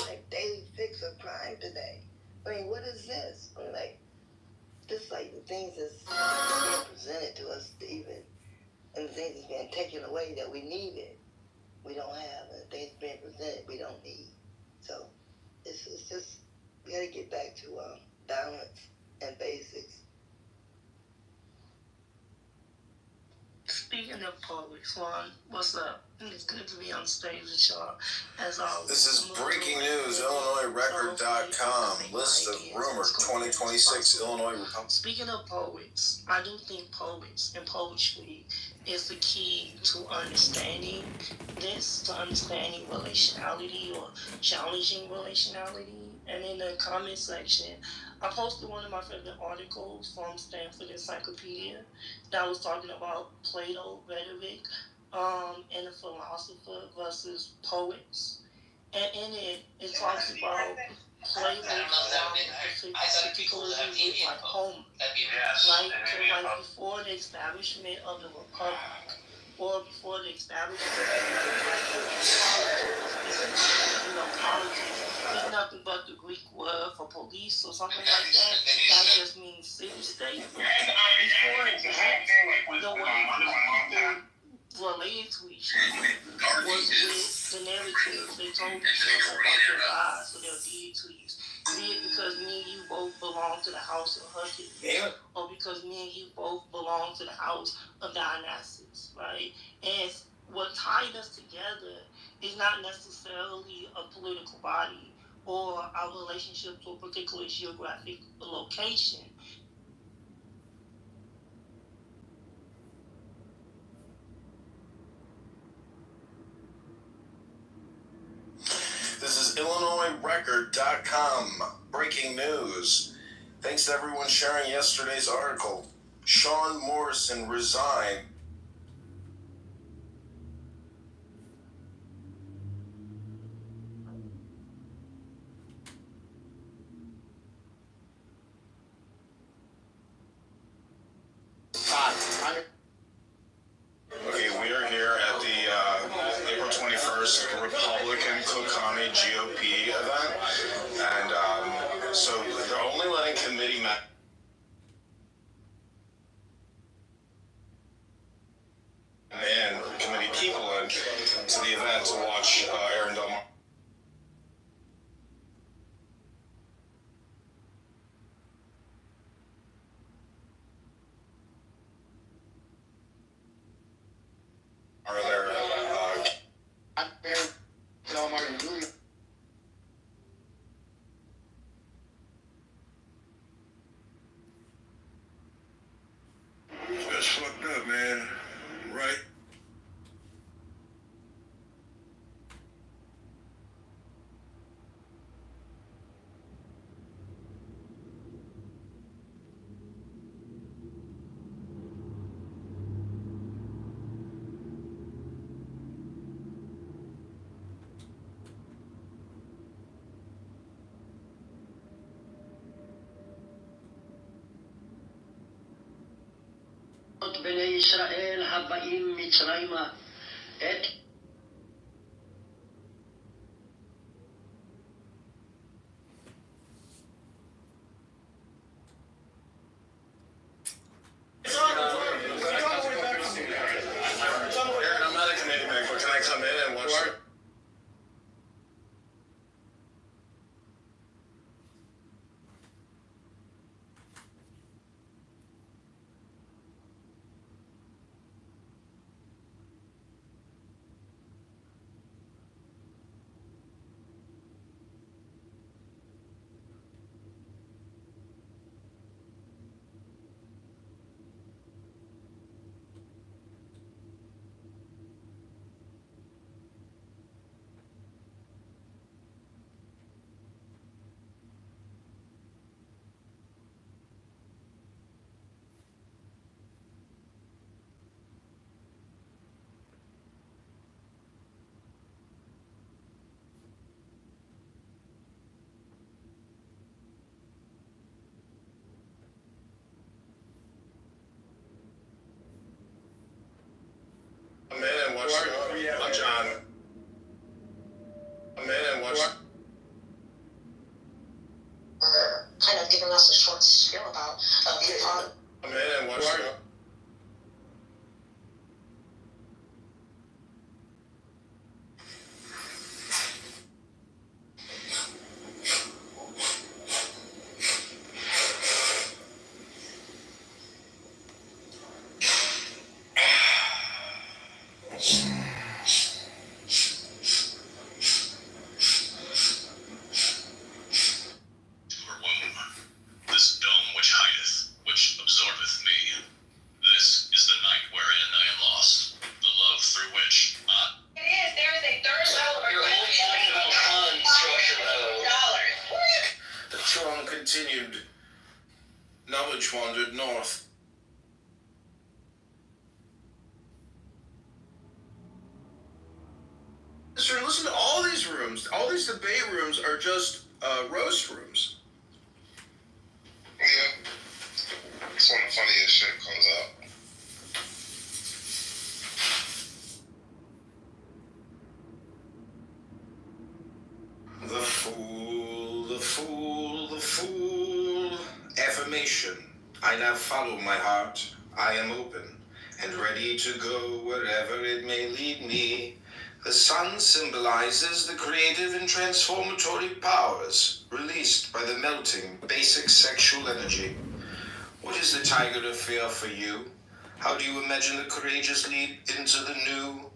Like daily fix of crime today. I mean, what is this? I mean, like, just like the things that's being presented to us, even, and the things that's being taken away that we needed, we don't have, and the things being presented we don't need. So it's just, we gotta get back to balance and basics. Speaking of poets, Juan, what's up? It's good to be on stage with y'all, as always. This is breaking news, IllinoisRecord.com. List of rumors 2026 Illinois Republican. Speaking of poets, I do think poets and poetry is the key to understanding this, to understanding relationality or challenging relationality. And in the comment section, I posted one of my favorite articles from Stanford Encyclopedia that was talking about Plato rhetoric and the philosopher versus poets. And in it talks about Plato, particularly with like Homer, right? So like before the establishment of the Republic, or before the establishment of politics, there's nothing but the Greek word for police or something like that. That just means city-state. Before that, the way people related to each other was with the narratives they told each other about their lives or their deities. Be it because me and you both belong to the house of Hercules, or because me and you both belong to the house of Dionysus, right? And what tied us together is not necessarily a political body or our relationship to a particular geographic location. This is IllinoisRecord.com. Breaking news. Thanks to everyone sharing yesterday's article. Sean Morrison resigned. committee man and committee people in to the event to watch Aaron Delmar. Are there? I'm Aaron Delmar. That's fucked up, man. Right? בני ישראל הבאים מצרימה את Aaron, I'm not a committee man, but can I come in and watch? I'm in and watch. I'm John. I'm in and watch. Kind of giving us a short spiel about I'm in and watch. This dome which hideth, which absorbeth me. This is the night wherein I am lost. The love through which It is. There is a third level of You're only talking about construction, though. $1. The throng continued. Knowledge wandered north. Listen to all these rooms. All these debate rooms are just roast rooms. Yeah. It's when the funniest shit comes out. The fool, the fool, the fool. Affirmation. I now follow my heart. I am open and ready to go wherever it may lead me. The sun symbolizes the creative and transformatory powers released by the melting basic sexual energy. What is the tiger of fear for you? How do you imagine the courageous leap into the new?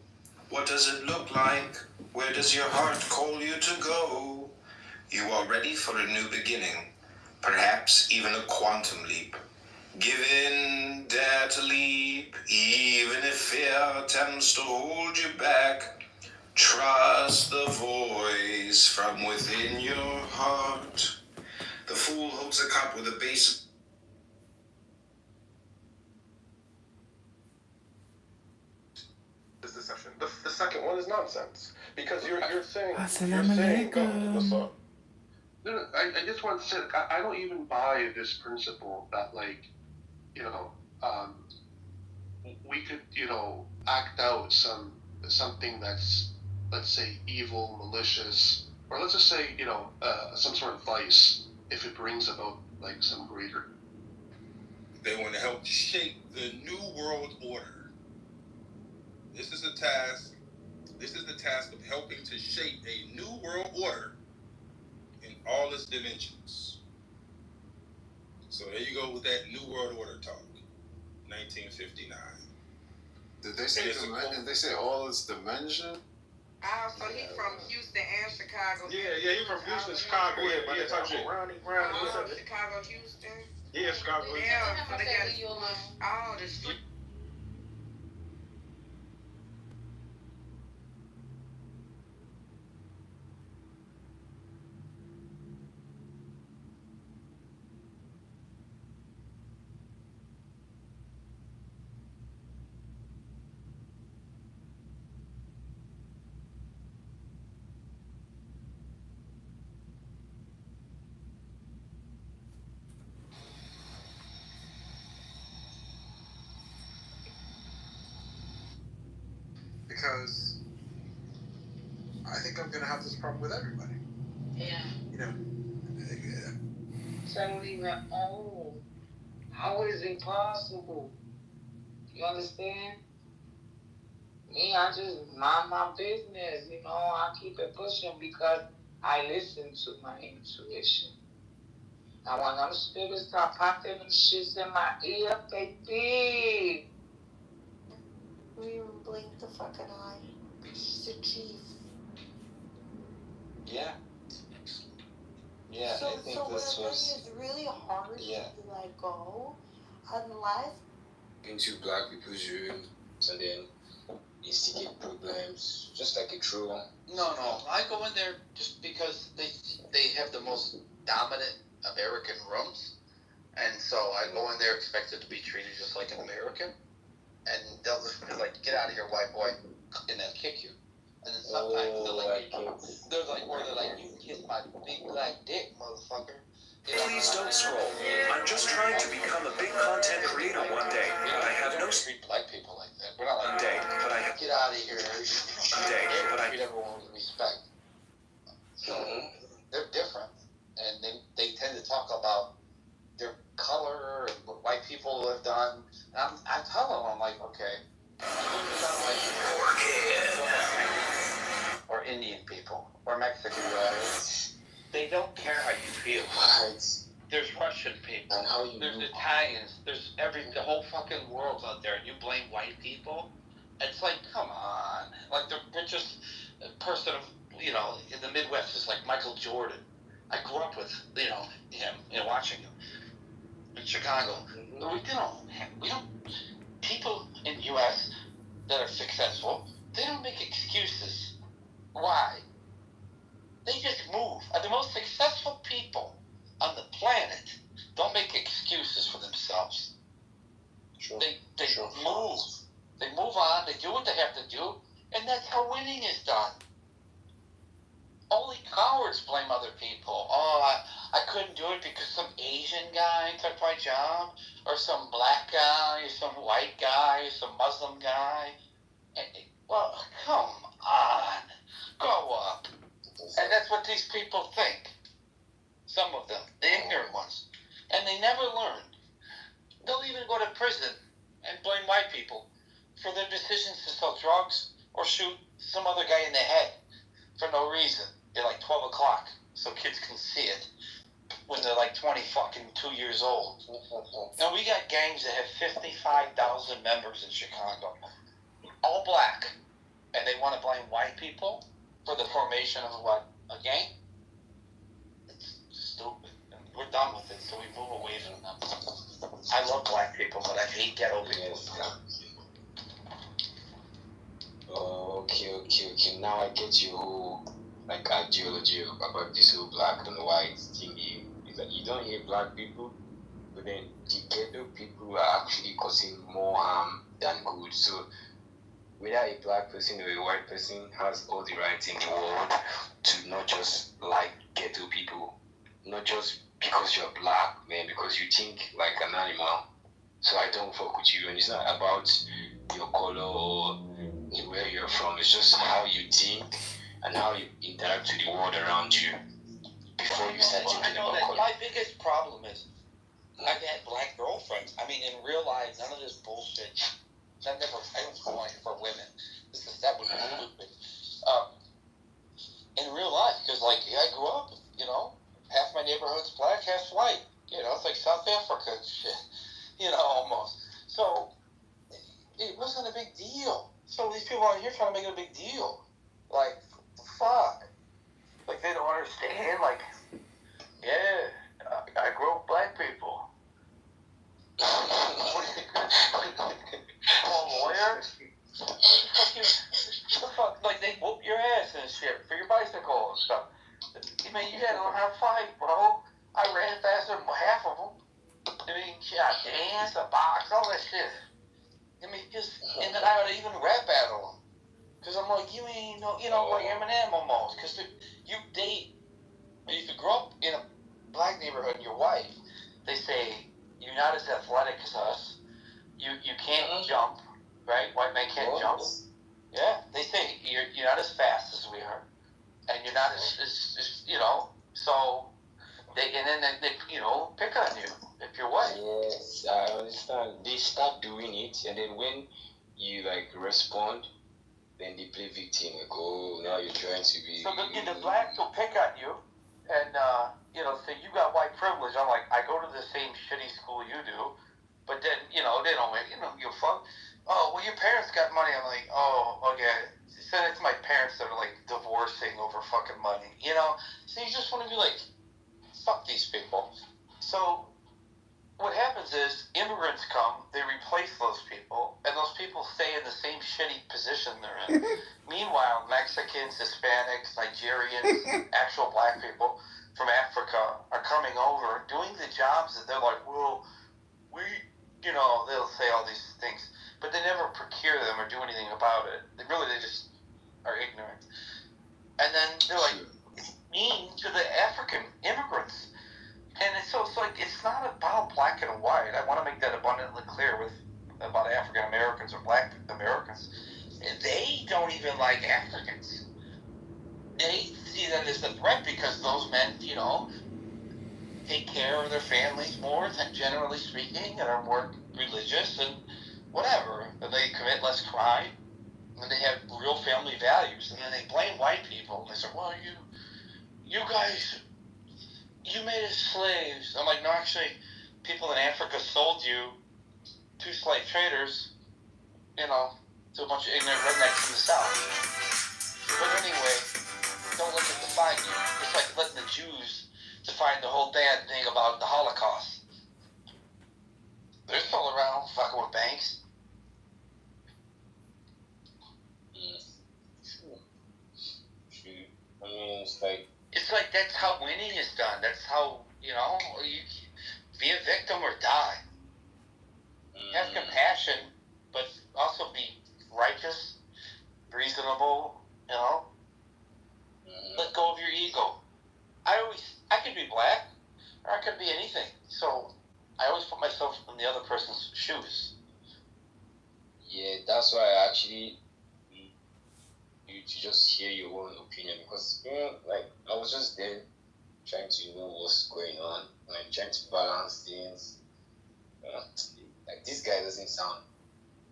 What does it look like? Where does your heart call you to go? You are ready for a new beginning, perhaps even a quantum leap. Give in, dare to leap, even if fear attempts to hold you back. Trust the voice from within your heart. The fool holds a cup with a base. Is the session. The second one is nonsense because you're saying Assalamu alaikum. no, I just want to say I don't even buy this principle that we could act out something that's, let's say, evil, malicious, or let's just say some sort of vice if it brings about like some greater. They want to help shape the new world order. This is the task. This is the task of helping to shape a new world order in all its dimensions. So there you go with that new world order talk. 1959. Did they say did they say all its dimension? So he from Houston and Chicago. Yeah, he from Houston, Chicago. Yeah, talk shit. Chicago, Houston. Yeah, Chicago. Yeah, so they got all the street. Because I think I'm gonna have this problem with everybody. Yeah. You know. Suddenly we're old. How is it possible? You understand? Me, I just mind my business. You know, I keep it pushing because I listen to my intuition. Now when them spirits start popping them shits in my ear, baby. We even blink the fucking eye. She's a chief. Yeah. Yeah, So, I think so this what I'm was. saying is really hard to let go unless. Into black people's dreams and then instigate problems, just like a true one. No, I go in there just because they have the most dominant American rooms, and so I go in there expected to be treated just like an American, and they'll just be like, "Get out of here, white boy," and they'll kick you. And then sometimes they're like, "You kiss my big black dick, motherfucker." Please don't scroll. I'm just trying to become a big content creator one day, but I have no treat black people like that. We're not like day, but I have get out of here. day, but I treat everyone with respect. So they're different, and they tend to talk about their color and what white people have done. And I tell them, I'm like, okay, or Indian people, or Mexican guys. They don't care how you feel. There's Russian people. And how you there's Italians. There's the whole fucking world's out there. And you blame white people. It's like, come on. Like the richest person, in the Midwest is like Michael Jordan. I grew up with, him, watching him in Chicago. We don't. People in the U.S. that are successful, they don't make excuses. Why? They just move. The most successful people on the planet don't make excuses for themselves. Sure. They move. They move on. They do what they have to do, and that's how winning is done. Only cowards blame other people. Oh, I couldn't do it because some Asian guy took my job, or some black guy, or some white guy, or some Muslim guy. Well, come on. Grow up. And that's what these people think. Some of them, the ignorant ones. And they never learn. They'll even go to prison and blame white people for their decisions to sell drugs or shoot some other guy in the head for no reason. They're like 12 o'clock, so kids can see it when they're like 22 years old. And we got gangs that have 55,000 members in Chicago. All black. And they want to blame white people for the formation of what? A gang? It's stupid. And we're done with it, so we move away from them. I love black people, but I hate ghetto people. Okay. Now I get your whole ideology about this whole black and white thingy. Is that you don't hate black people, but then the ghetto people are actually causing more harm than good. So whether a black person or a white person has all the rights in the world to not just like ghetto people, not just because you're black, man, because you think like an animal. So I don't fuck with you, and it's not about your color or where you're from. It's just how you think and how you interact with the world around you before you start thinking about color. My biggest problem is I've had black girlfriends. I mean, in real life, none of this bullshit. I don't go on for women. That would be stupid. In real life, because I grew up, half my neighborhood's black, half white. It's like South Africa shit, almost. So it wasn't a big deal. So these people out here trying to make it a big deal. Like, fuck. Like, they don't understand. Like, yeah, I grew up with black people. What do you think? Lawyer? Fuck, like, they whoop your ass and shit for your bicycle and stuff. I mean, you had to learn how to fight, bro. I ran faster than half of them. I mean, shit, I danced, I boxed, all that shit. I mean, and then I would even rap battle them. Because I'm like, you ain't no, like Eminem almost. Because you date, if you grow up in a black neighborhood and you're white, they say, you're not as athletic as us. You can't jump, right? White men can't jump. Yeah, they say you're not as fast as we are. And you're not as so they pick on you if you're white. Yes, I understand. They start doing it, and then when you respond, then they play victim. Like, oh, now you're trying to be. So the blacks will pick on you, and say you got white privilege. I'm like, I go to the same shitty school you do, but then they don't make you fuck. Oh, well, your parents got money. I'm like, oh, okay. So it's my parents that are divorcing over fucking money, So you just want to be like, fuck these people. So what happens is immigrants come, they replace those people, and those people stay in the same shitty position they're in. Meanwhile, Mexicans, Hispanics, Nigerians, actual black people from Africa are coming over, doing the jobs that they're like, well, they'll say all these things, but they never procure them or do anything about it. They just are ignorant. And then they're mean to the African immigrants. And it's not about black and white. I want to make that abundantly clear about African Americans or black Americans. They don't even like Africans. They see that as a threat because those men, take care of their families more, generally speaking, and are more religious and whatever. And they commit less crime, and they have real family values. And then they blame white people. And they say, well, you guys, you made us slaves. I'm like, no, actually, people in Africa sold you to slave traders, to a bunch of ignorant rednecks in the South. But anyway, don't let it define you. It's like letting the Jews define the whole bad thing about the Holocaust. They're still around fucking with banks. I mean, it's like that's how winning is done. That's how, you be a victim or die. Have compassion, but also be righteous, reasonable, Let go of your ego. I could be black, or I could be anything. So I always put myself in the other person's shoes. Yeah, that's why I actually you to just hear your own opinion, because I was just there trying to know what's going on, trying to balance things. This guy doesn't sound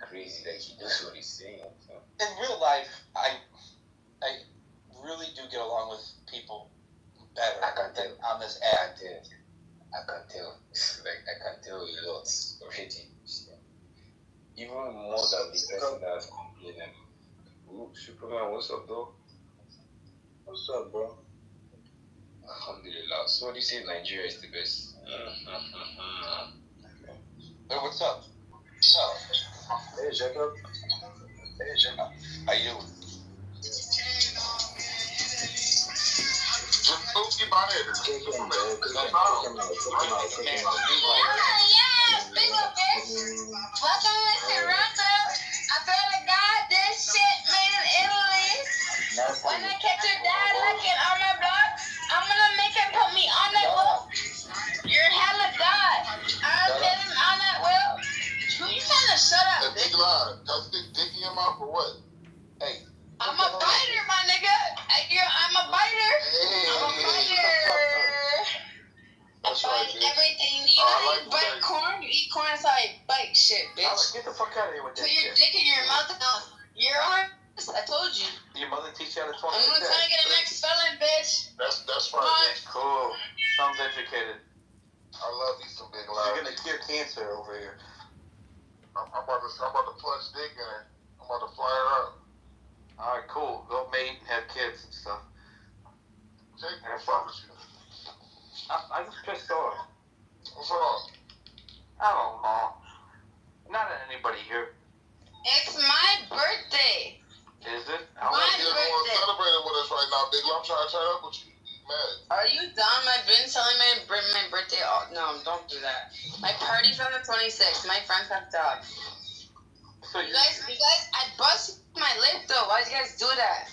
crazy, he knows what he's saying. So. In real life, I really do get along with people better. I can tell on this app. I can tell. I can tell a lot already. Even more than the person that's complaining. Ooh, Superman, what's up, though? What's up, bro? Alhamdulillah. So what do you say Nigeria is the best? Hey, what's up? Hey, Jacob. How you? Yes, big up, bitch. Welcome to Toronto. I feel like God, this shit made in Italy. When I catch your dad looking on my block, I'm gonna make him put me on that wheel. You're hella God. I'll get him on that wheel. Who you trying to shut up, bitch? Does stick dick in your mouth or what? Hey. I'm a biter, my nigga. I'm a biter. I'm a biter. That's everything. You know how you bite corn? You eat corn, that's how you bite shit, bitch. Get the fuck out of here with that Put your shit. dick in your mouth. You're on. I told you. Your mother teach you how to talk I'm like gonna that? try to get a next felon, bitch. That's Come right. on. Cool. Sounds educated. I love you some big You're lies. gonna cure cancer over here. I'm about to punch dick in her. I'm about to fly her up. Alright, cool. Go mate, have kids and stuff. Jake, what's up with you? I just pissed off. What's wrong? I don't know. Not at anybody here. It's my birthday. Is it? My You're the one birthday. celebrating with us right now, big. I'm trying to turn up with you. Man. Are you dumb? I've been telling my birthday. Oh, no, don't do that. My party's on the 26th. My friends have dogs. So You guys, I busted my lip though. Why did you guys do that?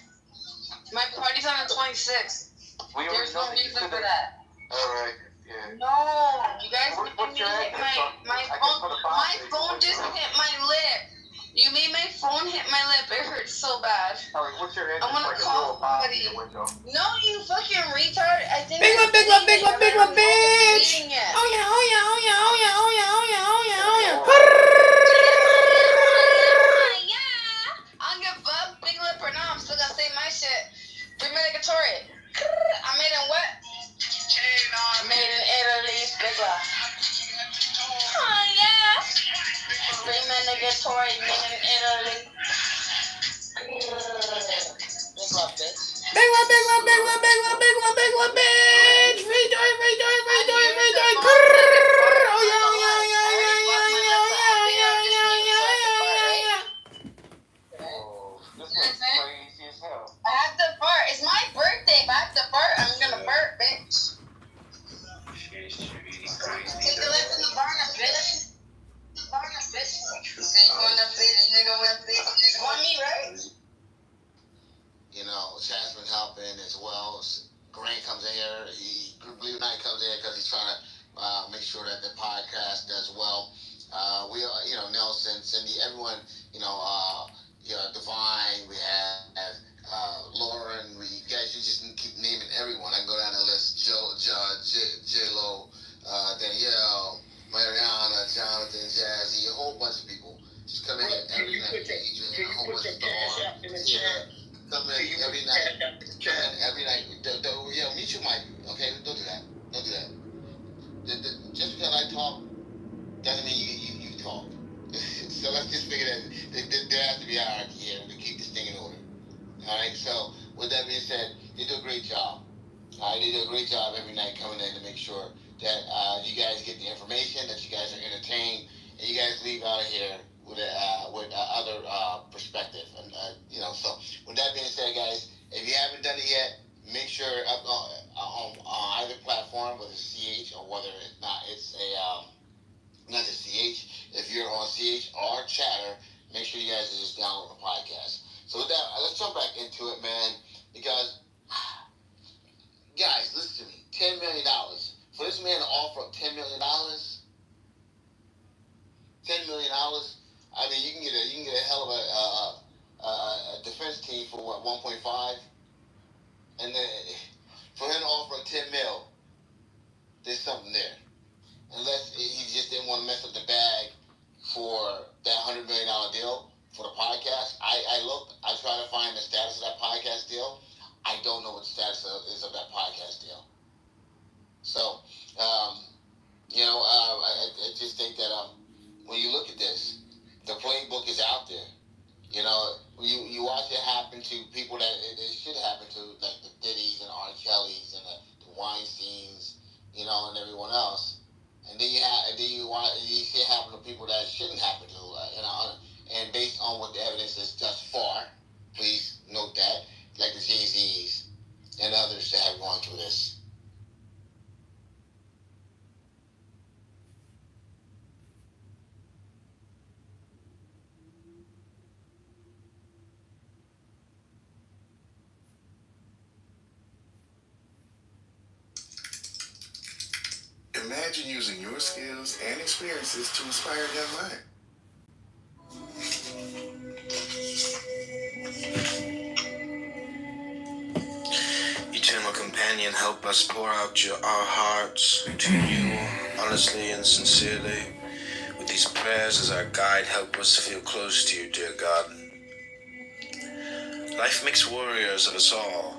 My party's on the 26th. There's no reason for that. Alright, yeah. No, you guys made me hit my phone. My phone just hit my lip. You made my phone hit my lip. It hurts so bad. Alright, what's your answer? I want to call somebody. No, you fucking retard. I think Big one, big one, big one, big one, bitch. Oh yeah, Oh yeah, oh yeah, oh yeah, oh yeah, oh yeah, oh yeah, oh yeah, oh yeah. I don't give a fuck, big lip or not. I'm still gonna say my shit. Premedicatory. I made it what? I made it in Italy, big lip. Oh yeah. Premedicatory, made it in Italy. Big lip, bitch. Big one, big one, big one, big one, big one, big one, bitch. Free joy, free joy, free joy, free joy. Oh yeah, oh yeah, oh yeah, oh yeah, oh yeah, oh yeah, oh yeah, oh yeah, oh yeah. This is crazy as hell. I have to fart. It's my birthday. If I have to fart, I'm gonna fart, bitch. Take a left in the burner, bitch. Burner, bitch. Nigga wanna fit, nigga wanna fit, nigga want me, right? You know, Chad's been helping as well. Grant comes in here. Believe it or not, he comes in because he's trying to make sure that the podcast does well. We are, you know, Nelson, Cindy, everyone, you know, Divine, we have Lauren, you guys, you just keep naming everyone. I can go down the list. J-Lo, Danielle, Mariana, Jonathan, Jazzy, a whole bunch of people. Just come in every night. A whole bunch of stars. Come in every night. Every night. Yeah, meet your mic. Okay, don't do that. Don't do that. Just because I talk doesn't mean you talk. So let's just figure that there has to be hierarchy here to keep this thing in order. All right. So with that being said, they do a great job. All right, they do a great job every night coming in to make sure that you guys get the information, that you guys are entertained, and you guys leave out of here with other perspective. And you know, so with that being said, guys, if you haven't done it yet, make sure on either platform, whether it's CH or whether it's not, it's not just CH. If you're on CH or Chatter, make sure you guys just download the podcast. So with that, let's jump back into it, man, because guys, listen to me. $10 million for this man to offer up $10 million. $10 million. I mean, you can get a hell of a defense team for what, 1.5, and then for him to offer 10 mil, there's something there. Unless he just didn't want to mess up the bag for that $100 million deal for the podcast. I looked. I tried to find the status of that podcast deal. I don't know what the status is of that podcast deal. So, you know, I just think that when you look at this, the playbook is out there. You know, you watch it happen to people that it should happen to, like the Diddy's and R. Kelly's and the Weinsteins, you know, and everyone else. And then you see it happen to people that it shouldn't happen to, you know. And based on what the evidence is thus far, please note that, like the Jay-Z's and others that have gone through this. Imagine using your skills and experiences to inspire a young mind. Each time I compare companion, help us pour out our hearts to you, honestly and sincerely. With these prayers as our guide, help us feel close to you, dear God. Life makes warriors of us all.